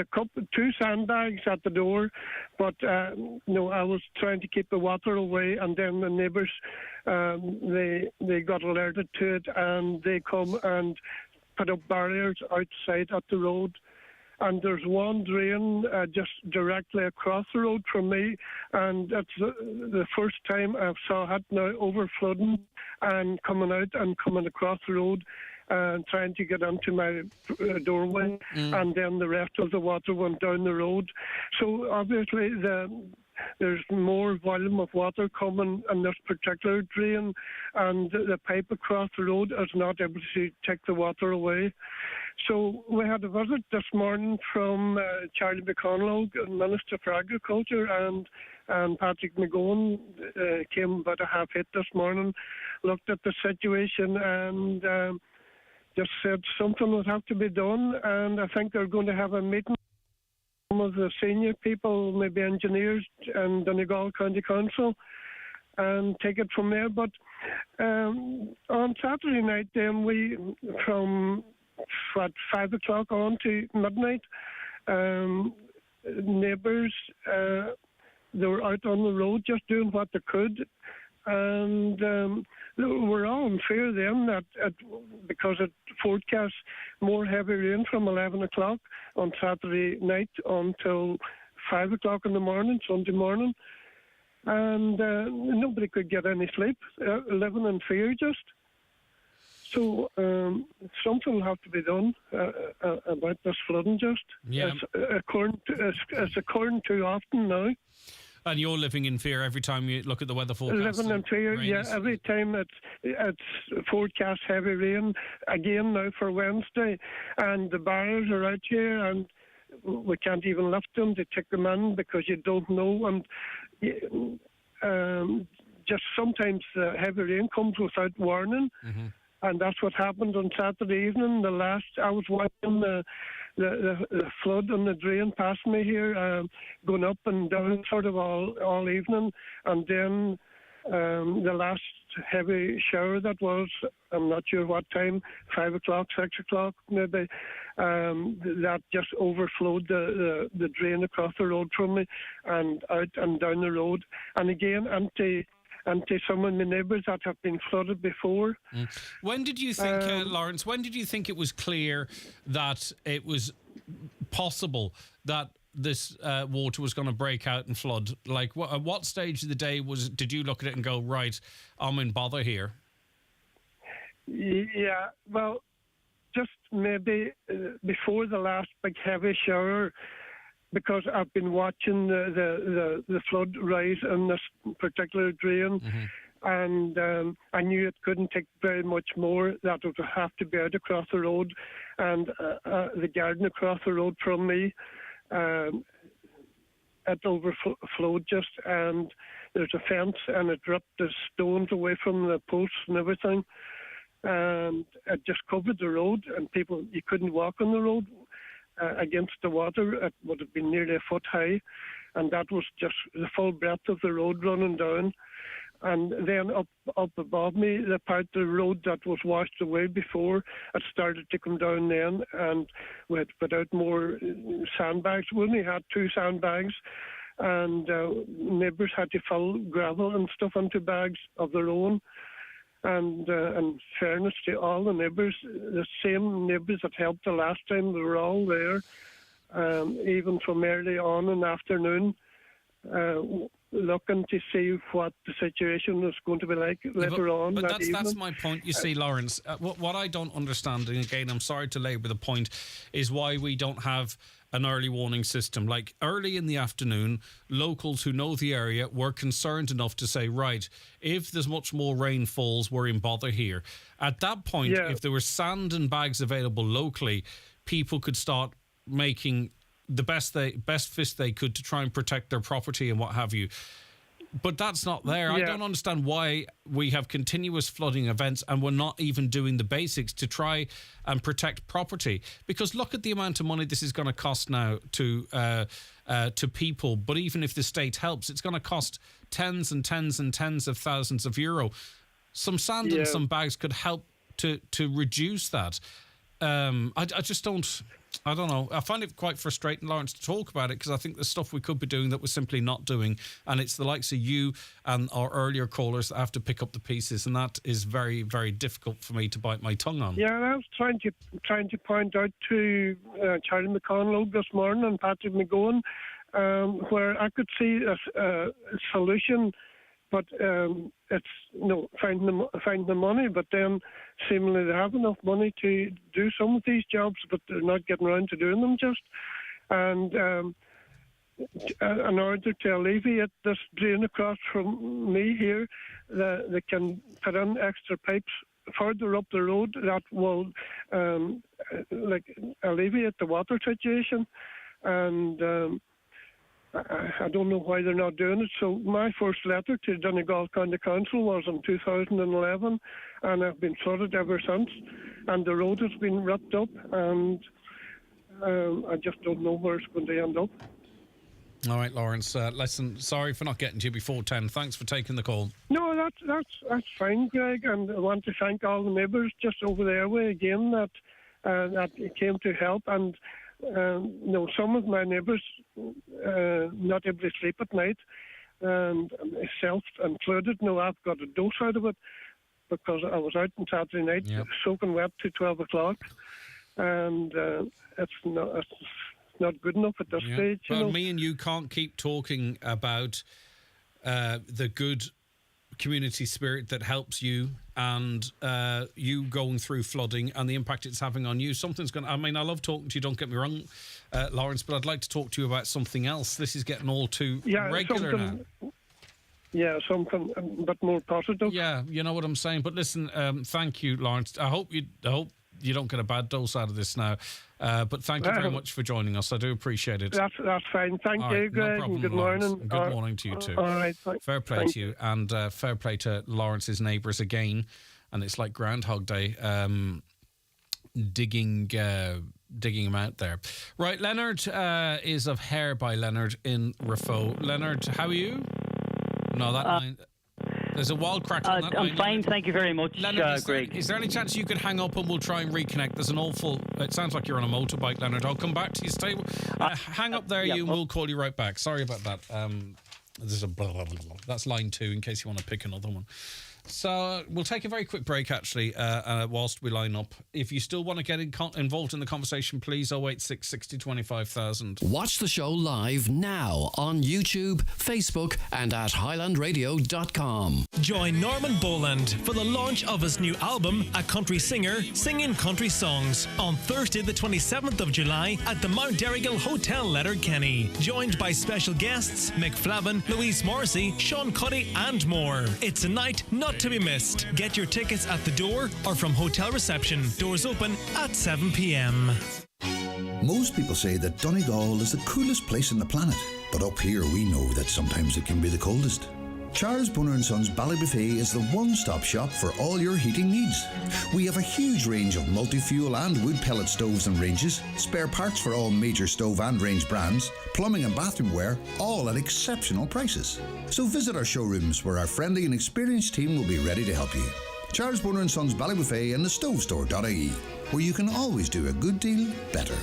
two sandbags at the door, but I was trying to keep the water away, and then the neighbours, they got alerted to it, and they come and put up barriers outside at the road. And there's one drain just directly across the road from me, and that's the first time I saw it now overflooding and coming out and coming across the road and trying to get onto my doorway, and then the rest of the water went down the road. So obviously there's more volume of water coming in this particular drain, and the pipe across the road is not able to take the water away. So we had a visit this morning from Charlie McConnell, Minister for Agriculture, and Patrick McGowan came about 8:30 this morning, looked at the situation and just said something would have to be done, and I think they're going to have a meeting with some of the senior people, maybe engineers and Donegal County Council, and take it from there. But on Saturday night then we, from 5 o'clock on to midnight, neighbours, they were out on the road just doing what they could, and we're all in fear then that because it forecasts more heavy rain from 11 o'clock on Saturday night until 5 o'clock in the morning, Sunday morning, and nobody could get any sleep, living in fear just. So something will have to be done about this flooding just. Yeah. It's occurring too often now. And you're living in fear every time you look at the weather forecast? Living in fear, yeah. Every time it's forecast heavy rain, again now for Wednesday, and the barriers are out here, and we can't even lift them. They take them in because you don't know. And just sometimes heavy rain comes without warning. Mm-hmm. And that's what happened on Saturday evening. I was watching the flood on the drain past me here, going up and down sort of all evening. And then the last heavy shower that was, I'm not sure what time, 5 o'clock, 6 o'clock maybe, that just overflowed the drain across the road from me and out and down the road. And again, empty some of the neighbours that have been flooded before. When did you think, Lawrence, when did you think it was clear that it was possible that this water was going to break out and flood? Like, at what stage of the day did you look at it and go, right, I'm in bother here? Yeah, well, just maybe before the last big heavy shower, because I've been watching the flood rise in this particular drain, and I knew it couldn't take very much more, that it would have to be out across the road, and the garden across the road from me, it overflowed just, and there's a fence, and it ripped the stones away from the posts and everything, and it just covered the road, and you couldn't walk on the road. Against the water, it would have been nearly a foot high, and that was just the full breadth of the road running down. And then up above me, the part of the road that was washed away before, it started to come down then, and we had put out more sandbags. We only had 2 sandbags, and neighbours had to fill gravel and stuff into bags of their own. And in fairness to all the neighbours, the same neighbours that helped the last time, they were all there, even from early on in the afternoon, looking to see what the situation was going to be like later on. But that that's my point, you see, Lawrence. What I don't understand, and again, I'm sorry to labour the point, is why we don't have an early warning system. Like, early in the afternoon, locals who know the area were concerned enough to say, right, if there's much more rain falls, we're in bother here. At that point, if there were sand and bags available locally, people could start making the best fist they could to try and protect their property and what have you. But that's not there. I don't understand why we have continuous flooding events and we're not even doing the basics to try and protect property. Because look at the amount of money this is going to cost now to people. But even if the state helps, it's going to cost tens and tens and tens of thousands of euro. Some sand and some bags could help to reduce that. I just don't... I don't know. I find it quite frustrating, Lawrence, to talk about it, because I think there's stuff we could be doing that we're simply not doing, and it's the likes of you and our earlier callers that have to pick up the pieces, and that is very, very difficult for me to bite my tongue on. Yeah, I was trying to point out to Charlie McConlogue this morning and Patrick McGowan, where I could see a solution, but it's finding the money, but then seemingly they have enough money to do some of these jobs, but they're not getting around to doing them just. And in order to alleviate this drain across from me here, they can put in extra pipes further up the road that will alleviate the water situation. And I don't know why they're not doing it. So my first letter to Donegal County Council was in 2011, and I've been flooded ever since. And the road has been ripped up, and I just don't know where it's going to end up. All right, Lawrence. Listen, sorry for not getting to you before 10. Thanks for taking the call. No, that's fine, Greg. And I want to thank all the neighbours just over the airway again that came to help. And some of my neighbours not able to sleep at night, and myself included. I've got a dose out of it because I was out on Saturday night soaking wet to 12 o'clock, and it's not good enough at this stage. Well, me and you can't keep talking about the good community spirit that helps you and you going through flooding and the impact it's having on you. Something's going to... I mean, I love talking to you, don't get me wrong, Lawrence, but I'd like to talk to you about something else. This is getting all too regular now. Yeah, something a bit more positive. Yeah, you know what I'm saying. But listen, thank you, Lawrence. I hope you don't get a bad dose out of this now. But thank you very much for joining us. I do appreciate it. That's fine. Thank you, Greg. No problem, Good Lawrence. morning. Good morning to you too. All right. Fair play to you, and fair play to Lawrence's neighbours again. And it's like Groundhog Day, digging him out there. Right, Leonard is of Hair by Leonard in Rafo. Leonard, how are you? No, that line. There's a wall crack on that line. I'm fine, thank you very much, Leonard, Greg. Is there any chance you could hang up and we'll try and reconnect? There's an awful... It sounds like you're on a motorbike, Leonard. I'll come back to you. Stay... hang up there, and we'll call you right back. Sorry about that. There's a blah, blah, blah, blah. That's line 2 in case you want to pick another one. So we'll take a very quick break, actually, whilst we line up. If you still want to get involved in the conversation, please, 086 60 25,000. Watch the show live now on YouTube, Facebook and at highlandradio.com. Join Norman Boland for the launch of his new album, A Country Singer, Singing Country Songs, on Thursday the 27th of July at the Mount Donegal Hotel Letterkenny. Joined by special guests Mick Flavin, Louise Morrissey, Sean Cuddy and more. It's a night not to be missed. Get your tickets at the door or from hotel reception. Doors open at 7 p.m. Most people say that Donegal is the coolest place on the planet, but up here we know that sometimes it can be the coldest. Charles Brunner & Sons Ballybuffet is the one-stop shop for all your heating needs. We have a huge range of multi-fuel and wood pellet stoves and ranges, spare parts for all major stove and range brands, plumbing and bathroom wear, all at exceptional prices. So visit our showrooms where our friendly and experienced team will be ready to help you. Charles Brunner & Sons Ballybuffet and the stovestore.ie, where you can always do a good deal better.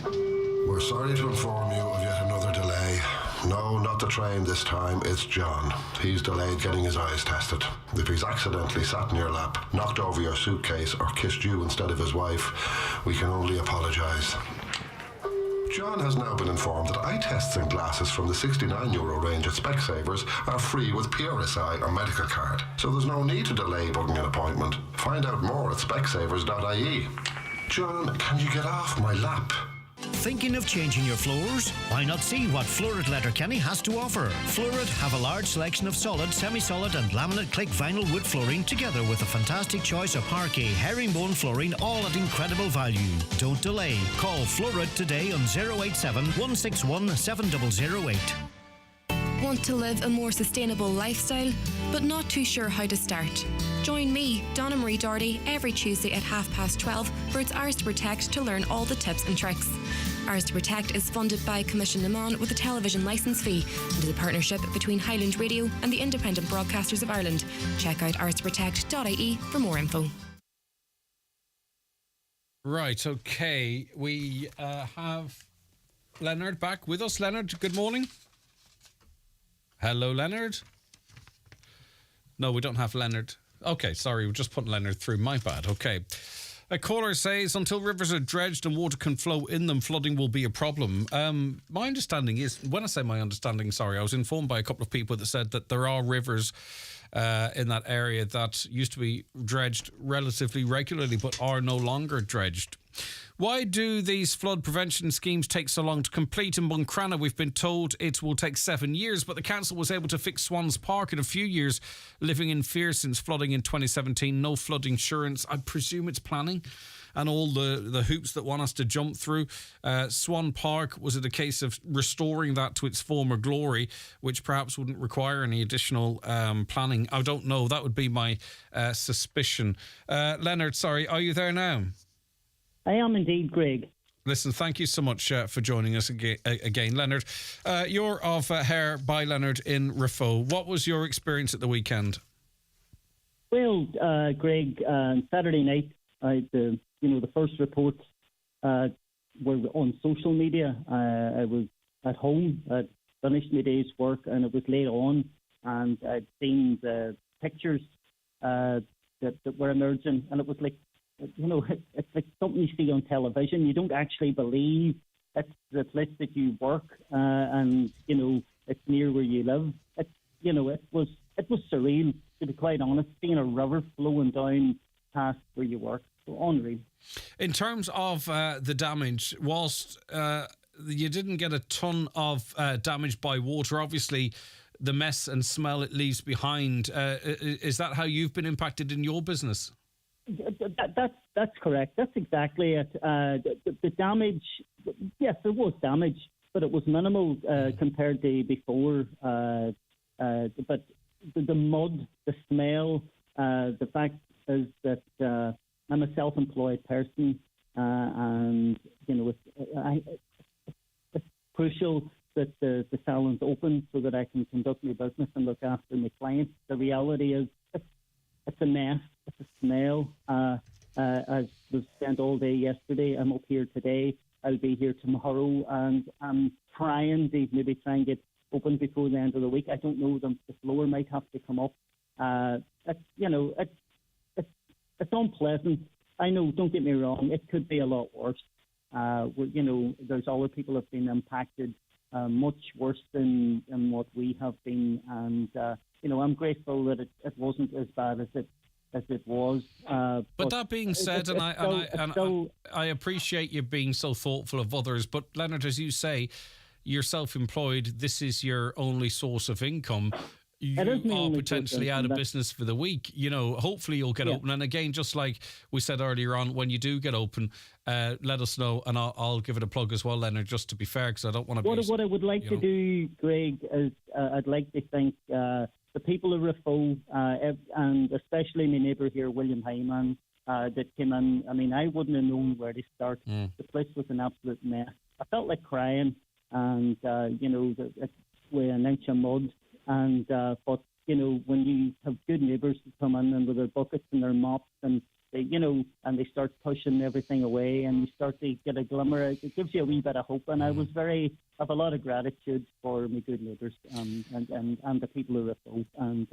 We're sorry to inform you of yet another delay. No, not the train this time, it's John. He's delayed getting his eyes tested. If he's accidentally sat in your lap, knocked over your suitcase or kissed you instead of his wife, we can only apologise. John has now been informed that eye tests and glasses from the €69 range at Specsavers are free with PRSI or medical card, so there's no need to delay booking an appointment. Find out more at specsavers.ie. John, can you get off my lap? Thinking of changing your floors? Why not see what Florid Letterkenny has to offer? Florid have a large selection of solid, semi-solid and laminate click vinyl wood flooring, together with a fantastic choice of parquet, herringbone flooring, all at incredible value. Don't delay. Call Florid today on 087 161 7008. Want to live a more sustainable lifestyle, but not too sure how to start? Join me, Donna Marie Doherty, every Tuesday at 12:30 for It's Ours to Protect to learn all the tips and tricks. Ours to Protect is funded by Commission Naman with a television licence fee and is a partnership between Highland Radio and the Independent Broadcasters of Ireland. Check out ourstoprotect.ie for more info. Right, okay. We have Leonard back with us. Leonard, good morning. Hello, Leonard. No, we don't have Leonard. Okay, sorry, we just put Leonard through. My bad. Okay. A caller says, until rivers are dredged and water can flow in them, flooding will be a problem. My understanding is, when I say my understanding, sorry, I was informed by a couple of people that said that there are rivers in that area that used to be dredged relatively regularly but are no longer dredged. Why do these flood prevention schemes take so long to complete? In Buncrana, we've been told it will take 7 years, but the council was able to fix Swans Park in a few years, living in fear since flooding in 2017. No flood insurance. I presume it's planning and all the hoops that want us to jump through. Swan Park, was it a case of restoring that to its former glory, which perhaps wouldn't require any additional planning? I don't know. That would be my suspicion. Leonard, sorry, are you there now? I am indeed, Greg. Listen, thank you so much for joining us again, Leonard. You're of Hair by Leonard in Rafo. What was your experience at the weekend? Well, Greg, Saturday night, the first reports were on social media. I was at home, I'd finished my day's work, and it was late on, and I'd seen the pictures that were emerging, and it was like, it's like something you see on television. You don't actually believe it's the place that you work, and it's near where you live. It was surreal, to be quite honest, seeing a river flowing down past where you work. So unreal. In terms of the damage, whilst you didn't get a ton of damage by water, obviously the mess and smell it leaves behind. Is that how you've been impacted in your business? That's correct. That's exactly it. The damage, yes, there was damage, but it was minimal compared to before. But the mud, the smell, the fact is that I'm a self-employed person, and it's crucial that the salon's open so that I can conduct my business and look after my clients. The reality is it's a mess. It's a smell. I was spent all day yesterday. I'm up here today. I'll be here tomorrow, and I'm trying to maybe try and get open before the end of the week. I don't know. The floor might have to come up. It's unpleasant. I know. Don't get me wrong. It could be a lot worse. There's other people have been impacted much worse than what we have been, and I'm grateful that it wasn't as bad as it was. But that being said, I appreciate you being so thoughtful of others. But Leonard, as you say, you're self-employed. This is your only source of income. You are potentially out of business for the week. Hopefully you'll get open. And again, just like we said earlier on, when you do get open, let us know, and I'll give it a plug as well, Leonard, just to be fair, because I don't want to be... What I would like to do, Greg, is I'd like to thank the people of Rifo, and especially my neighbour here, William Hyman, that came in. I mean, I wouldn't have known where to start. The place was an absolute mess. I felt like crying, and, with an inch of mud. And but when you have good neighbours who come in and with their buckets and their mops, and they start pushing everything away, and you start to get a glimmer, it gives you a wee bit of hope. And I have a lot of gratitude for my good neighbours and the people who are involved, and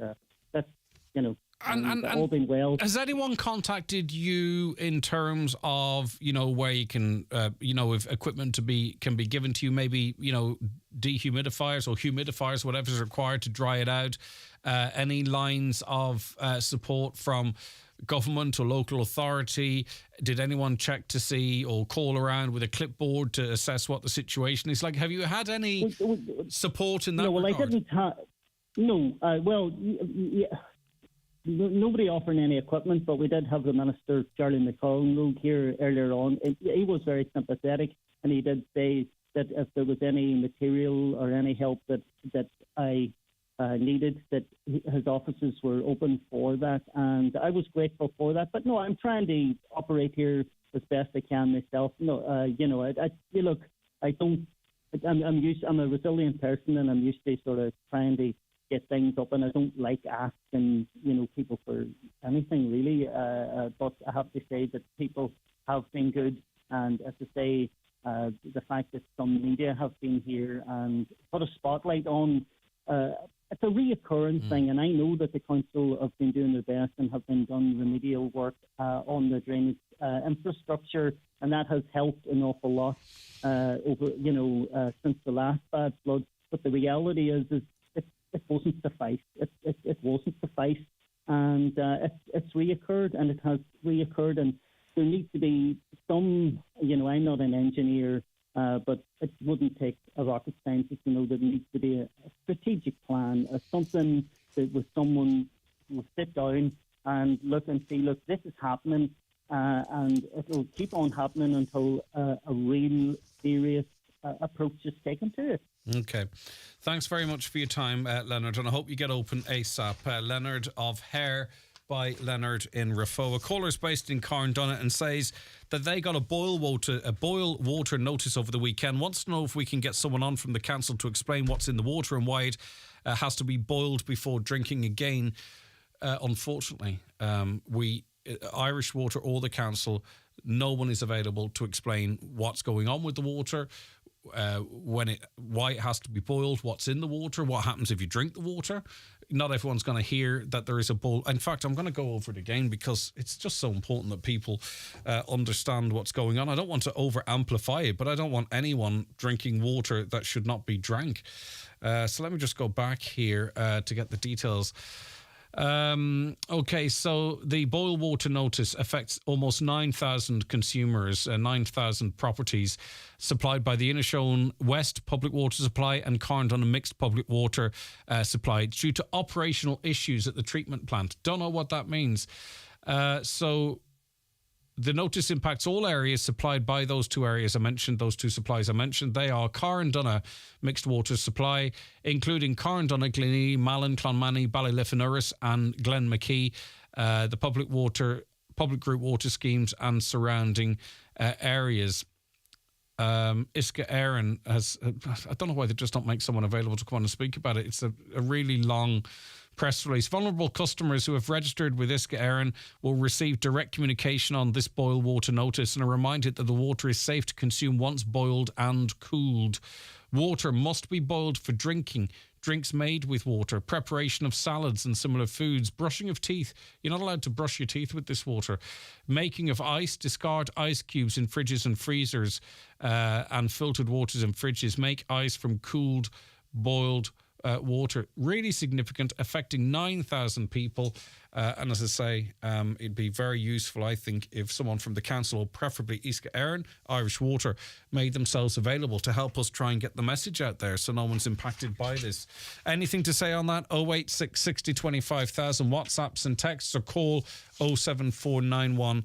that's and all been well. Has anyone contacted you in terms of where you can if equipment can be given to you, maybe dehumidifiers or humidifiers, whatever's required to dry it out? Any lines of support from government or local authority? Did anyone check to see or call around with a clipboard to assess what the situation is like? Have you had any support in that regard? I didn't have. No. Nobody offering any equipment, but we did have the Minister, Charlie McConnell, here earlier on. He was very sympathetic, and he did say that if there was any material or any help that I needed, that his offices were open for that, and I was grateful for that. But no, I'm trying to operate here as best I can myself. No, I'm a resilient person, and I'm used to sort of trying to get things up, and I don't like asking people for anything really, but I have to say that people have been good, and as I say, the fact that some media have been here and put a spotlight on it's a reoccurring thing, and I know that the council have been doing their best and have been done remedial work on the drainage infrastructure, and that has helped an awful lot since the last bad flood. But the reality is it wasn't suffice. It wasn't suffice, and it's reoccurred, and it has reoccurred, and there needs to be some. I'm not an engineer, but it wouldn't take a rocket scientist to know that there needs to be a strategic plan, something that with someone will sit down and look and see, look, this is happening, and it will keep on happening until a real serious approach is taken to it. Okay. Thanks very much for your time, Leonard, and I hope you get open ASAP. Leonard of Hair by Leonard in Rifo. A caller's based in Carndonagh and says that they got a boil water notice over the weekend. Wants to know if we can get someone on from the council to explain what's in the water and why it has to be boiled before drinking again. Unfortunately, Irish Water or the council, no one is available to explain what's going on with the water, why it has to be boiled, what's in the water, what happens if you drink the water. Not everyone's going to hear that there is a boil. In fact, I'm going to go over it again because it's just so important that people understand what's going on. I don't want to over amplify it, but I don't want anyone drinking water that should not be drank. So let me just go back here to get the details. Okay, so the boil water notice affects almost 9,000 consumers, 9,000 properties supplied by the Inishowen West Public Water Supply and Carndonagh Mixed Public Water Supply due to operational issues at the treatment plant. Don't know what that means. So The notice impacts all areas supplied by those two areas I mentioned, those two supplies I mentioned. They are Carndonagh Mixed Water Supply, including Carndonagh, Glenee, Malin, Clonmany, Ballyliffin and Glenmachee, the public group water schemes and surrounding areas. Isca Éireann has, I don't know why they just don't make someone available to come on and speak about it. It's a really long press release. Vulnerable customers who have registered with Isca Éireann will receive direct communication on this boil water notice and are reminded that the water is safe to consume once boiled and cooled. Water must be boiled for drinking, drinks made with water, preparation of salads and similar foods, brushing of teeth. You're not allowed to brush your teeth with this water. Making of ice, discard ice cubes in fridges and freezers and filtered waters in fridges. Make ice from cooled, boiled water. Really significant, affecting 9,000 people. And as I say, it'd be very useful, I think, if someone from the council, or preferably Isca Éireann, Irish Water, made themselves available to help us try and get the message out there so no one's impacted by this. Anything to say on that? 086 60 25,000. WhatsApps and texts, or call 07491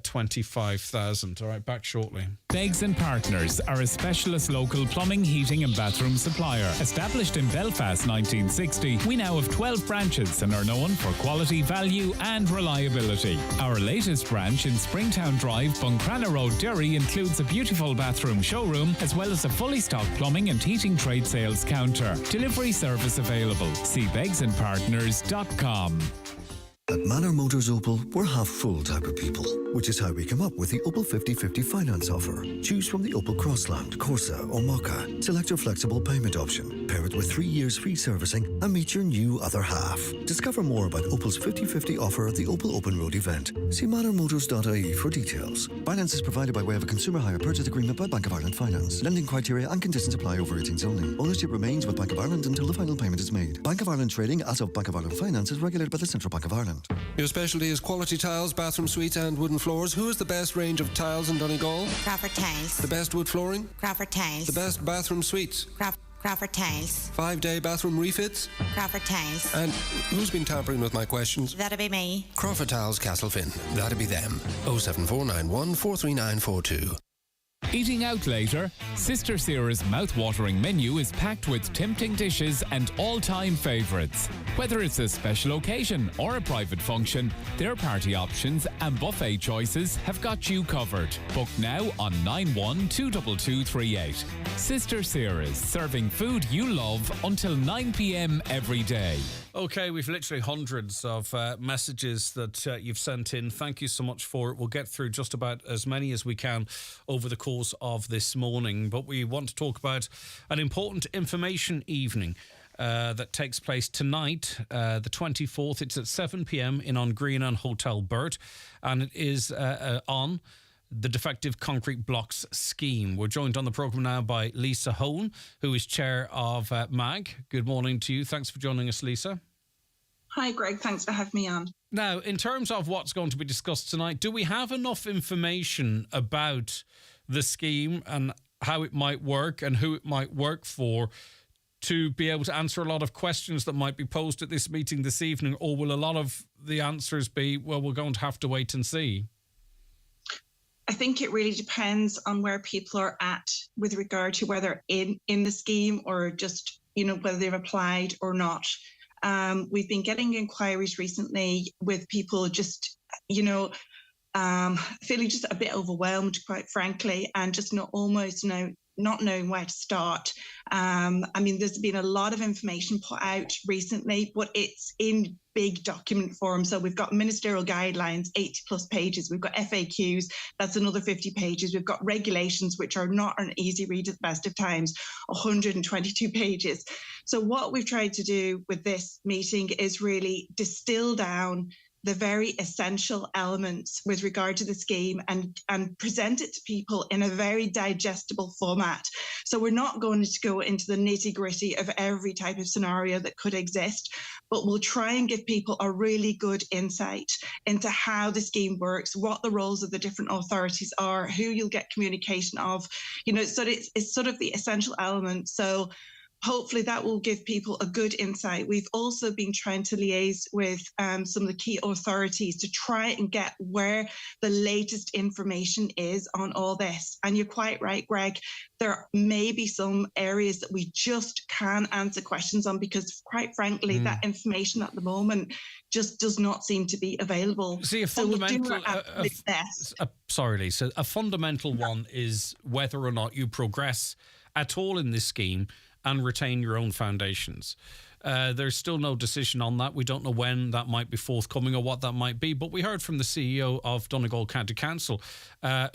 25,000. All right, back shortly. Beggs & Partners are a specialist local plumbing, heating and bathroom supplier. Established in Belfast 1960, we now have 12 branches and are known for quality, value and reliability. Our latest branch in Springtown Drive, Buncrana Road, Derry, includes a beautiful bathroom showroom as well as a fully stocked plumbing and heating trade sales counter. Delivery service available. See beggsandpartners.com. At Manor Motors Opel, we're half-full type of people, which is how we come up with the Opel 50/50 finance offer. Choose from the Opel Crossland, Corsa or Mokka. Select your flexible payment option, pair it with 3 years free servicing and meet your new other half. Discover more about Opel's 50/50 offer at the Opel Open Road event. See manormotors.ie for details. Finance is provided by way of a consumer hire purchase agreement by Bank of Ireland Finance. Lending criteria and conditions apply. Over 18s only. Ownership remains with Bank of Ireland until the final payment is made. Bank of Ireland trading as of Bank of Ireland Finance is regulated by the Central Bank of Ireland. Your specialty is quality tiles, bathroom suites and wooden floors. Who is the best range of tiles in Donegal? Crawford Tiles. The best wood flooring? Crawford Tiles. The best bathroom suites? Crawford Tiles. 5-day bathroom refits? Crawford Tiles. And who's been tampering with my questions? That'd be me. Crawford Tiles, Castlefin. That'd be them. 07491 43942. Eating out later? Sister Sarah's mouth-watering menu is packed with tempting dishes and all-time favourites. Whether it's a special occasion or a private function, their party options and buffet choices have got you covered. Book now on 91222238. Sister Sarah's, serving food you love until 9 p.m. every day. Okay, we've literally hundreds of messages that you've sent in. Thank you so much for it. We'll get through just about as many as we can over the course of this morning. But we want to talk about an important information evening that takes place tonight, the 24th. It's at 7 p.m. in On Green and Hotel Burt. And it is on the Defective Concrete Blocks scheme. We're joined on the programme now by Lisa Hone, who is chair of MAG. Good morning to you. Thanks for joining us, Lisa. Hi, Greg. Thanks for having me on. Now, in terms of what's going to be discussed tonight, do we have enough information about the scheme and how it might work and who it might work for to be able to answer a lot of questions that might be posed at this meeting this evening? Or will a lot of the answers be, well, we're going to have to wait and see? I think it really depends on where people are at with regard to whether in the scheme or just, whether they've applied or not. We've been getting inquiries recently with people just, feeling just a bit overwhelmed, quite frankly, and just not knowing where to start. There's been a lot of information put out recently, but it's in big document form. So we've got ministerial guidelines, 80 plus pages. We've got FAQs, that's another 50 pages. We've got regulations, which are not an easy read at the best of times, 122 pages. So what we've tried to do with this meeting is really distill down the very essential elements with regard to the scheme and present it to people in a very digestible format. So we're not going to go into the nitty-gritty of every type of scenario that could exist, but we'll try and give people a really good insight into how the scheme works, what the roles of the different authorities are, who you'll get communication of, so it's sort of the essential elements. So hopefully that will give people a good insight. We've also been trying to liaise with some of the key authorities to try and get where the latest information is on all this. And you're quite right, Greg. There may be some areas that we just can't answer questions on because, quite frankly, that information at the moment just does not seem to be available. See, a fundamental... sorry, Lisa. A fundamental one is whether or not you progress at all in this scheme and retain your own foundations. There's still no decision on that. We don't know when that might be forthcoming or what that might be. But we heard from the CEO of Donegal County Council,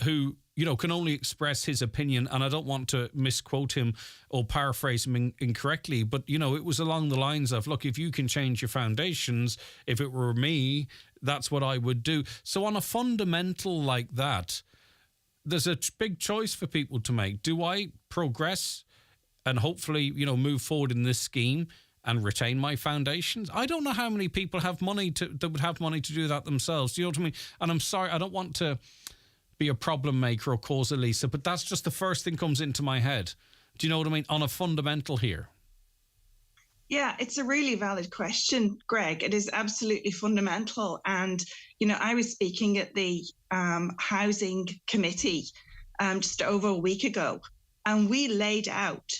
who, can only express his opinion. And I don't want to misquote him or paraphrase him incorrectly. But, it was along the lines of, look, if you can change your foundations, if it were me, that's what I would do. So on a fundamental like that, there's a big choice for people to make. Do I progress and hopefully, move forward in this scheme and retain my foundations? I don't know how many people have money that would have money to do that themselves. Do you know what I mean? And I'm sorry, I don't want to be a problem maker or cause a Lisa, but that's just the first thing comes into my head. Do you know what I mean? On a fundamental here. Yeah, it's a really valid question, Greg. It is absolutely fundamental. And, I was speaking at the Housing Committee just over a week ago, and we laid out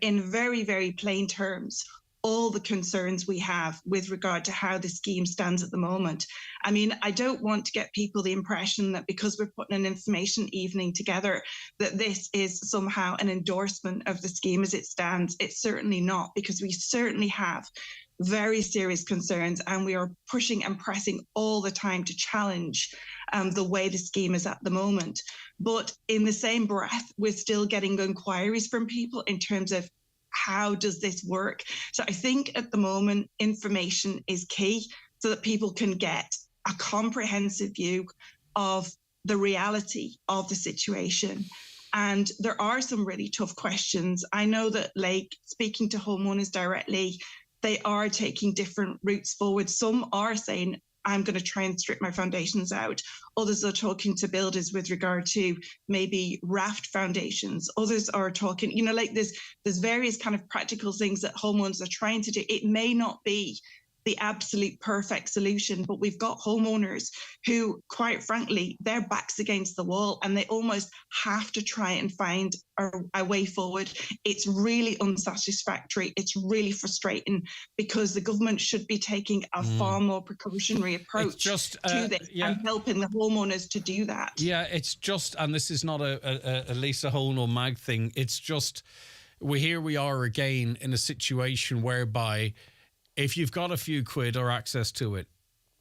in very, very plain terms all the concerns we have with regard to how the scheme stands at the moment. I mean, I don't want to get people the impression that because we're putting an information evening together, that this is somehow an endorsement of the scheme as it stands. It's certainly not, because we certainly have very serious concerns, and we are pushing and pressing all the time to challenge the way the scheme is at the moment. But in the same breath, we're still getting inquiries from people in terms of how does this work? So I think at the moment, information is key so that people can get a comprehensive view of the reality of the situation. And there are some really tough questions. I know that, speaking to homeowners directly, they are taking different routes forward. Some are saying, I'm going to try and strip my foundations out. Others are talking to builders with regard to maybe raft foundations. Others are talking, there's various kind of practical things that homeowners are trying to do. It may not be the absolute perfect solution, but we've got homeowners who, quite frankly, their back's against the wall and they almost have to try and find a way forward. It's really unsatisfactory. It's really frustrating, because the government should be taking a far more precautionary approach to this and helping the homeowners to do that. Yeah, it's just, and this is not a Lisa Hone or Mag thing, it's just, here we are again in a situation whereby if you've got a few quid or access to it,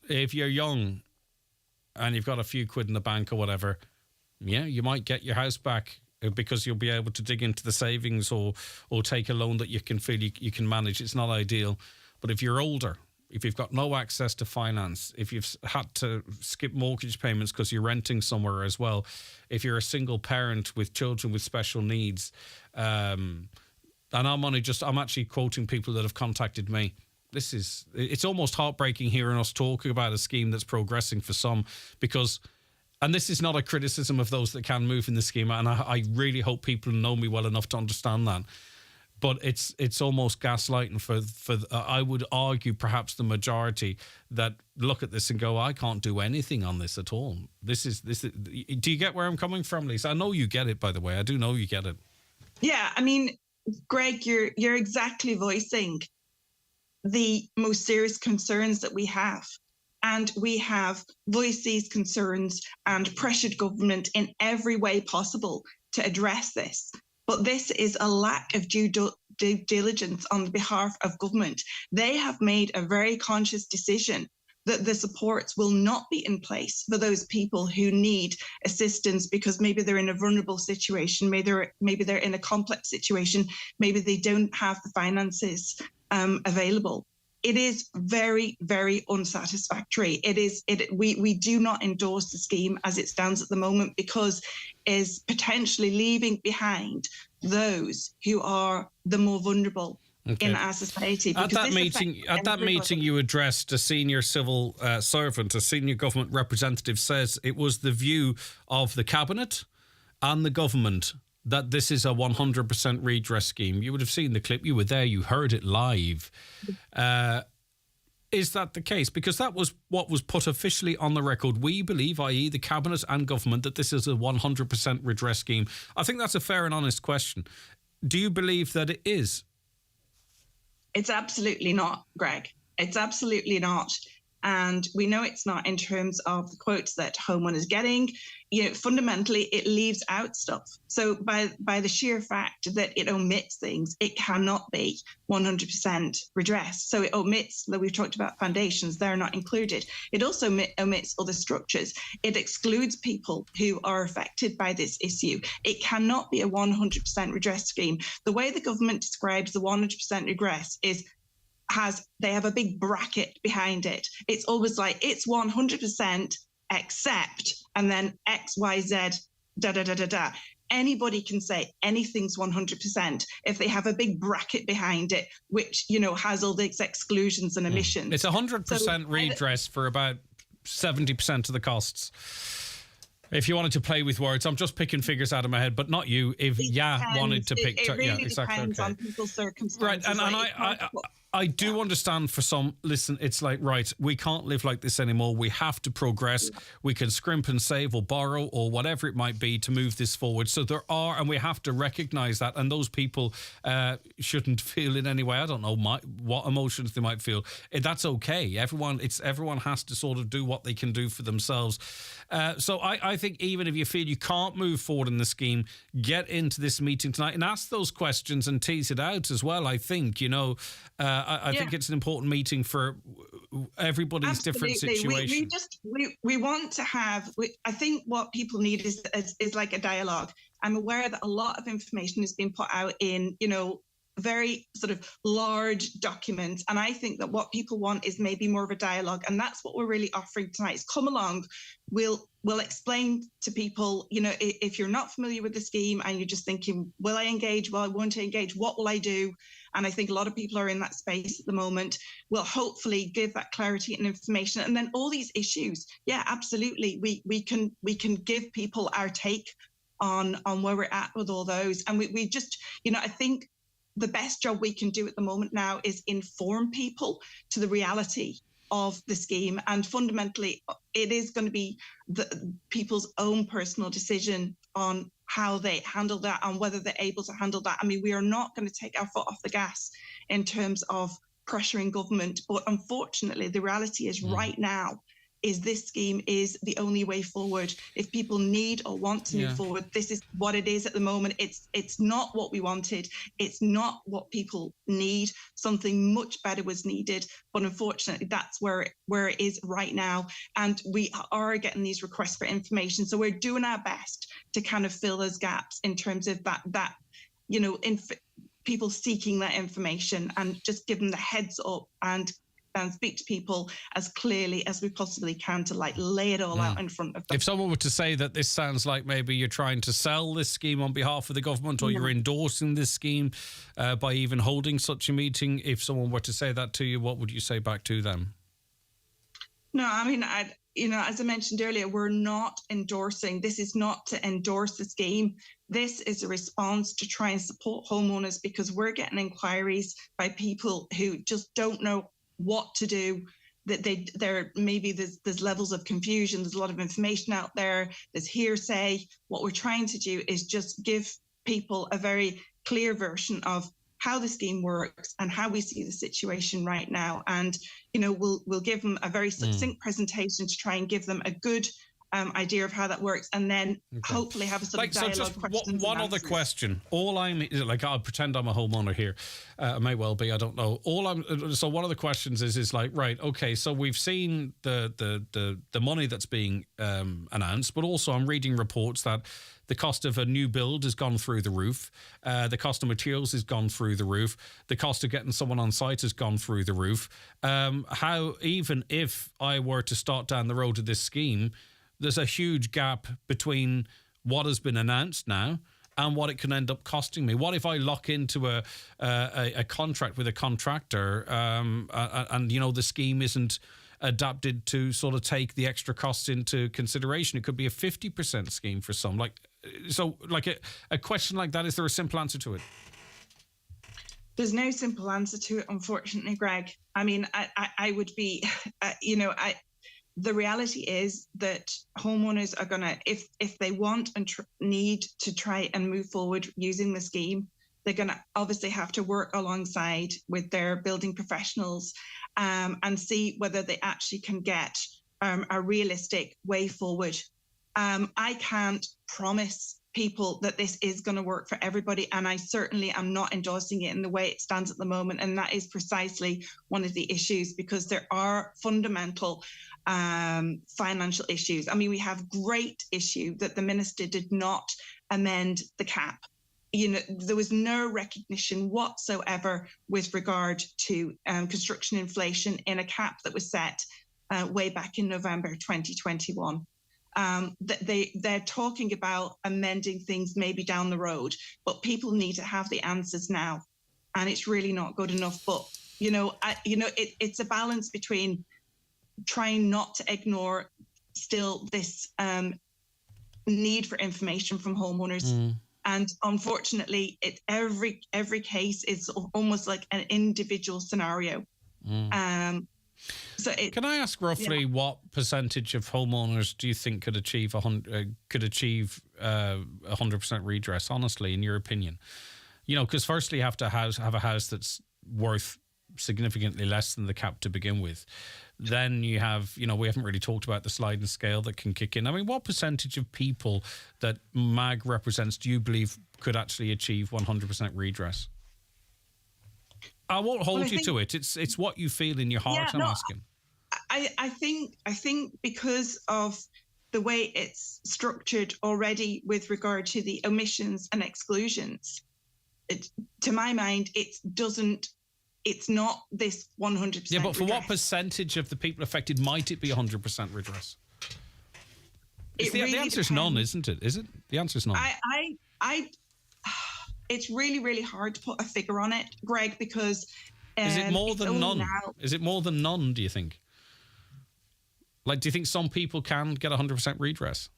if you're young and you've got a few quid in the bank or whatever, you might get your house back because you'll be able to dig into the savings or take a loan that you can feel you can manage. It's not ideal. But if you're older, if you've got no access to finance, if you've had to skip mortgage payments because you're renting somewhere as well, if you're a single parent with children with special needs, and I'm actually quoting people that have contacted me. It's almost heartbreaking hearing us talk about a scheme that's progressing for some, because, and this is not a criticism of those that can move in the scheme, and I really hope people know me well enough to understand that, but it's almost gaslighting for I would argue perhaps the majority that look at this and go, I can't do anything on this at all. This is. Do you get where I'm coming from, Lisa? I know you get it, by the way. I do know you get it. Yeah, I mean, Greg, you're exactly voicing the most serious concerns that we have. And we have voiced these concerns and pressured government in every way possible to address this. But this is a lack of due diligence on behalf of government. They have made a very conscious decision that the supports will not be in place for those people who need assistance because maybe they're in a vulnerable situation, maybe they're in a complex situation, maybe they don't have the finances available. It is very, very unsatisfactory. We do not endorse the scheme as it stands at the moment, because it is potentially leaving behind those who are the more vulnerable in our society. At that meeting, you addressed a senior civil servant, a senior government representative, says it was the view of the cabinet and the government that this is a 100% redress scheme. You would have seen the clip. You were there. You heard it live. Is that the case? Because that was what was put officially on the record. We believe, i.e. the Cabinet and government, that this is a 100% redress scheme. I think that's a fair and honest question. Do you believe that it is? It's absolutely not, Greg. It's absolutely not. And we know it's not in terms of the quotes that Homeone is getting. Fundamentally, it leaves out stuff. So by the sheer fact that it omits things, it cannot be 100% redress. So it omits, like we've talked about foundations, they're not included. It also omits other structures. It excludes people who are affected by this issue. It cannot be a 100% redress scheme. The way the government describes the 100% redress is they have a big bracket behind it. It's always like it's 100% except, and then X, Y, Z, da, da, da, da, da. Anybody can say anything's 100% if they have a big bracket behind it, which, has all these exclusions and omissions. It's 100% redress for about 70% of the costs. If you wanted to play with words, I'm just picking figures out of my head, but not you. If wanted to pick... It really exactly, depends on people's circumstances. Right, and I do understand for some, listen, it's like, right, we can't live like this anymore. We have to progress. We can scrimp and save or borrow or whatever it might be to move this forward. So there are, and we have to recognise that. And those people shouldn't feel in any way, I don't know, what emotions they might feel. That's okay. Everyone has to sort of do what they can do for themselves. So I think even if you feel you can't move forward in the scheme, get into this meeting tonight and ask those questions and tease it out as well. I think, I think it's an important meeting for everybody's different situation. We want to have. I think what people need is like a dialogue. I'm aware that a lot of information has been put out in very sort of large documents, and I think that what people want is maybe more of a dialogue, and that's what we're really offering tonight. Is come along. We'll explain to people, if you're not familiar with the scheme and you're just thinking, will I engage? Well, I want to engage. What will I do? And I think a lot of people are in that space at the moment. We'll hopefully give that clarity and information. And then all these issues, yeah, absolutely. We can give people our take on where we're at with all those. And we just, I think the best job we can do at the moment now is inform people to the reality of the scheme, and fundamentally it is going to be people's own personal decision on how they handle that and whether they're able to handle that. I mean, we are not going to take our foot off the gas in terms of pressuring government, but unfortunately the reality is right now is this scheme is the only way forward. If people need or want to move forward, this is what it is at the moment. It's not what we wanted. It's not what people need. Something much better was needed, but unfortunately that's where it is right now. And we are getting these requests for information. So we're doing our best to kind of fill those gaps in terms of that people seeking that information, and just give them the heads up and speak to people as clearly as we possibly can to lay it all out in front of them. If someone were to say that this sounds like maybe you're trying to sell this scheme on behalf of the government, or you're endorsing this scheme by even holding such a meeting, if someone were to say that to you, what would you say back to them? No, I mean, as I mentioned earlier, we're not endorsing. This is not to endorse the scheme. This is a response to try and support homeowners, because we're getting inquiries by people who just don't know what to do, that there's levels of confusion, there's a lot of information out there, there's hearsay. What we're trying to do is just give people a very clear version of how the scheme works and how we see the situation right now, and we'll give them a very succinct presentation to try and give them a good idea of how that works, and then hopefully have a sort of dialogue. So just one other question. I'll pretend I'm a homeowner here. I may well be. I don't know. So one of the questions is like, right, okay. So we've seen the money that's being announced, but also I'm reading reports that the cost of a new build has gone through the roof. The cost of materials has gone through the roof. The cost of getting someone on site has gone through the roof. How, even if I were to start down the road of this scheme, there's a huge gap between what has been announced now and what it can end up costing me. What if I lock into a contract with a contractor and the scheme isn't adapted to sort of take the extra costs into consideration? It could be a 50% scheme for some. Like, So, like a question like that, is there a simple answer to it? There's no simple answer to it, unfortunately, Greg. I mean, I would be, the reality is that homeowners are going to, if they want and need to try and move forward using the scheme, they're going to obviously have to work alongside with their building professionals and see whether they actually can get a realistic way forward. I can't promise people that this is going to work for everybody, and I certainly am not endorsing it in the way it stands at the moment, and that is precisely one of the issues, because there are fundamental financial issues. I mean, we have great issue that the minister did not amend the cap. There was no recognition whatsoever with regard to construction inflation in a cap that was set way back in November 2021. They're talking about amending things maybe down the road, but people need to have the answers now, and it's really not good enough. But it's a balance between trying not to ignore still this need for information from homeowners. And unfortunately, every case is almost like an individual scenario. Can I ask roughly what percentage of homeowners do you think could achieve 100% redress? Honestly, in your opinion, because firstly, you have to have a house that's worth significantly less than the cap to begin with. Then you have, we haven't really talked about the sliding scale that can kick in. I mean, what percentage of people that MAG represents do you believe could actually achieve 100% redress? I won't hold you to it. It's what you feel in your heart. I'm asking. I think because of the way it's structured already with regard to the omissions and exclusions, to my mind, it's not this 100%. Yeah, but for redress. what percentage of the people affected might it be 100% redress? The answer is none, isn't it? Is it? The answer is none. It's really, really hard to put a figure on it, Greg, because is it more than none? Is it more than none, do you think? Do you think some people can get 100% redress?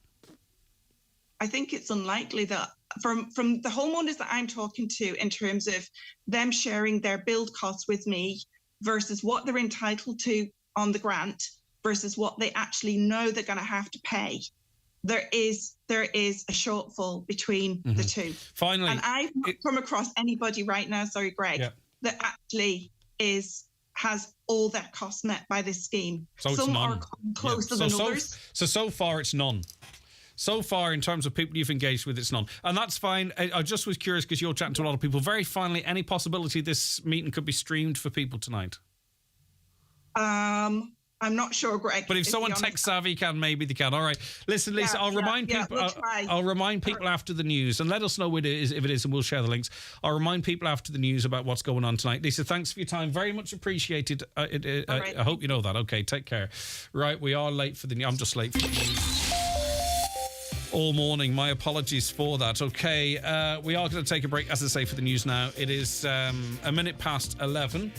I think it's unlikely that from the homeowners that I'm talking to, in terms of them sharing their build costs with me versus what they're entitled to on the grant versus what they actually know they're going to have to pay, there is a shortfall between the two. Finally, and I've not come across anybody right now, sorry, Greg, that actually has all their costs met by this scheme. So some are closer than others. So far, it's none. So far, in terms of people you've engaged with, it's none. And that's fine. I just was curious because you're chatting to a lot of people. Very finally, any possibility this meeting could be streamed for people tonight? I'm not sure, Greg. But if someone tech savvy can, maybe they can. All right. Listen, Lisa, I'll remind people. I'll remind people after the news, and let us know if it is, and we'll share the links. I'll remind people after the news about what's going on tonight. Lisa, thanks for your time. Very much appreciated. I hope you know that. Okay, take care. Right, we are late for the news. I'm just late for the news all morning. My apologies for that. Okay, we are going to take a break, as I say, for the news now. It is a minute past 11.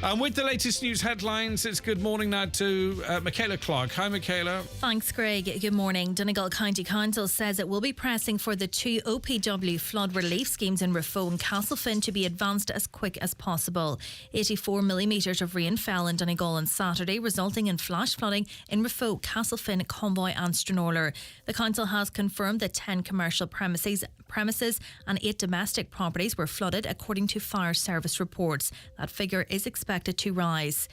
And with the latest news headlines, it's good morning now to Michaela Clark. Hi, Michaela. Thanks, Greg. Good morning. Donegal County Council says it will be pressing for the 2 OPW flood relief schemes in Raphoe and Castlefin to be advanced as quick as possible. 84 millimetres of rain fell in Donegal on Saturday, resulting in flash flooding in Raphoe, Castlefin, Convoy and Stranorlar. The council has confirmed that 10 commercial premises and 8 domestic properties were flooded, according to fire service reports. That figure is expected to rise.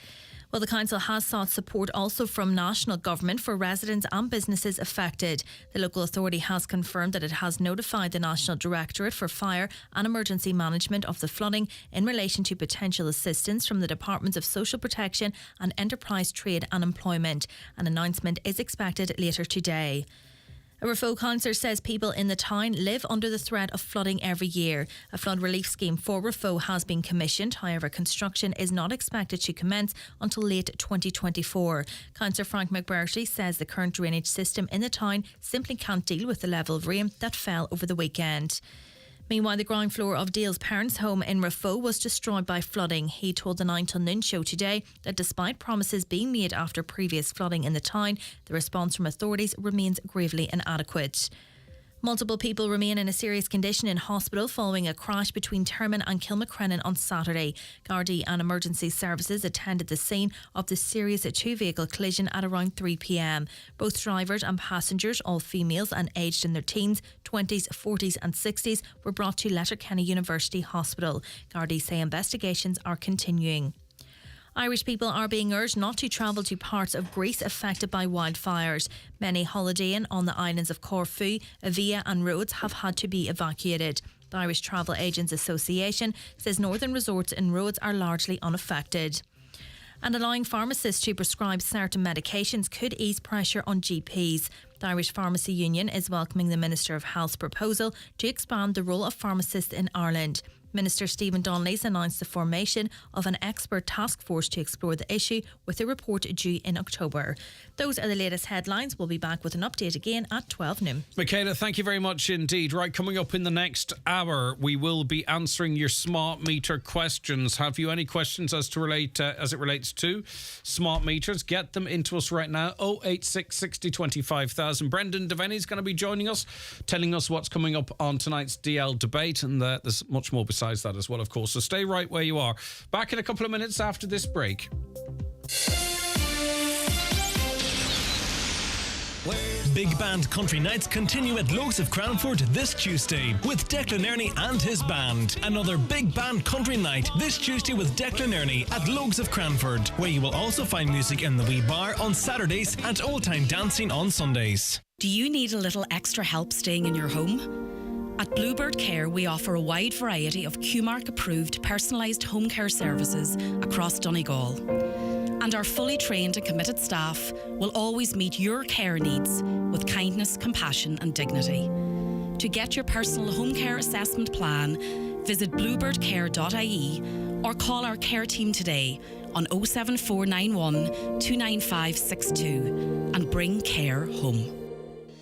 Well, the council has sought support also from national government for residents and businesses affected. The local authority has confirmed that it has notified the National Directorate for Fire and Emergency Management of the flooding in relation to potential assistance from the Departments of Social Protection and Enterprise, Trade and Employment. An announcement is expected later today. A Raphoe councillor says people in the town live under the threat of flooding every year. A flood relief scheme for Raphoe has been commissioned. However, construction is not expected to commence until late 2024. Councillor Frank McBurty says the current drainage system in the town simply can't deal with the level of rain that fell over the weekend. Meanwhile, the ground floor of Dale's parents' home in Raphoe was destroyed by flooding. He told the 9 till noon show today that despite promises being made after previous flooding in the town, the response from authorities remains gravely inadequate. Multiple people remain in a serious condition in hospital following a crash between Termon and Kilmacrennan on Saturday. Gardaí and emergency services attended the scene of the serious two-vehicle collision at around 3 p.m. Both drivers and passengers, all females and aged in their teens, 20s, 40s and 60s, were brought to Letterkenny University Hospital. Gardaí say investigations are continuing. Irish people are being urged not to travel to parts of Greece affected by wildfires. Many holidaying on the islands of Corfu, Evia and Rhodes have had to be evacuated. The Irish Travel Agents Association says northern resorts in Rhodes are largely unaffected. And allowing pharmacists to prescribe certain medications could ease pressure on GPs. The Irish Pharmacy Union is welcoming the Minister of Health's proposal to expand the role of pharmacists in Ireland. Minister Stephen Donnelly's announced the formation of an expert task force to explore the issue, with a report due in October. Those are the latest headlines. We'll be back with an update again at 12 noon. Michaela, thank you very much indeed. Right, coming up in the next hour, we will be answering your smart meter questions. Have you any questions as it relates to smart meters? Get them into us right now. 086 60 25,000. Brendan Devaney's going to be joining us, telling us what's coming up on tonight's DL debate, and there's much more besides that as well, of course. So stay right where you are. Back in a couple of minutes after this break. Big Band Country Nights continue at Loads of Cranford this Tuesday with Declan Ernie and his band. Another Big Band Country Night this Tuesday with Declan Ernie at Loads of Cranford, where you will also find music in the Wee Bar on Saturdays and Old Time Dancing on Sundays. Do you need a little extra help staying in your home? At Bluebird Care, we offer a wide variety of QMark approved personalised home care services across Donegal. And our fully trained and committed staff will always meet your care needs with kindness, compassion and dignity. To get your personal home care assessment plan, visit bluebirdcare.ie or call our care team today on 07491 29562 and bring care home.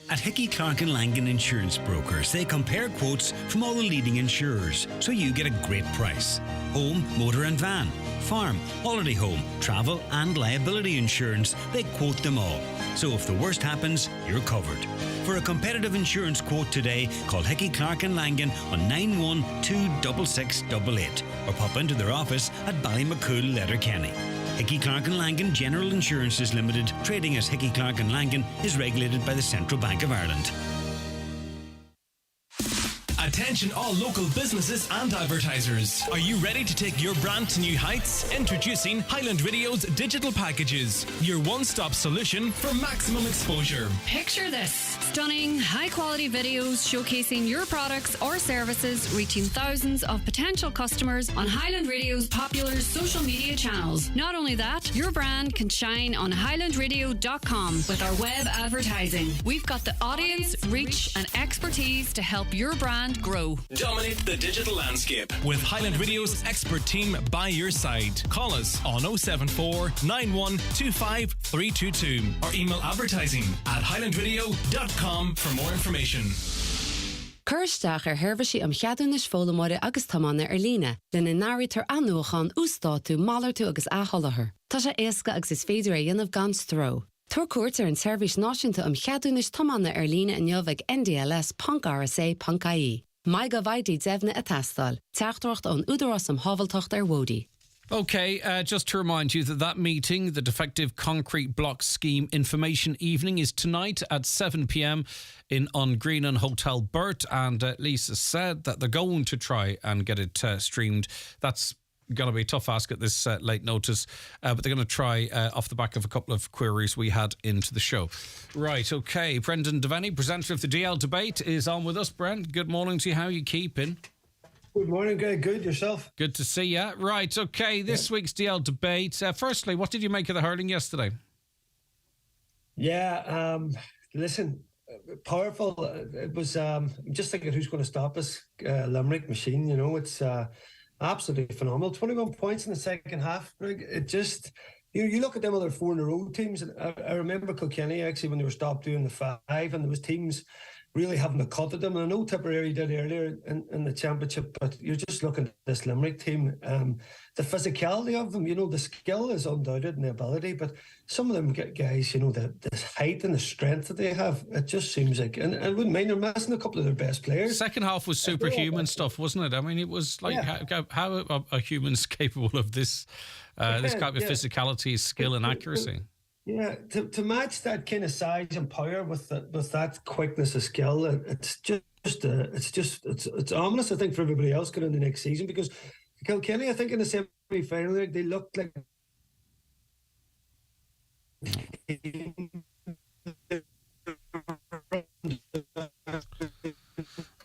At Hickey, Clark and Langan Insurance Brokers, they compare quotes from all the leading insurers, so you get a great price. Home, motor and van, farm, holiday home, travel and liability insurance, they quote them all. So if the worst happens, you're covered. For a competitive insurance quote today, call Hickey, Clark and Langan on 9126688 or pop into their office at Ballymacool, Letterkenny. Hickey, Clark and Langan General Insurances Limited, trading as Hickey, Clark and Langan, is regulated by the Central Bank of Ireland. Attention all local businesses and advertisers. Are you ready to take your brand to new heights? Introducing Highland Radio's digital packages, your one-stop solution for maximum exposure. Picture this. Stunning, high-quality videos showcasing your products or services, reaching thousands of potential customers on Highland Radio's popular social media channels. Not only that, your brand can shine on highlandradio.com with our web advertising. We've got the audience, reach and expertise to help your brand grow. Dominate the digital landscape with Highland Radio's expert team by your side. Call us on 074 9125 322 or email advertising at highlandradio.com for more information. Cursteach hervisí cheadúnis fólamóide agus tamána líne, lena náritar anúchan ústátu málartu agus áholahar. Tá sé éasca agus is féidir dhéanamh gan stró. Tuair cuairt an seirbhís náisiúnta cheadúnis tamána líne in jobhag ndls.rsa.ie. Mai go bhaidí dzefna a tastal, teachtrocht an údarás havaltocht Wodi. Okay, just to remind you that meeting, the Defective Concrete Block Scheme Information Evening, is tonight at 7 p.m. on Greenan Hotel Burt, and Lisa said that they're going to try and get it streamed. That's going to be a tough ask at this late notice, but they're going to try off the back of a couple of queries we had into the show. Right, okay. Brendan Devaney, presenter of the DL debate, is on with us. Brent, good morning to you. How are you keeping? Good morning, Greg. Good. Yourself? Good to see you. Right, okay. This week's DL debate. Firstly, what did you make of the hurling yesterday? Yeah, listen, powerful. It was just thinking who's going to stop us. Limerick machine, you know, it's absolutely phenomenal. 21 points in the second half. It just, you look at them other 4 in a row teams, and I remember Kilkenny actually when they were stopped doing the 5, and there was teams really having a cut at them. And I know Tipperary did earlier in the championship, but you're just looking at this Limerick team. The physicality of them, the skill is undoubted and the ability, but some of them guys, the height and the strength that they have, it just seems like, and I wouldn't mind, they're missing a couple of their best players. Second half was superhuman stuff, wasn't it? I mean, it was like how are humans capable of this this kind of physicality, skill, and accuracy? Yeah, to match that kind of size and power with that quickness of skill, it's ominous, I think, for everybody else going into the next season, because Kilkenny, I think, in the semi-final, they looked like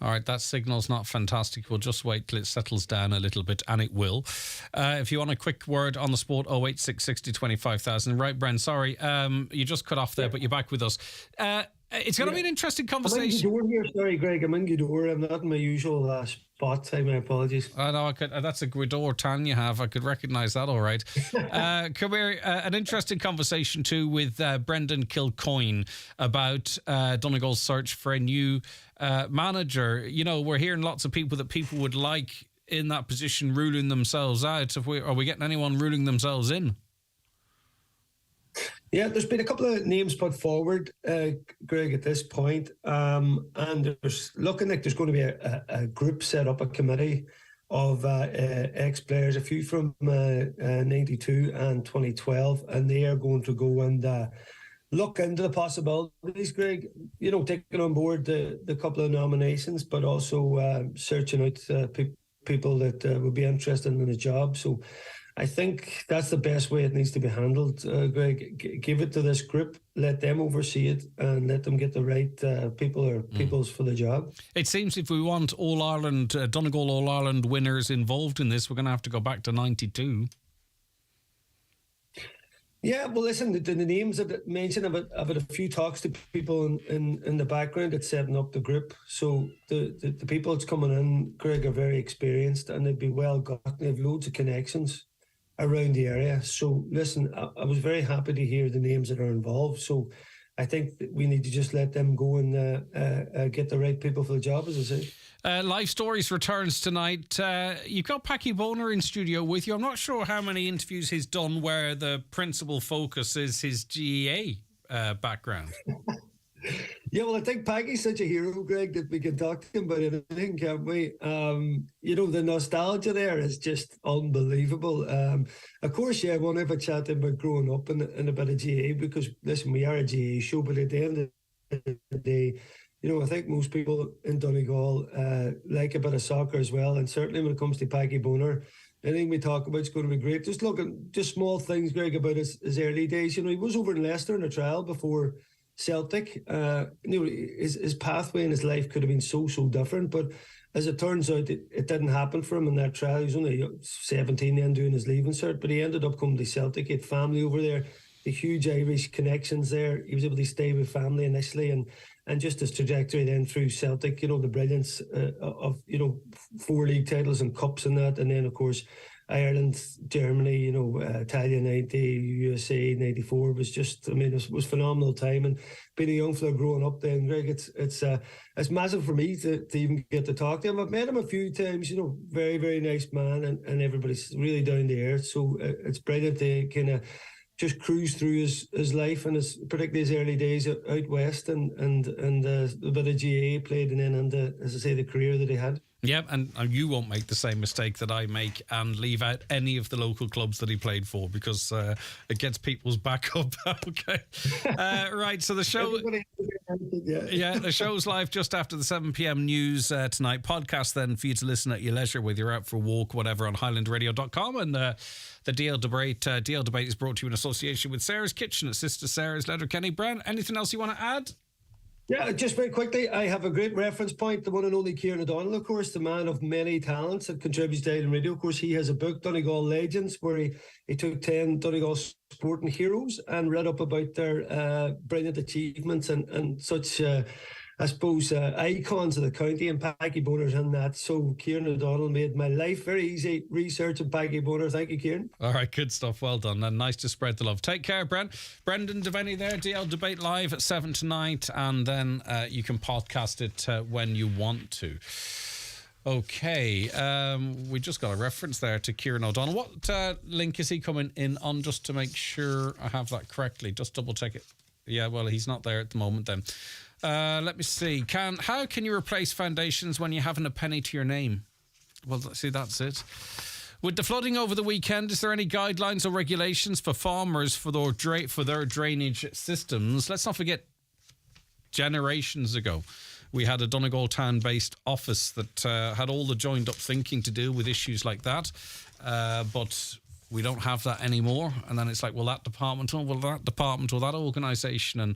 All right, that signal's not fantastic. We'll just wait till it settles down a little bit, and it will. If you want a quick word on the sport, 086 60 25,000. Right, Bren, sorry, you just cut off there, but you're back with us. It's going to be an interesting conversation. I'm in Gweedore here. Sorry, Greg, I'm in Gweedore. I'm not in my usual spot. My apologies. I know, that's a Gweedore tan you have. I could recognise that all right. Come here, an interesting conversation too with Brendan Kilcoyne about Donegal's search for a new manager. We're hearing lots of people that people would like in that position ruling themselves out. Are we getting anyone ruling themselves in? Yeah, there's been a couple of names put forward, Greg, at this point. And there's looking like there's going to be a group set up, a committee of ex-players, a few from 92 and 2012, and they are going to go and look into the possibilities, Greg, taking on board the couple of nominations, but also searching out people that would be interested in the job. So I think that's the best way it needs to be handled, Greg. Give it to this group, let them oversee it, and let them get the right people or peoples for the job. It seems if we want All-Ireland, Donegal All-Ireland winners involved in this, we're going to have to go back to 92. Yeah, well, listen, the names that mentioned about a few talks to people in the background that's setting up the group. So the people that's coming in, Greg, are very experienced and they'd be well got. They have loads of connections around the area. So listen, I was very happy to hear the names that are involved. So I think that we need to just let them go and get the right people for the job, as I say. Life Stories returns tonight. You've got Packy Boner in studio with you. I'm not sure how many interviews he's done where the principal focus is his GEA background. Yeah, well, I think Packy's such a hero, Greg, that we can talk to him about anything, can't we? The nostalgia there is just unbelievable. Of course, I want to have a chat about growing up in a bit of GA, because, listen, we are a GA show, but at the end of the day, I think most people in Donegal like a bit of soccer as well, and certainly when it comes to Packy Boner, anything we talk about is going to be great. Just looking, just small things, Greg, about his early days. He was over in Leicester in a trial before Celtic. His pathway in his life could have been so different, but as it turns out, it didn't happen for him in that trial. He was only 17 then doing his leaving cert, but he ended up coming to Celtic. He had family over there, the huge Irish connections there. He was able to stay with family initially, and just his trajectory then through Celtic, the brilliance of 4 league titles and cups and that, and then of course Ireland, Germany, Italia 90, USA 94 was just, it was phenomenal time. And being a young fella growing up then, Greg, it's massive for me to even get to talk to him. I've met him a few times, very, very nice man, and everybody's really down to earth. So it's brilliant to kind of just cruise through his life and particularly his early days out west and a bit of GA played, and then as I say, the career that he had. Yeah, and you won't make the same mistake that I make and leave out any of the local clubs that he played for, because it gets people's back up. Okay. Right, so the show... the show's live just after the 7 p.m. news tonight. Podcast then for you to listen at your leisure, whether you're out for a walk, whatever, on highlandradio.com. And the DL Debate is brought to you in association with Sarah's Kitchen at Sister Sarah's, Letterkenny. Bren, anything else you want to add? Yeah, just very quickly, I have a great reference point. The one and only Kieran O'Donnell, of course, the man of many talents that contributes to Island Radio. Of course, he has a book, Donegal Legends, where he took 10 Donegal sporting heroes and read up about their brilliant achievements and such I suppose, icons of the county and Packie Boners in that. So Kieran O'Donnell made my life very easy researching Packie Boner. Thank you, Kieran. All right, good stuff. Well done. And nice to spread the love. Take care, Brent. Brendan Devaney there, DL Debate Live at 7 tonight. And then you can podcast it when you want to. Okay, we just got a reference there to Kieran O'Donnell. What link is he coming in on, just to make sure I have that correctly? Just double check it. Yeah, well, he's not there at the moment then. Let me see. How can you replace foundations when you haven't a penny to your name? Well, see, that's it. With the flooding over the weekend, is there any guidelines or regulations for farmers for their drainage systems? Let's not forget, generations ago, we had a Donegal town-based office that had all the joined-up thinking to deal with issues like that, but we don't have that anymore. And then it's like, well, that department, or that organisation, and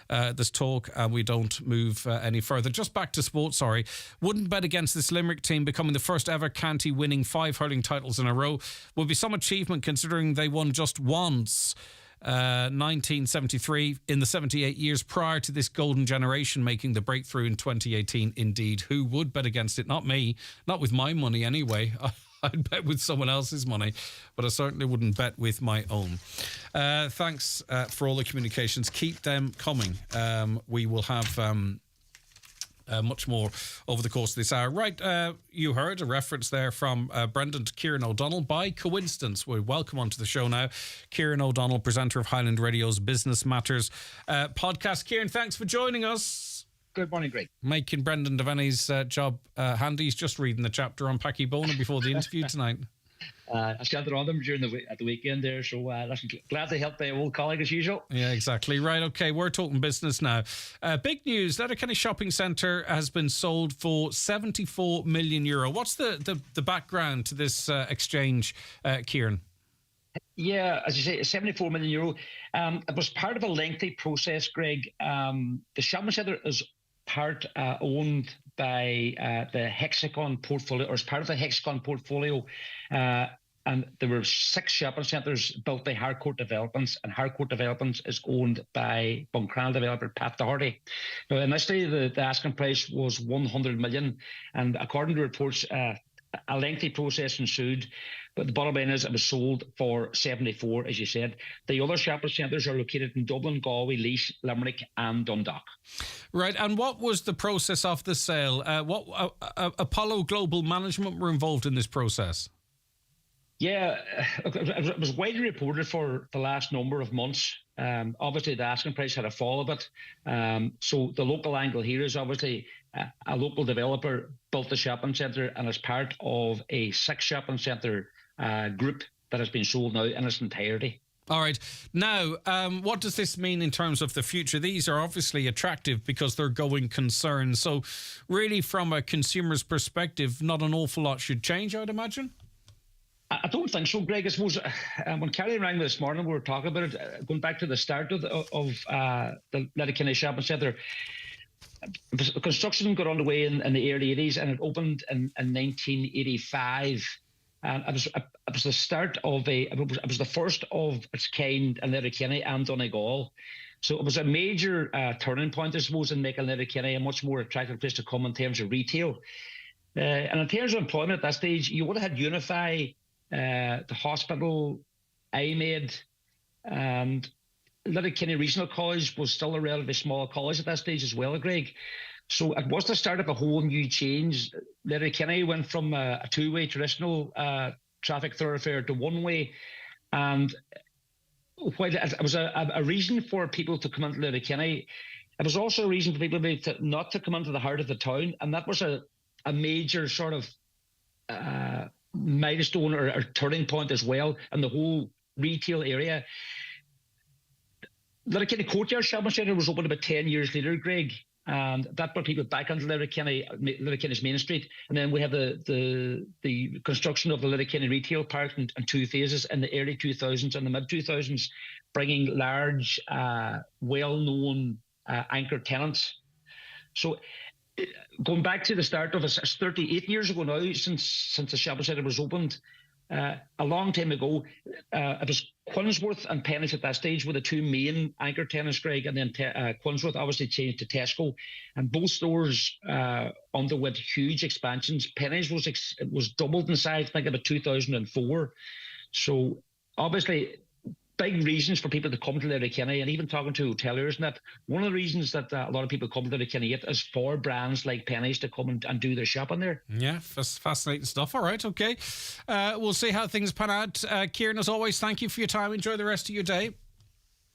there's talk, and we don't move any further. Just back to sport, sorry. Wouldn't bet against this Limerick team becoming the first ever county winning 5 hurling titles in a row. Would be some achievement considering they won just once. 1973, in the 78 years prior to this golden generation making the breakthrough in 2018. Indeed, who would bet against it? Not me, not with my money anyway. I'd bet with someone else's money, but I certainly wouldn't bet with my own. Thanks for all the communications. Keep them coming. We will have much more over the course of this hour. Right, you heard a reference there from Brendan to Kieran O'Donnell. By coincidence, we welcome onto the show now Kieran O'Donnell, presenter of Highland Radio's Business Matters podcast. Kieran, thanks for joining us. Good morning, Greg. Making Brendan Devaney's job handy. He's just reading the chapter on Packie Boner before the interview tonight. I scanned it on them during the weekend there, so glad to help the old colleague as usual. Yeah, exactly. Right, okay, we're talking business now. Big news, Letterkenny Shopping Centre has been sold for €74 million. What's the background to this exchange, Kieran? Yeah, as you say, €74 million. It was part of a lengthy process, Greg. The shopping centre is part owned by the Hexagon portfolio, or as part of the Hexagon portfolio, and there were 6 shopping centres built by Harcourt Developments, and Harcourt Developments is owned by Buncrana developer Pat Doherty. Now, initially, the asking price was 100 million, and according to reports, a lengthy process ensued, but the bottom line is it was sold for 74, as you said. The other shopping centres are located in Dublin, Galway, Laois, Limerick and Dundalk. Right, and what was the process of the sale? What Apollo Global Management were involved in this process? Yeah, it was widely reported for the last number of months. Obviously, the asking price had a fall a bit. So the local angle here is obviously a local developer built the shopping centre and is part of a 6 shopping centre group that has been sold now in its entirety. All right. Now, what does this mean in terms of the future? These are obviously attractive because they're going concern. So really, from a consumer's perspective, not an awful lot should change, I would imagine? I don't think so, Greg. I suppose when Carrie rang me this morning, we were talking about it, going back to the start of the Letterkenny Shopping Centre. Construction got underway in the early 80s, and it opened in 1985. And it was the start of it was the first of its kind in Letterkenny and Donegal. So it was a major turning point, I suppose, in making Letterkenny a much more attractive place to come in terms of retail. And in terms of employment at that stage, you would have had Unify, the hospital, IMED, and Letterkenny Regional College was still a relatively small college at that stage as well, Greg. So it was the start of a whole new change. Letterkenny went from a 2-way traditional traffic thoroughfare to 1-way. And while it was a reason for people to come into Letterkenny, it was also a reason for people not to come into the heart of the town. And that was a major sort of milestone or turning point as well in the whole retail area. Letterkenny Courtyard Shopping Centre was opened about 10 years later, Greg, and that brought people back onto Letterkenny's Main Street. And then we have the construction of the Letterkenny Retail Park in 2 phases in the early 2000s and the mid 2000s, bringing large, well-known anchor tenants. So going back to the start of it, it's 38 years ago now since the shopping centre was opened. a long time ago, it was Quinsworth and Pennies at that stage were the two main anchor tenants, Greg, and then Quinsworth obviously changed to Tesco, and both stores underwent huge expansions. Pennies was doubled in size, I think about 2004. So obviously, big reasons for people to come to Letterkenny, and even talking to hoteliers and that, one of the reasons that a lot of people come to Letterkenny is for brands like Pennies to come and do their shopping there. Yeah, fascinating stuff. All right, okay. We'll see how things pan out. Kieran, as always, thank you for your time. Enjoy the rest of your day.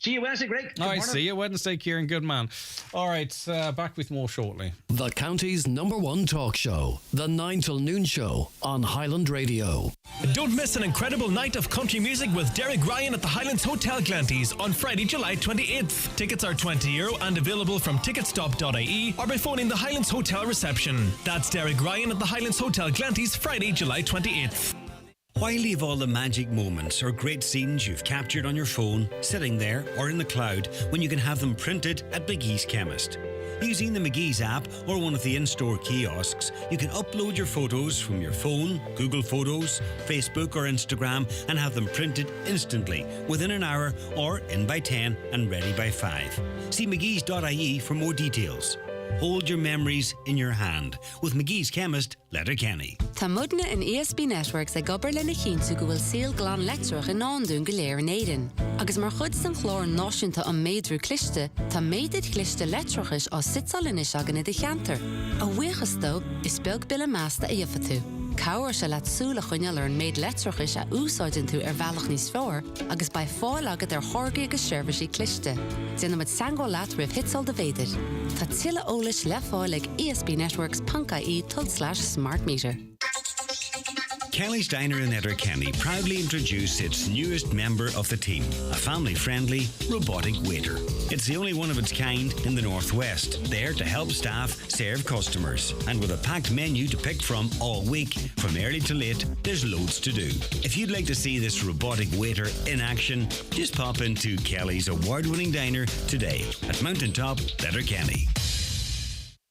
See you Wednesday, Greg. All right, see you Wednesday, Kieran. Good man. All right, back with more shortly. The county's #1 talk show, The 9 till Noon Show on Highland Radio. Don't miss an incredible night of country music with Derek Ryan at the Highlands Hotel Glanties on Friday, July 28th. Tickets are €20 and available from ticketstop.ie or by phoning the Highlands Hotel reception. That's Derek Ryan at the Highlands Hotel Glanties, Friday, July 28th. Why leave all the magic moments or great scenes you've captured on your phone sitting there or in the cloud when you can have them printed at McGee's Chemist? Using the McGee's app or one of the in-store kiosks, you can upload your photos from your phone, Google Photos, Facebook or Instagram and have them printed instantly within an hour or in by 10 and ready by 5. See mcgees.ie for more details. Hold your memories in your hand with McGee's Chemist, Letterkenny. Tá mudna in ESB Networks ag gobar lena chintu go bhfuil síl glán letrach in ándún go léir in éireann. Agus mar chud san chlór náisiúnta an méadrú cliste, tá méadid cliste letrachis á sitsálinis agan i de cheantar. A bhuichastó is beag billa measta a dheofatú. Cáir se leat súla chuineal ar an méid letrachis a úsáidin tú ar bhealach níos fearr, agus ba fáil agad ar thorgaí agus seirbhísí cliste. Déanam mit sangó leat ribh hitsol de véidir. Tá tilla ólis le fáil ag esbnetworks.ie/smart meter. Kelly's Diner in Letterkenny proudly introduced its newest member of the team, a family-friendly robotic waiter. It's the only one of its kind in the Northwest, there to help staff serve customers. And with a packed menu to pick from all week, from early to late, there's loads to do. If you'd like to see this robotic waiter in action, just pop into Kelly's award-winning diner today at Mountaintop, Letterkenny.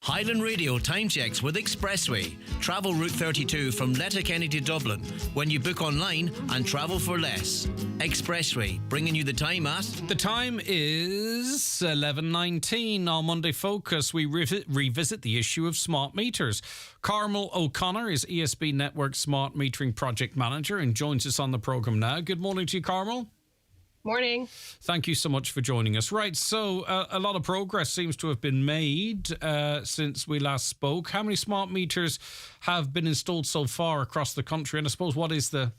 Highland Radio time checks with Expressway. Travel Route 32 from Letterkenny to Dublin when you book online and travel for less. Expressway, bringing you the time at... The time is 11:19. On Monday Focus, we revisit the issue of smart meters. Carmel O'Connor is ESB Network Smart Metering Project Manager and joins us on the programme now. Good morning to you, Carmel. Morning. Thank you so much for joining us. Right, so a lot of progress seems to have been made since we last spoke. How many smart meters have been installed so far across the country? And I suppose what is the,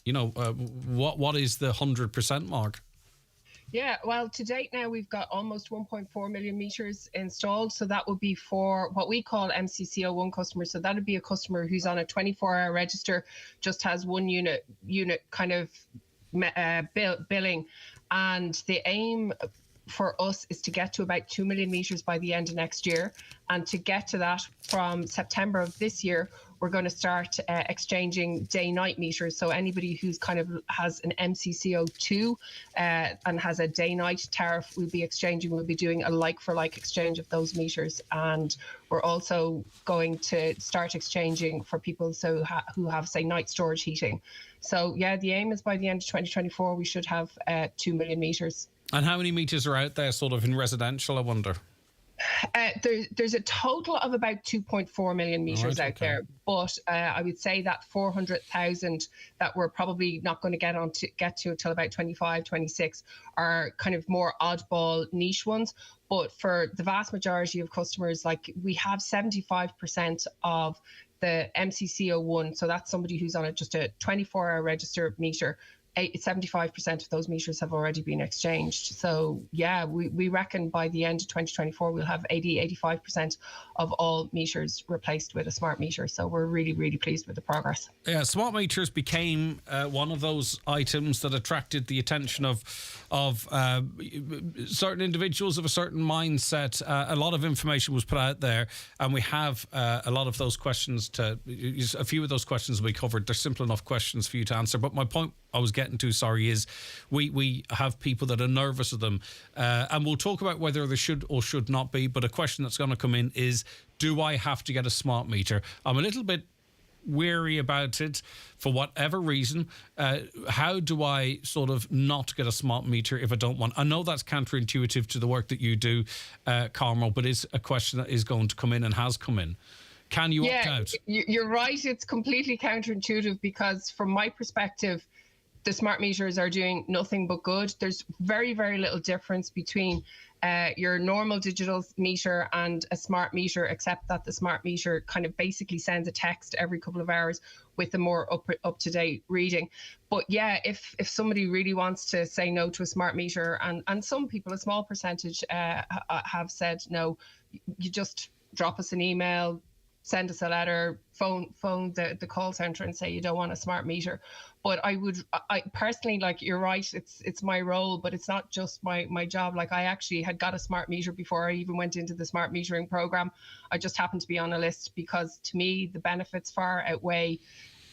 what is the 100% mark? Yeah, well, to date now we've got almost 1.4 million meters installed. So that would be for what we call MCC01 customers. So that would be a customer who's on a 24-hour register, just has one unit kind of billing, and the aim for us is to get to about 2 million meters by the end of next year. And to get to that, from September of this year, we're going to start exchanging day-night meters. So anybody who's kind of has an MCC02 and has a day-night tariff, we'll be doing a like-for-like exchange of those meters. And we're also going to start exchanging for people who have, say, night storage heating. So, yeah, the aim is by the end of 2024, we should have 2 million meters. And how many meters are out there sort of in residential, I wonder? There's a total of about 2.4 million meters out there, but I would say that 400,000 that we're probably not going to get to until about 25, 26 are kind of more oddball niche ones. But for the vast majority of customers, like we have 75% of the MCC01, so that's somebody who's on just a 24-hour register meter. 75% of those meters have already been exchanged. So yeah, we reckon by the end of 2024 we'll have 85% of all meters replaced with a smart meter. So we're really, really pleased with the progress. Yeah, smart meters became one of those items that attracted the attention of certain individuals of a certain mindset. A lot of information was put out there, and we have a lot of those questions a few of those questions we covered. They're simple enough questions for you to answer. But my point I was getting to, is we have people that are nervous of them, and we'll talk about whether there should or should not be. But a question that's going to come in is, do I have to get a smart meter? I'm a little bit weary about it for whatever reason, how do I sort of not get a smart meter if I don't want? I know that's counterintuitive to the work that you do, Carmel, but it's a question that is going to come in and has come in. Can you opt out? You're right. It's completely counterintuitive because from my perspective, the smart meters are doing nothing but good. There's very, very little difference between your normal digital meter and a smart meter, except that the smart meter kind of basically sends a text every couple of hours with a more up-to-date reading. But yeah, if somebody really wants to say no to a smart meter, and some people, a small percentage, have said no, you just drop us an email, send us a letter, phone the call center and say you don't want a smart meter. But I personally, like, you're right, it's my role, but it's not just my job. Like, I actually had got a smart meter before I even went into the smart metering program. I just happened to be on a list because to me the benefits far outweigh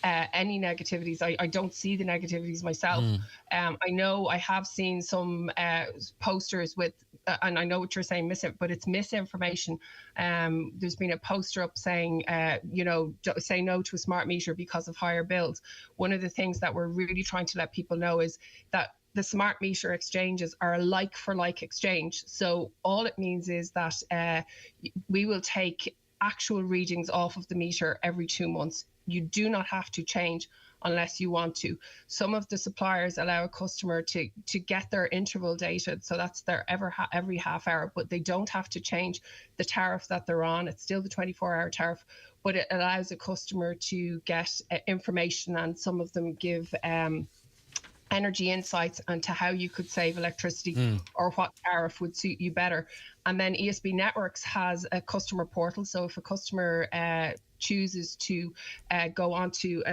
any negativities. I don't see the negativities myself. I know I have seen some posters with, and I know what you're saying, but it's misinformation. There's been a poster up saying, say no to a smart meter because of higher bills. One of the things that we're really trying to let people know is that the smart meter exchanges are a like-for-like exchange. So all it means is that we will take actual readings off of the meter every 2 months. You do not have to change unless you want to. Some of the suppliers allow a customer to get their interval dated, so that's their every half hour, but they don't have to change the tariff that they're on. It's still the 24-hour tariff, but it allows a customer to get information, and some of them give energy insights into how you could save electricity or what tariff would suit you better. And then ESB Networks has a customer portal, so if a customer chooses to go on to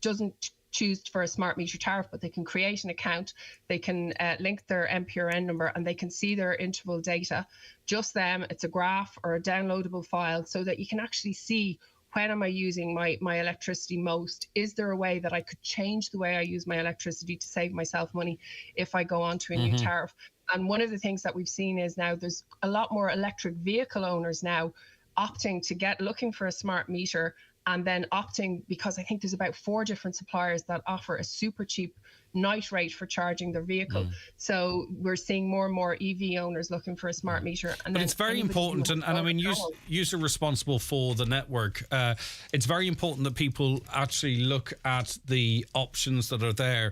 doesn't choose for a smart meter tariff, but they can create an account, they can link their MPRN number, and they can see their interval data, just them. It's a graph or a downloadable file, so that you can actually see, when am I using my electricity most? Is there a way that I could change the way I use my electricity to save myself money if I go on to a new tariff? And one of the things that we've seen is now there's a lot more electric vehicle owners now opting to looking for a smart meter, and then opting, because I think there's about 4 different suppliers that offer a super cheap night rate for charging their vehicle. So we're seeing more and more EV owners looking for a smart meter. And but it's very important, and I mean, you are responsible for the network. It's very important that people actually look at the options that are there.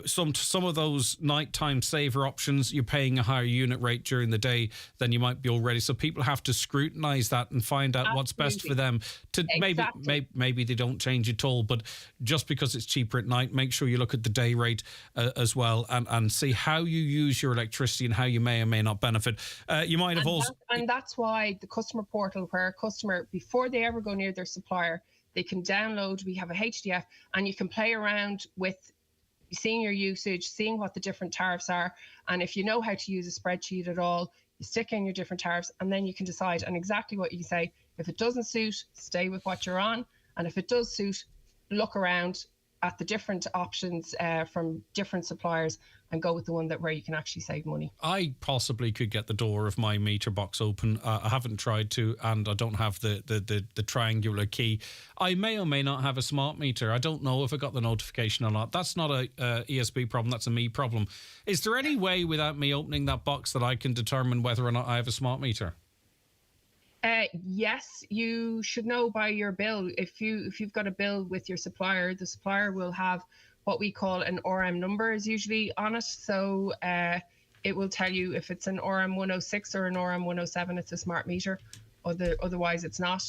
Some of those nighttime saver options, you're paying a higher unit rate during the day than you might be already. So people have to scrutinise that and find out what's best for them. Maybe they don't change at all, but just because it's cheaper at night, make sure you look at the day rate as well, and see how you use your electricity and how you may or may not benefit. You might have and that's why the customer portal, where a customer, before they ever go near their supplier, they can download. We have a HDF, and you can play around with seeing your usage, seeing what the different tariffs are. And if you know how to use a spreadsheet at all, you stick in your different tariffs, and then you can decide on exactly what you say. If it doesn't suit, stay with what you're on. And if it does suit, look around at the different options from different suppliers and go with the one where you can actually save money. I possibly could get the door of my meter box open. I haven't tried to, and I don't have the triangular key. I may or may not have a smart meter. I don't know if I got the notification or not. That's not a ESB problem. That's a me problem. Is there any way without me opening that box that I can determine whether or not I have a smart meter? Yes, you should know by your bill. If you've got a bill with your supplier, the supplier will have what we call an RM number is usually on it. So it will tell you if it's an RM 106 or an RM 107, it's a smart meter. Otherwise, it's not.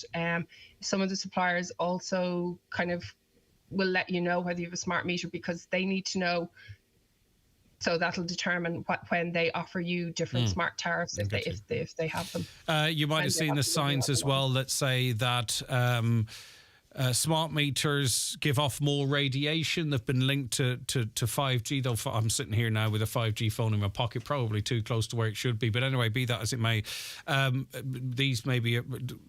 Some of the suppliers also kind of will let you know whether you have a smart meter, because they need to know. So that'll determine when they offer you different smart tariffs, if they have them. You might have seen the signs as well that say that smart meters give off more radiation. They've been linked to 5G, though I'm sitting here now with a 5G phone in my pocket, probably too close to where it should be. But anyway, be that as it may, these maybe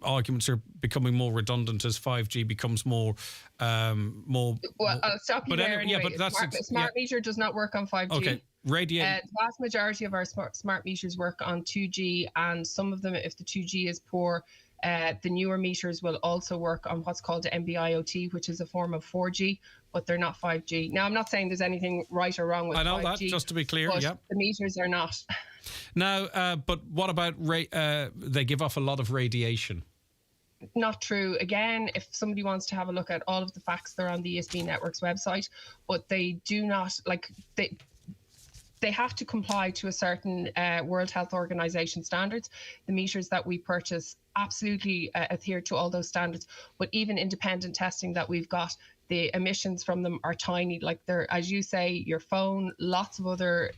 arguments are becoming more redundant as 5G becomes more. Well, I'll stop you there. Anyway. Yeah, but smart meter does not work on 5G. Okay. The vast majority of our smart meters work on 2G, and some of them, if the 2G is poor, The newer meters will also work on what's called NB-IoT, which is a form of 4G, but they're not 5G. Now, I'm not saying there's anything right or wrong with 5G. I know that, just to be clear, but yeah. the meters are not. Now, but what about they give off a lot of radiation? Not true. Again, if somebody wants to have a look at all of the facts, they're on the ESB Network's website, but they do not, they have to comply to a certain World Health Organization standards. The meters that we purchase absolutely adhere to all those standards, but even independent testing that we've got, the emissions from them are tiny. Like they're, as you say, your phone, lots of other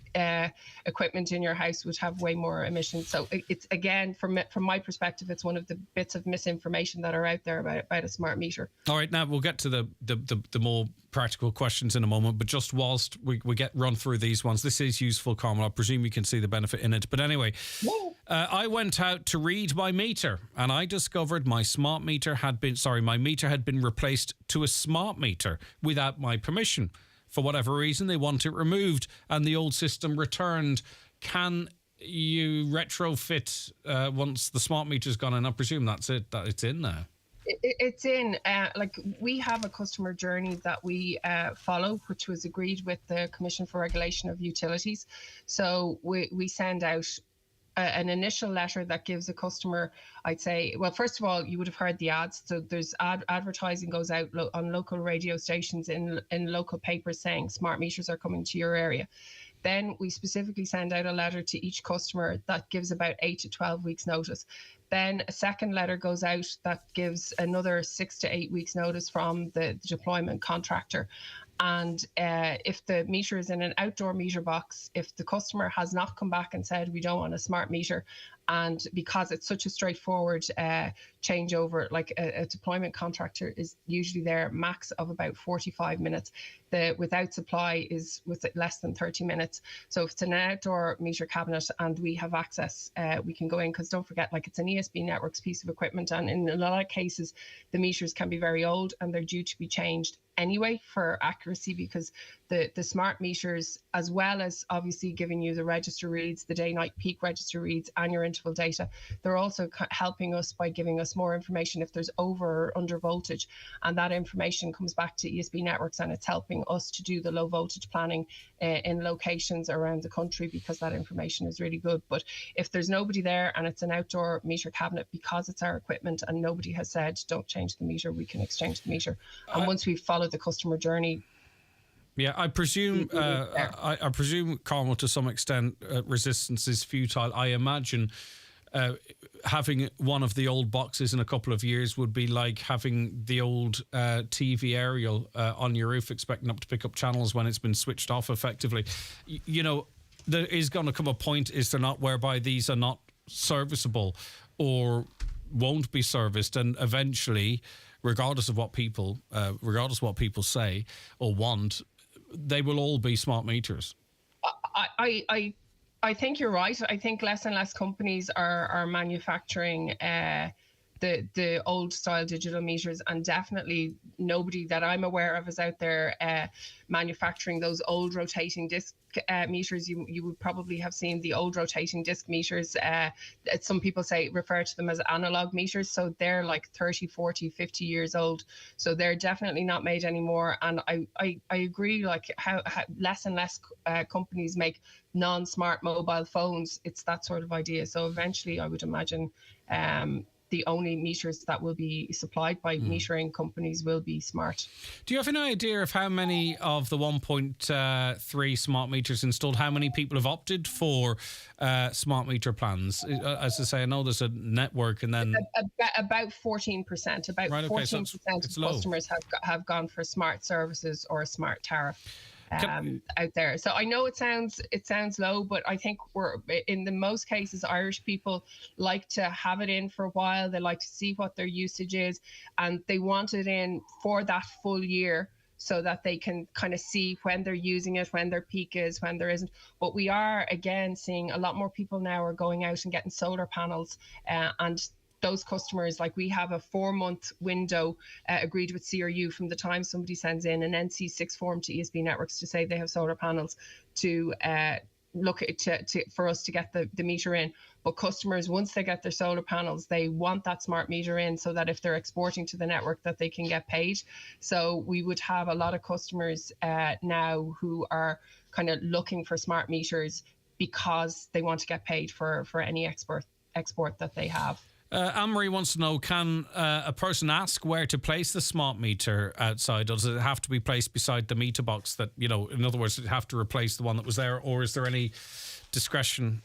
equipment in your house would have way more emissions. So it's, again, from my perspective, it's one of the bits of misinformation that are out there about a smart meter. All right, now we'll get to the more practical questions in a moment, but just whilst we get run through these ones, this is useful, Carmel. I presume you can see the benefit in it. But anyway, I went out to read my meter and I discovered my meter had been replaced to a smart meter without my permission. For whatever reason, they want it removed and the old system returned. Can you retrofit once the smart meter's gone in? I presume that's it, that it's in now. It's in, we have a customer journey that we follow, which was agreed with the Commission for Regulation of Utilities. So we send out an initial letter that gives a customer, I'd say, well, first of all, you would have heard the ads. So there's advertising goes out on local radio stations in local papers saying smart meters are coming to your area. Then we specifically send out a letter to each customer that gives about 8 to 12 weeks notice. Then a second letter goes out that gives another 6 to 8 weeks notice from the deployment contractor. And if the meter is in an outdoor meter box, if the customer has not come back and said, we don't want a smart meter, and because it's such a straightforward changeover, like a deployment contractor is usually there max of about 45 minutes. The without supply is with less than 30 minutes. So if it's an outdoor meter cabinet and we have access, we can go in, because don't forget, like, it's an ESB Networks piece of equipment. And in a lot of cases, the meters can be very old and they're due to be changed anyway for accuracy, because the smart meters, as well as obviously giving you the register reads, the day-night peak register reads and your interval data, they're also helping us by giving us more information if there's over or under voltage, and that information comes back to ESB Networks and it's helping us to do the low voltage planning in locations around the country, because that information is really good. But if there's nobody there and it's an outdoor meter cabinet, because it's our equipment and nobody has said don't change the meter, we can exchange the meter. And once we've followed the customer journey. Yeah, I presume, I presume, Carmel, to some extent, resistance is futile. I imagine having one of the old boxes in a couple of years would be like having the old TV aerial on your roof, expecting up to pick up channels when it's been switched off effectively. You know, there is going to come a point, is there not, whereby these are not serviceable or won't be serviced, and eventually, regardless of what people say or want, they will all be smart meters. I think you're right. I think less and less companies are manufacturing the old style digital meters, and definitely nobody that I'm aware of is out there manufacturing those old rotating disc meters. You would probably have seen the old rotating disc meters. Some people refer to them as analog meters. So they're like 30, 40, 50 years old. So they're definitely not made anymore. And I agree, like how less and less companies make non-smart mobile phones. It's that sort of idea. So eventually I would imagine the only meters that will be supplied by metering companies will be smart. Do you have any idea of how many of the 1.3 smart meters installed, how many people have opted for smart meter plans? As I say, I know there's a network, and then... About 14%. About right, okay, 14% of customers have gone for smart services or a smart tariff. Out there. So I know it sounds low, but I think we're in the most cases, Irish people like to have it in for a while. They like to see what their usage is, and they want it in for that full year, so that they can kind of see when they're using it, when their peak is, when there isn't. But we are again seeing a lot more people now are going out and getting solar panels, and those customers, like we have a 4-month window agreed with CRU from the time somebody sends in an NC6 form to ESB Networks to say they have solar panels to look at for us to get the meter in. But customers, once they get their solar panels, they want that smart meter in so that if they're exporting to the network, that they can get paid. So we would have a lot of customers now who are kind of looking for smart meters because they want to get paid for any export that they have. Anne-Marie wants to know, can a person ask where to place the smart meter outside? Does it have to be placed beside the meter box that, in other words, does it have to replace the one that was there, or is there any discretion?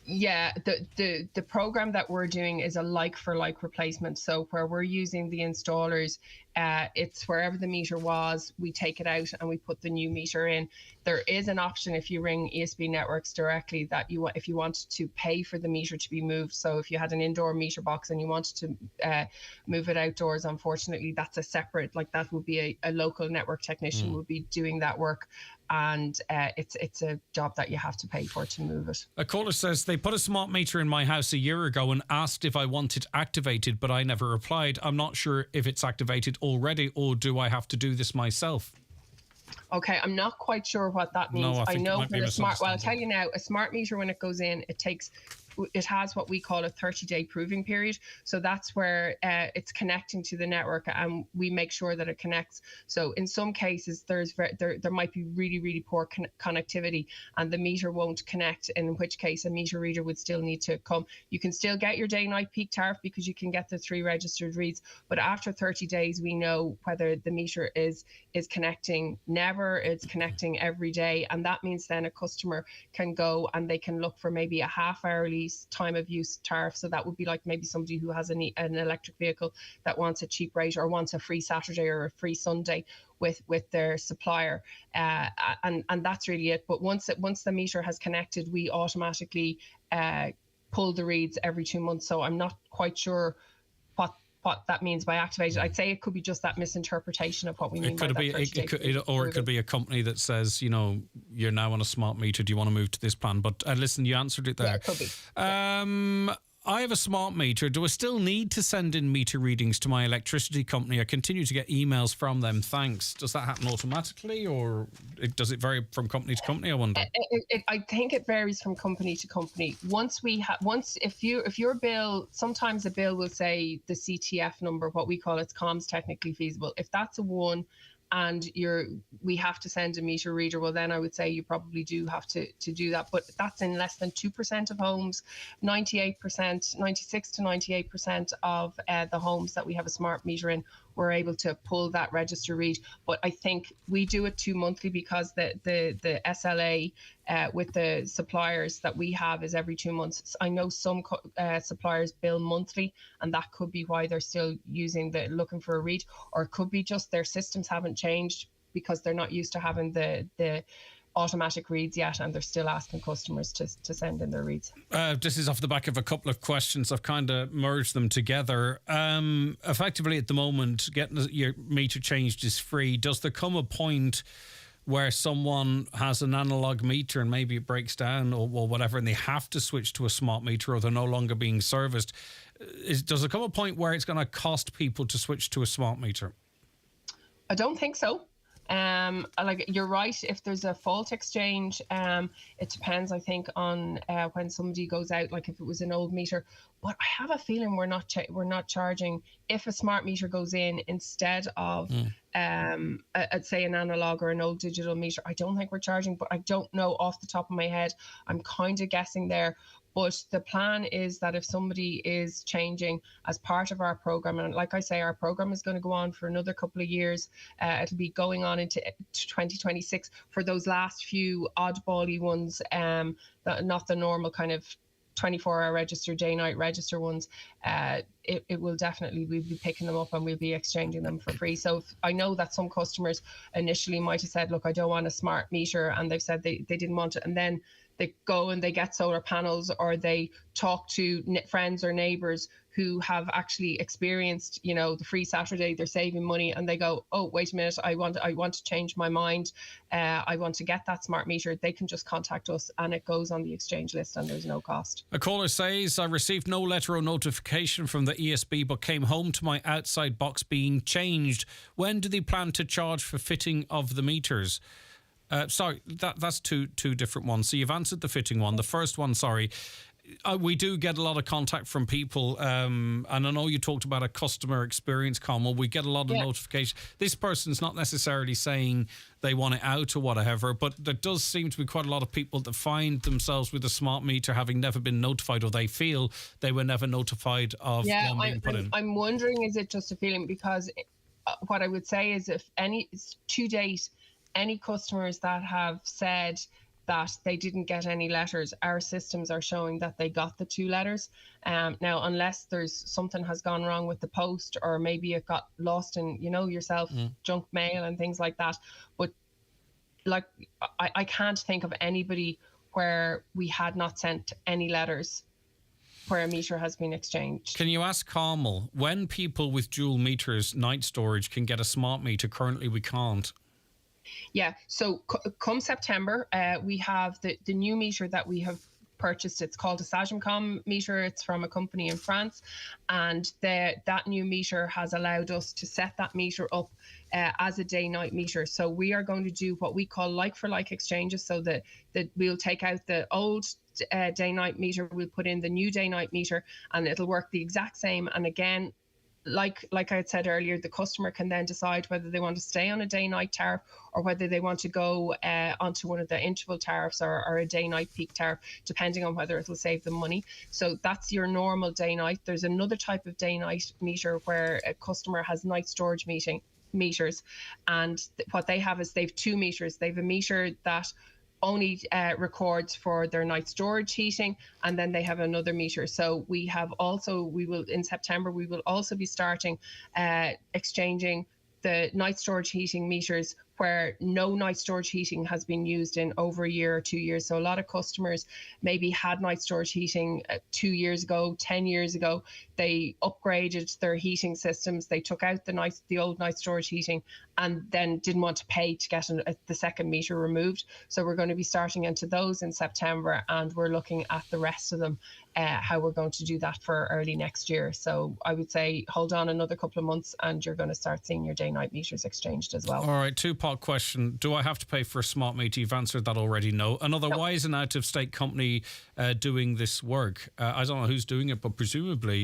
Yeah, the program that we're doing is a like for like replacement. So where we're using the installers, it's wherever the meter was, we take it out and we put the new meter in. There is an option if you ring ESB Networks directly that if you wanted to pay for the meter to be moved. So if you had an indoor meter box and you wanted to move it outdoors, unfortunately, that's a separate, that would be a local network technician would be doing that work. And it's a job that you have to pay for to move it. A caller says, they put a smart meter in my house a year ago and asked if I want it activated, but I never replied. I'm not sure if it's activated already, or do I have to do this myself? Okay, I'm not quite sure what that means. No, I think know it might when be a smart, well, I'll tell you now, a smart meter, when it goes in, it has what we call a 30-day proving period. So that's where it's connecting to the network and we make sure that it connects. So in some cases, there might be really, really poor connectivity and the meter won't connect, in which case a meter reader would still need to come. You can still get your day-night peak tariff because you can get the 3 registered reads. But after 30 days, we know whether the meter is connecting it's connecting every day. And that means then a customer can go and they can look for maybe a half-hourly time of use tariff. So that would be like maybe somebody who has an electric vehicle that wants a cheap rate or wants a free Saturday or a free Sunday with their supplier, and that's really it. But once the meter has connected, we automatically pull the reads every 2 months. So I'm not quite sure what that means by activated. I'd say it could be just that misinterpretation of what we mean by that. It could be a company that says, you're now on a smart meter. Do you want to move to this plan? But listen, you answered it there. Yeah, it could be. I have a smart meter. Do I still need to send in meter readings to my electricity company? I continue to get emails from them. Thanks. Does that happen automatically, or does it vary from company to company? I wonder. I think it varies from company to company. If your bill, sometimes a bill will say the CTF number, what we call it's comms technically feasible. If that's a 1 and we have to send a meter reader, well then I would say you probably do have to do that. But that's in less than 2% of homes. 96 to 98% of the homes that we have a smart meter in, we're able to pull that register read. But I think we do it 2 monthly because the SLA with the suppliers that we have is every 2 months. I know some suppliers bill monthly, and that could be why they're still looking for a read, or it could be just their systems haven't changed because they're not used to having the automatic reads yet, and they're still asking customers to send in their reads. This is off the back of a couple of questions. I've kind of merged them together. Effectively, at the moment, getting your meter changed is free. Does there come a point where someone has an analog meter and maybe it breaks down or whatever, and they have to switch to a smart meter, or they're no longer being serviced? Does there come a point where it's going to cost people to switch to a smart meter? I don't think so. You're right, if there's a fault exchange, it depends, I think, on when somebody goes out, like if it was an old meter. But I have a feeling we're not charging if a smart meter goes in instead of I'd say an analog or an old digital meter. I don't think we're charging, but I don't know off the top of my head. I'm kind of guessing there. But the plan is that if somebody is changing as part of our program, and like I say, our program is going to go on for another couple of years. It'll be going on into 2026 for those last few oddbally ones, not the normal kind of 24-hour register, day-night register ones. It will definitely, we'll be picking them up and we'll be exchanging them for free. So I know that some customers initially might have said, look, I don't want a smart meter, and they've said they didn't want it, and then they go and they get solar panels, or they talk to friends or neighbours who have actually experienced, the free Saturday, they're saving money, and they go, oh, wait a minute, I want to change my mind. I want to get that smart meter. They can just contact us and it goes on the exchange list and there's no cost. A caller says, I received no letter or notification from the ESB, but came home to my outside box being changed. When do they plan to charge for fitting of the meters? Sorry, that's two different ones. So you've answered the fitting one. The first one, sorry. We do get a lot of contact from people, and I know you talked about a customer experience, Carmel. We get a lot of notifications. This person's not necessarily saying they want it out or whatever, but there does seem to be quite a lot of people that find themselves with a smart meter having never been notified, or they feel they were never notified of one being put in. I'm wondering, is it just a feeling? Because what I would say is, if to date, any customers that have said that they didn't get any letters, our systems are showing that they got the 2 letters. Now, unless there's something has gone wrong with the post, or maybe it got lost in, yourself, junk mail and things like that. But like, I can't think of anybody where we had not sent any letters where a meter has been exchanged. Can you ask Carmel, when people with dual meters, night storage, can get a smart meter? Currently, we can't. Yeah, so come September, we have the new meter that we have purchased. It's called a Sagem meter. It's from a company in France, and that new meter has allowed us to set that meter up as a day-night meter. So we are going to do what we call like-for-like exchanges, so that we'll take out the old day-night meter, we'll put in the new day-night meter, and it'll work the exact same. And again, like I had said earlier, the customer can then decide whether they want to stay on a day-night tariff, or whether they want to go onto one of the interval tariffs, or a day-night peak tariff, depending on whether it will save them money. So that's your normal day-night. There's another type of day-night meter where a customer has night storage meters, and what they have is they've 2 meters. They've a meter that only records for their night storage heating, and then they have another meter. So we will in September, we will also be starting exchanging the night storage heating meters where no night storage heating has been used in over a year or 2 years. So a lot of customers maybe had night storage heating 2 years ago, 10 years ago. They upgraded their heating systems. They took out the old night storage heating, and then didn't want to pay to get the second meter removed. So we're going to be starting into those in September, and we're looking at the rest of them, how we're going to do that for early next year. So I would say hold on another couple of months, and you're going to start seeing your day-night meters exchanged as well. All right, 2-part question. Do I have to pay for a smart meter? You've answered that already, no. Another, why is an out-of-state company doing this work? I don't know who's doing it, but presumably...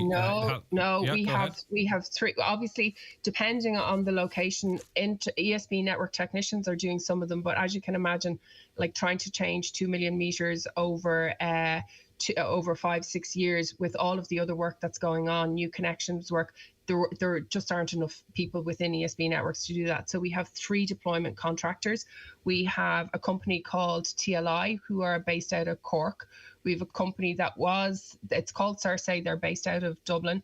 We have 3. Obviously, depending on the location, ESB network technicians are doing some of them, but as you can imagine, like trying to change 2 million meters over 5-6 years with all of the other work that's going on, new connections work, there just aren't enough people within ESB networks to do that. So we have 3 deployment contractors. We have a company called TLI, who are based out of Cork. We have a company it's called Cersei, they're based out of Dublin,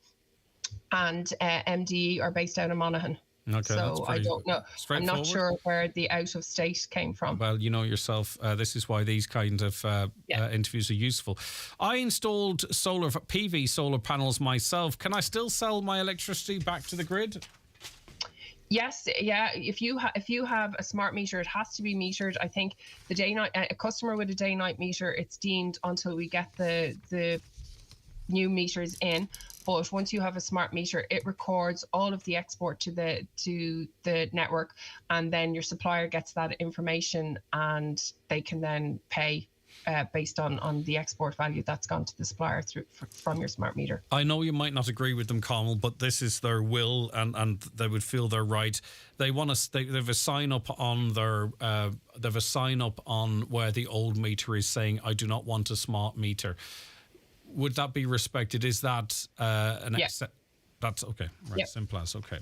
and MDE are based out of Monaghan. Okay, so I don't know. I'm not sure where the out of state came from. Well, you know yourself, this is why these kind of interviews are useful. I installed PV solar panels myself. Can I still sell my electricity back to the grid? Yes, yeah. If you have a smart meter, it has to be metered. I think a customer with a day-night meter, it's deemed until we get the new meters in. But once you have a smart meter, it records all of the export to the network, and then your supplier gets that information, and they can then pay based on the export value that's gone to the supplier from your smart meter. I know you might not agree with them, Carmel, but this is their will, and they would feel they're right. They want to. They've a sign up on their. They've a sign up on where the old meter is saying, "I do not want a smart meter." Would that be respected? Is that Yes. That's okay. Right, yep. Simple as okay.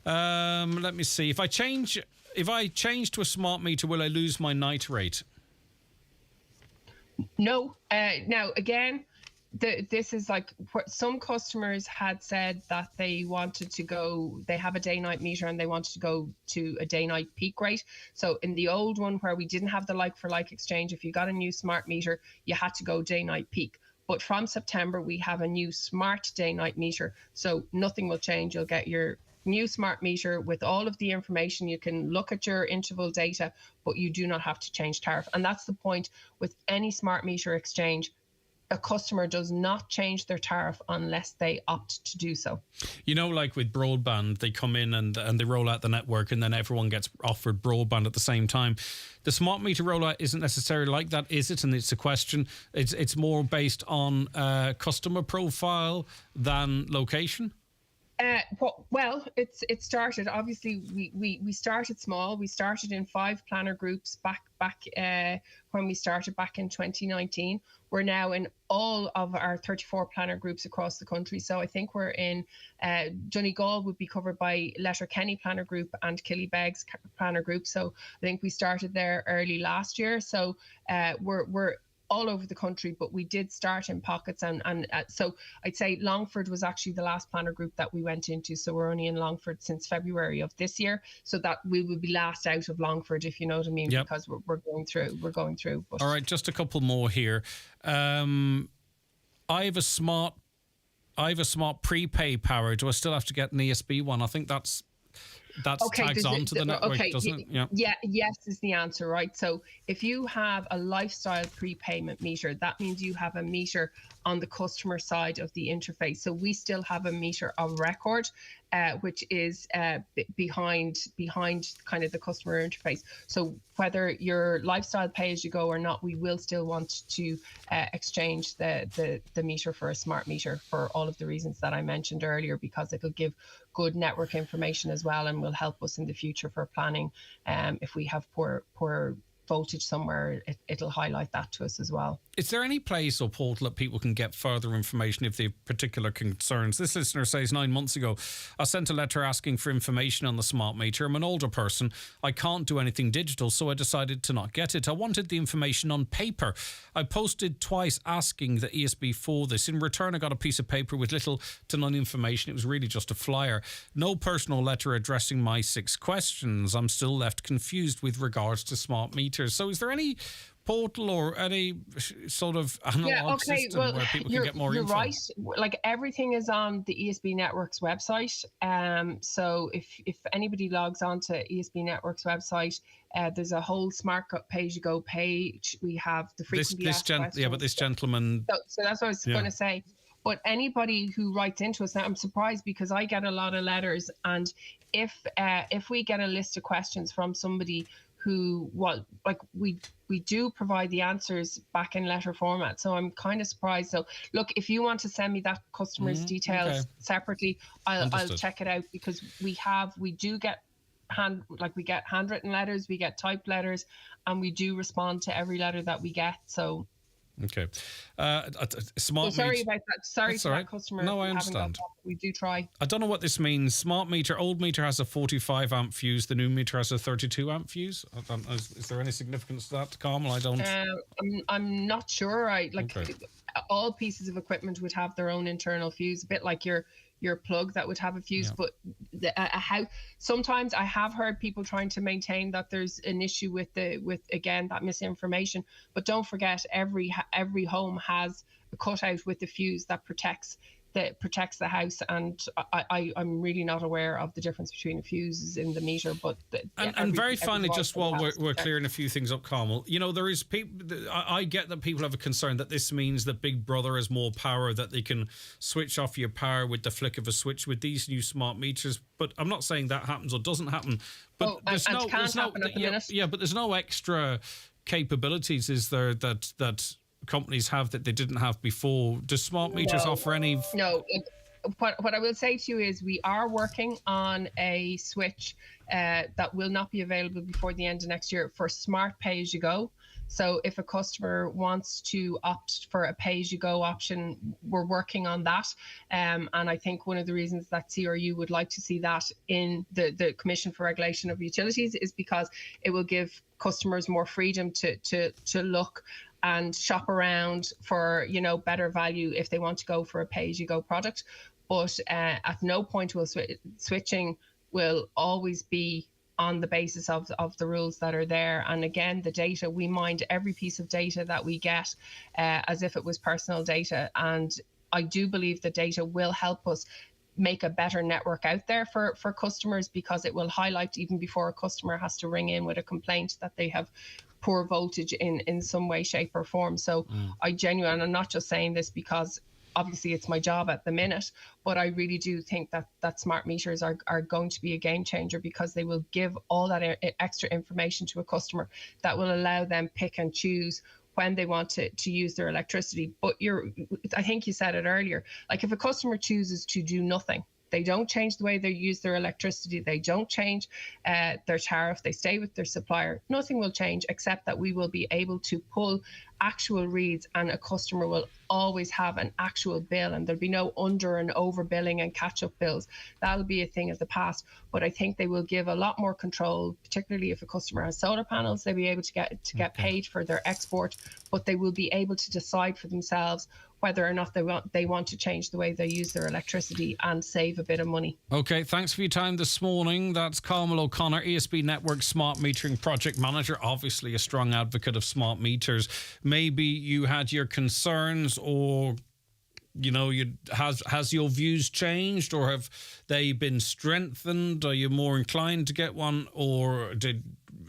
Let me see. If I change to a smart meter, will I lose my night rate? No. Now again, this is like some customers had said that they wanted to go. They have a day-night meter and they wanted to go to a day-night peak rate. So in the old one where we didn't have the like-for-like exchange, if you got a new smart meter, you had to go day-night peak. But from September, we have a new smart day-night meter. So nothing will change. You'll get your new smart meter with all of the information. You can look at your interval data, but you do not have to change tariff. And that's the point with any smart meter exchange. a customer does not change their tariff unless they opt to do so. You know, like with broadband, they come in and they roll out the network and then everyone gets offered broadband at the same time. The smart meter rollout isn't necessarily like that, is it? And it's a question. It's more based on customer profile than location. Well, it started, obviously we started small. We started in 5 planner groups back when we started back in 2019. We're now in all of our 34 planner groups across the country. So I think we're in Donegal would be covered by Letterkenny planner group and Killybegs planner group. So I think we started there early last year. So we're all over the country, but we did start in pockets, and so I'd say Longford was actually the last planner group that we went into. So we're only in Longford since February of this year, so that we would be last out of Longford, if you know what I mean. Yep. Because we're going through. But. All right, just a couple more here. I have a smart prepay power. Do I still have to get an ESB one? I think that's okay, tags on to the network, doesn't it? Yeah. Yes is the answer, right? So if you have a lifestyle prepayment meter, that means you have a meter on the customer side of the interface. So we still have a meter of record, which is behind kind of the customer interface. So whether your lifestyle pay as you go or not, we will still want to exchange the meter for a smart meter for all of the reasons that I mentioned earlier, because it'll give good network information as well and will help us in the future for planning. If we have poor voltage somewhere, it'll highlight that to us as well. Is there any place or portal that people can get further information if they have particular concerns? This listener says, 9 months ago, I sent a letter asking for information on the smart meter. I'm an older person. I can't do anything digital, so I decided to not get it. I wanted the information on paper. I posted twice asking the ESB for this. In return, I got a piece of paper with little to none information. It was really just a flyer. No personal letter addressing my 6 questions. I'm still left confused with regards to smart meters. So is there any portal or any sort of analog system where people can get more info? You're right. Like, everything is on the ESB Network's website. So if anybody logs on to ESB Network's website, there's a whole smart pay-as-you-go page. We have the frequently asked questions. But this gentleman... So that's what I was going to say. But anybody who writes into us, now I'm surprised because I get a lot of letters, and if we get a list of questions from somebody who, we do provide the answers back in letter format. So I'm kind of surprised. So look, if you want to send me that customer's details separately, I'll check it out, because we do get handwritten letters, we get typed letters, and we do respond to every letter that we get. So. Okay. Sorry about that. Sorry to that customer. No, I understand. We do try. I don't know what this means. Smart meter, old meter has a 45 amp fuse. The new meter has a 32 amp fuse. Is there any significance to that, Carmel? I don't. I'm not sure. All pieces of equipment would have their own internal fuse, a bit like your plug that would have a fuse, but sometimes I have heard people trying to maintain that there's an issue with again that misinformation. But don't forget, every home has a cutout with the fuse that protects the house, and I'm really not aware of the difference between the fuses in the meter. But and very finally, just while we're clearing a few things up, Carmel, you know, there is people. I get that people have a concern that this means that Big Brother has more power, that they can switch off your power with the flick of a switch with these new smart meters. But I'm not saying that happens or doesn't happen. But there's no extra capabilities, is there, that companies have that they didn't have before? Do smart meters offer any? No. What I will say to you is we are working on a switch that will not be available before the end of next year for smart pay-as-you-go. So if a customer wants to opt for a pay-as-you-go option, we're working on that. And I think one of the reasons that CRU would like to see that in the Commission for Regulation of Utilities is because it will give customers more freedom to look and shop around for, better value if they want to go for a pay-as-you-go product. But at no point will switching will always be on the basis of the rules that are there. And again, the data, we mind every piece of data that we get as if it was personal data. And I do believe the data will help us make a better network out there for customers, because it will highlight even before a customer has to ring in with a complaint that they have poor voltage in some way, shape or form. So I'm not just saying this because obviously it's my job at the minute, but I really do think that smart meters are going to be a game changer, because they will give all that extra information to a customer that will allow them pick and choose when they want to use their electricity. But I think you said it earlier, like if a customer chooses to do nothing, they don't change the way they use their electricity, they don't change their tariff, they stay with their supplier, nothing will change, except that we will be able to pull actual reads, and a customer will always have an actual bill, and there'll be no under and over billing and catch-up bills. That'll be a thing of the past. But I think they will give a lot more control, particularly if a customer has solar panels. They'll be able to get paid for their export, but they will be able to decide for themselves whether or not they want to change the way they use their electricity and save a bit of money. Okay, thanks for your time this morning. That's Carmel O'Connor, ESB Network Smart Metering Project Manager, obviously a strong advocate of smart meters. Maybe you had your concerns, or has your views changed, or have they been strengthened? Are you more inclined to get one, or did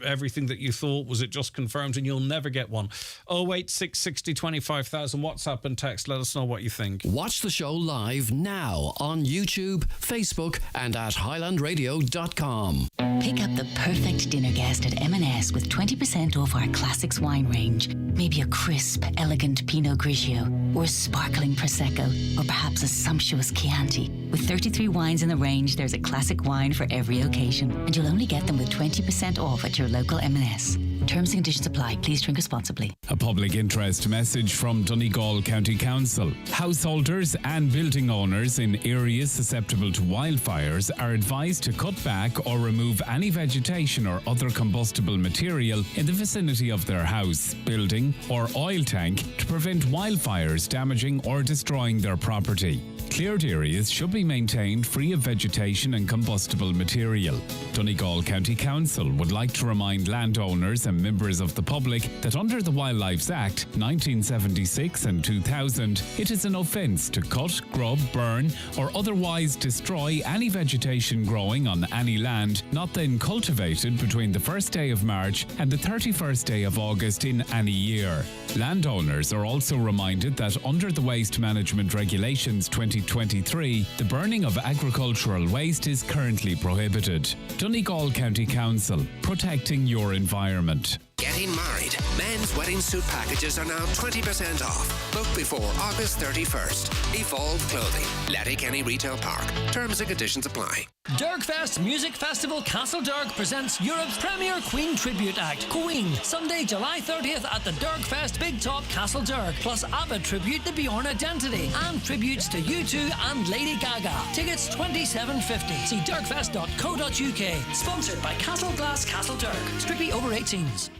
everything that you thought, was it just confirmed and you'll never get one? 08660 25,000 WhatsApp and text. Let us know what you think. Watch the show live now on YouTube, Facebook and at highlandradio.com. Pick up the perfect dinner guest at M&S with 20% off our classics wine range. Maybe a crisp, elegant Pinot Grigio, or a sparkling Prosecco, or perhaps a sumptuous Chianti. With 33 wines in the range, there's a classic wine for every occasion, and you'll only get them with 20% off at your local M&S. Terms and conditions apply. Please drink responsibly. A public interest message from Donegal County Council. Householders and building owners in areas susceptible to wildfires are advised to cut back or remove any vegetation or other combustible material in the vicinity of their house, building or oil tank to prevent wildfires damaging or destroying their property. Cleared areas should be maintained free of vegetation and combustible material. Donegal County Council would like to remind landowners and members of the public that under the Wildlife Act 1976 and 2000, it is an offence to cut, grub, burn or otherwise destroy any vegetation growing on any land not then cultivated between the 1st day of March and the 31st day of August in any year. Landowners are also reminded that under the Waste Management Regulations 2023, the burning of agricultural waste is currently prohibited. Donegal County Council, protecting your environment. Getting married. Men's wedding suit packages are now 20% off. Book before August 31st. Evolve Clothing. Letterkenny Retail Park. Terms and conditions apply. Dirkfest Music Festival Castledirk presents Europe's premier Queen tribute act, Queen, Sunday, July 30th at the Dirkfest Big Top Castledirk, plus ABBA tribute to Bjorn Identity and tributes to U2 and Lady Gaga. Tickets $27.50. See dirkfest.co.uk. Sponsored by Castle Glass Castledirk. Strictly over 18s.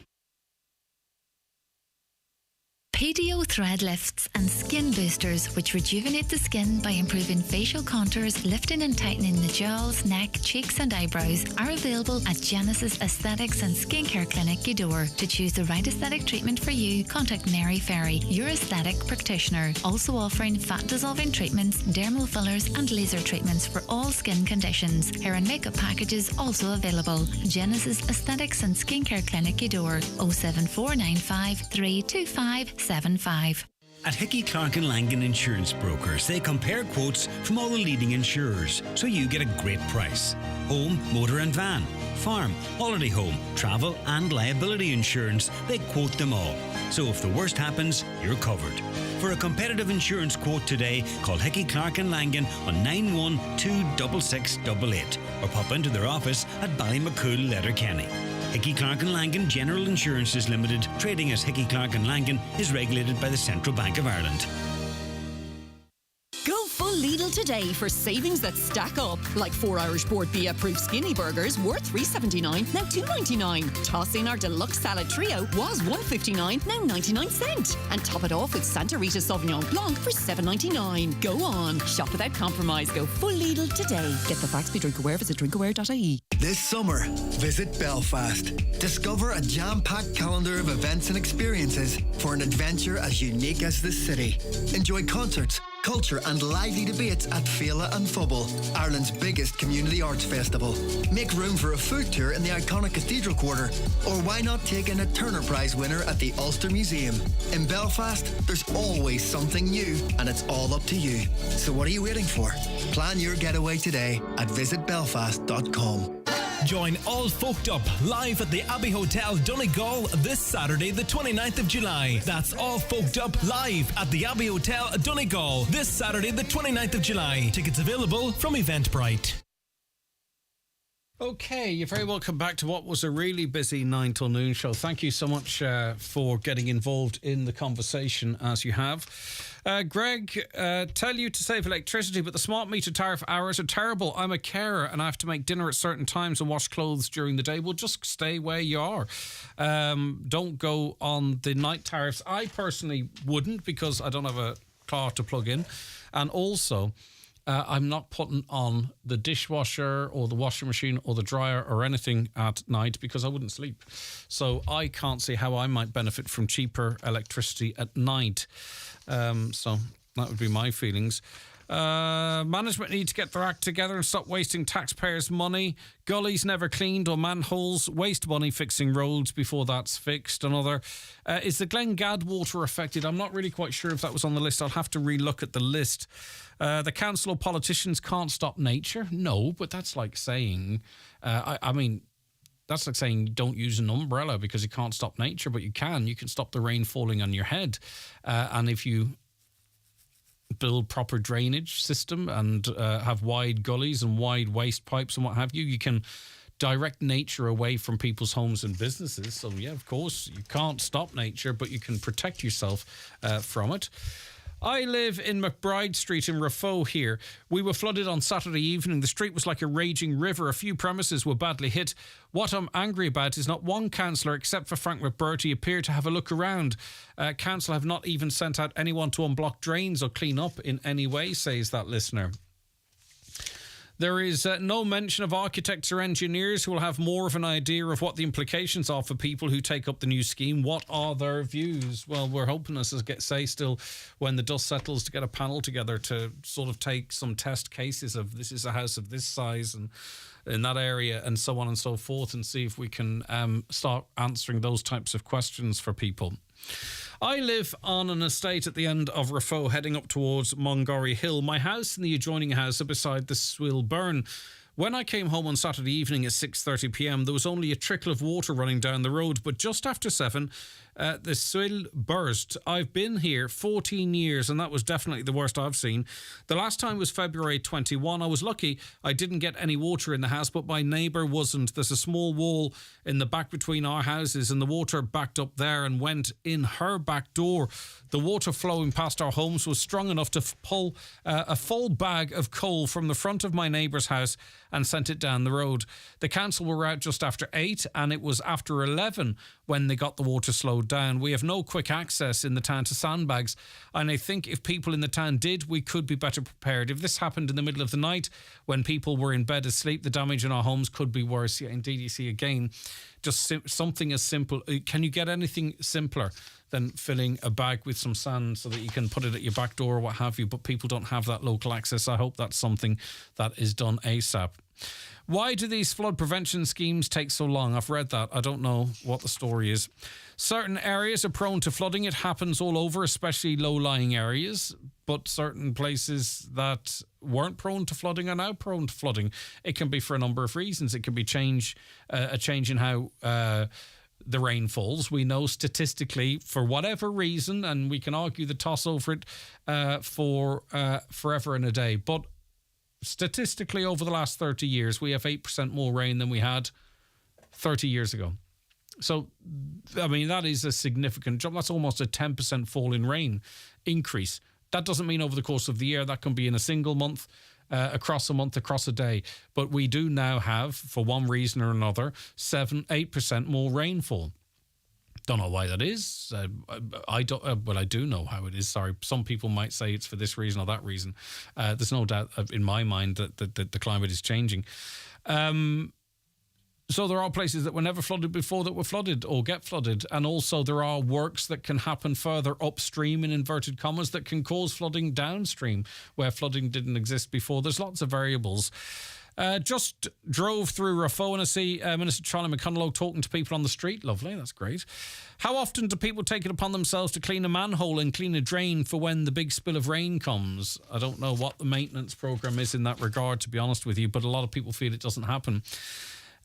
PDO thread lifts and skin boosters, which rejuvenate the skin by improving facial contours, lifting and tightening the jowls, neck, cheeks and eyebrows, are available at Genesis Aesthetics and Skincare Clinic, Gweedore. To choose the right aesthetic treatment for you, contact Mary Ferry, your aesthetic practitioner. Also offering fat dissolving treatments, dermal fillers and laser treatments for all skin conditions. Hair and makeup packages also available. Genesis Aesthetics and Skincare Clinic, Gweedore. 07495 325 75. At Hickey Clark and Langan Insurance Brokers, they compare quotes from all the leading insurers, so you get a great price. Home, motor and van, farm, holiday home, travel and liability insurance, they quote them all. So if the worst happens, you're covered. For a competitive insurance quote today, call Hickey Clark and Langan on 9126688 or pop into their office at Ballymacool, Letterkenny. Hickey Clark and Langan General Insurances Limited, trading as Hickey Clark and Langan, is regulated by the Central Bank of Ireland. Go full Lidl today for savings that stack up, like 4 Irish Board B approved skinny burgers worth $3.79, now $2.99. Toss in our deluxe salad trio was $1.59, now 99¢. And top it off with Santa Rita Sauvignon Blanc for $7.99. Go on, shop without compromise. Go full Lidl today. Get the facts. Be drinkaware. Visit drinkaware.ie. This summer, visit Belfast. Discover a jam-packed calendar of events and experiences for an adventure as unique as the city. Enjoy concerts, culture and lively debates at Fela and Fubble, Ireland's biggest community arts festival. Make room for a food tour in the iconic Cathedral Quarter, or why not take in a Turner Prize winner at the Ulster Museum? In Belfast, there's always something new, and it's all up to you. So what are you waiting for? Plan your getaway today at visitbelfast.com. Join All Folked Up live at the Abbey Hotel, Donegal this Saturday, the 29th of July. That's All Folked Up live at the Abbey Hotel, Donegal this Saturday, the 29th of July. Tickets available from Eventbrite. Okay, you're very welcome back to what was a really busy 9 till noon show. Thank you so much for getting involved in the conversation as you have. Greg, tell you to save electricity, but the smart meter tariff hours are terrible. I'm a carer and I have to make dinner at certain times and wash clothes during the day. Well, just stay where you are. Don't go on the night tariffs. I personally wouldn't, because I don't have a car to plug in. And also, I'm not putting on the dishwasher or the washing machine or the dryer or anything at night, because I wouldn't sleep. So I can't see how I might benefit from cheaper electricity at night. So that would be my feelings. Management need to get their act together and stop wasting taxpayers' money. Gullies never cleaned or manholes. Waste money fixing roads before that's fixed. Another. Is the Glen Gad water affected? I'm not really quite sure if that was on the list. I'll have to relook at the list. The council or politicians can't stop nature. No, but that's like saying... I mean... That's like saying don't use an umbrella because you can't stop nature, but you can. You can stop the rain falling on your head. And if you build proper drainage system and have wide gullies and wide waste pipes and what have you, you can direct nature away from people's homes and businesses. So, yeah, of course, you can't stop nature, but you can protect yourself from it. I live in McBride Street in Rafo here. We were flooded on Saturday evening. The street was like a raging river. A few premises were badly hit. What I'm angry about is not one councillor, except for Frank McBurty, appeared to have a look around. Council have not even sent out anyone to unblock drains or clean up in any way, says that listener. There is no mention of architects or engineers who will have more of an idea of what the implications are for people who take up the new scheme. What are their views? Well, we're hoping, as I say, still, when the dust settles, to get a panel together to sort of take some test cases of this is a house of this size and in that area and so on and so forth, and see if we can start answering those types of questions for people. I live on an estate at the end of Rafo, heading up towards Mongorry Hill. My house and the adjoining house are beside the Swill Burn. When I came home on Saturday evening at 6:30pm, there was only a trickle of water running down the road, but just after 7, the Swill burst. I've been here 14 years, and that was definitely the worst I've seen. The last time was February 21. I was lucky I didn't get any water in the house, but my neighbour wasn't. There's a small wall in the back between our houses, and the water backed up there and went in her back door. The water flowing past our homes was strong enough to pull a full bag of coal from the front of my neighbour's house and sent it down the road. The council were out just after 8, and it was after 11 when they got the water slowed down. We have no quick access in the town to sandbags, and I think if people in the town did, we could be better prepared. If this happened in the middle of the night when people were in bed asleep, the damage in our homes could be worse. Yeah, indeed, you see, again, just something as simple. Can you get anything simpler than filling a bag with some sand so that you can put it at your back door or what have you? But people don't have that local access. I hope that's something that is done ASAP. Why do these flood prevention schemes take so long? I've read that. I don't know what the story is. Certain areas are prone to flooding. It happens all over, especially low-lying areas. But certain places that weren't prone to flooding are now prone to flooding. It can be for a number of reasons. It can be a change in how the rain falls. We know statistically, for whatever reason, and we can argue the toss over it for forever and a day, but statistically over the last 30 years, we have 8% more rain than we had 30 years ago. So, I mean, that is a significant jump. That's almost a 10% fall in rain increase. That doesn't mean over the course of the year. That can be in a single month, across a month, across a day. But we do now have, for one reason or another, 7-8% more rainfall. Don't know why that is. I don't. Well, I do know how it is. Sorry, some people might say it's for this reason or that reason. There's no doubt in my mind that the climate is changing. So there are places that were never flooded before that were flooded or get flooded. And also there are works that can happen further upstream, in inverted commas, that can cause flooding downstream where flooding didn't exist before. There's lots of variables. Just drove through Raphoe and I see Minister Charlie McConalogue talking to people on the street. Lovely, that's great. How often do people take it upon themselves to clean a manhole and clean a drain for when the big spill of rain comes? I don't know what the maintenance programme is in that regard, to be honest with you, but a lot of people feel it doesn't happen.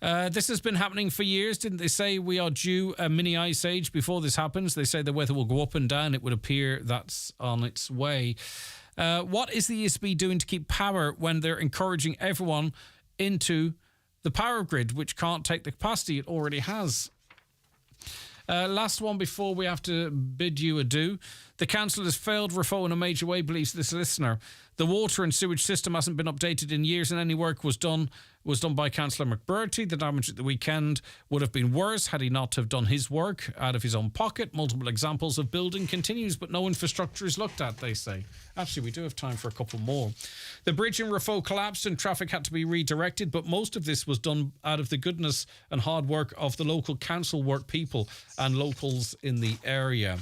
This has been happening for years. Didn't they say we are due a mini ice age before this happens? They say the weather will go up and down. It would appear that's on its way. What is the ESB doing to keep power when they're encouraging everyone into the power grid, which can't take the capacity it already has? Last one before we have to bid you adieu. The council has failed Raphoe in a major way, believes this listener. The water and sewage system hasn't been updated in years and any work was done by Councillor McBurty. The damage at the weekend would have been worse had he not have done his work out of his own pocket. Multiple examples of building continues, but no infrastructure is looked at, they say. Actually, we do have time for a couple more. The bridge in Raphoe collapsed and traffic had to be redirected, but most of this was done out of the goodness and hard work of the local council work people and locals in the area.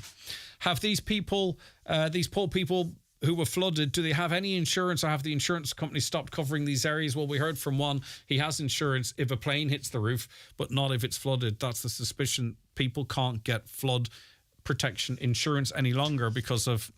Have these people, these poor people who were flooded, do they have any insurance, or have the insurance company stopped covering these areas? Well, we heard from one, he has insurance if a plane hits the roof, but not if it's flooded. That's the suspicion. People can't get flood protection insurance any longer because of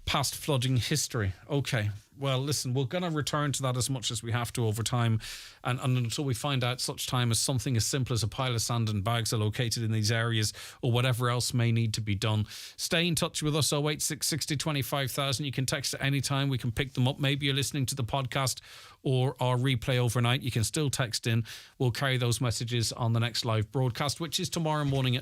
past flooding history. Okay, well, listen, we're going to return to that as much as we have to over time, and until we find out such time as something as simple as a pile of sand and bags are located in these areas, or whatever else may need to be done. Stay in touch with us, 086 60 25,000. You can text at any time. We can pick them up. Maybe you're listening to the podcast or our replay overnight. You can still text in. We'll carry those messages on the next live broadcast, which is tomorrow morning at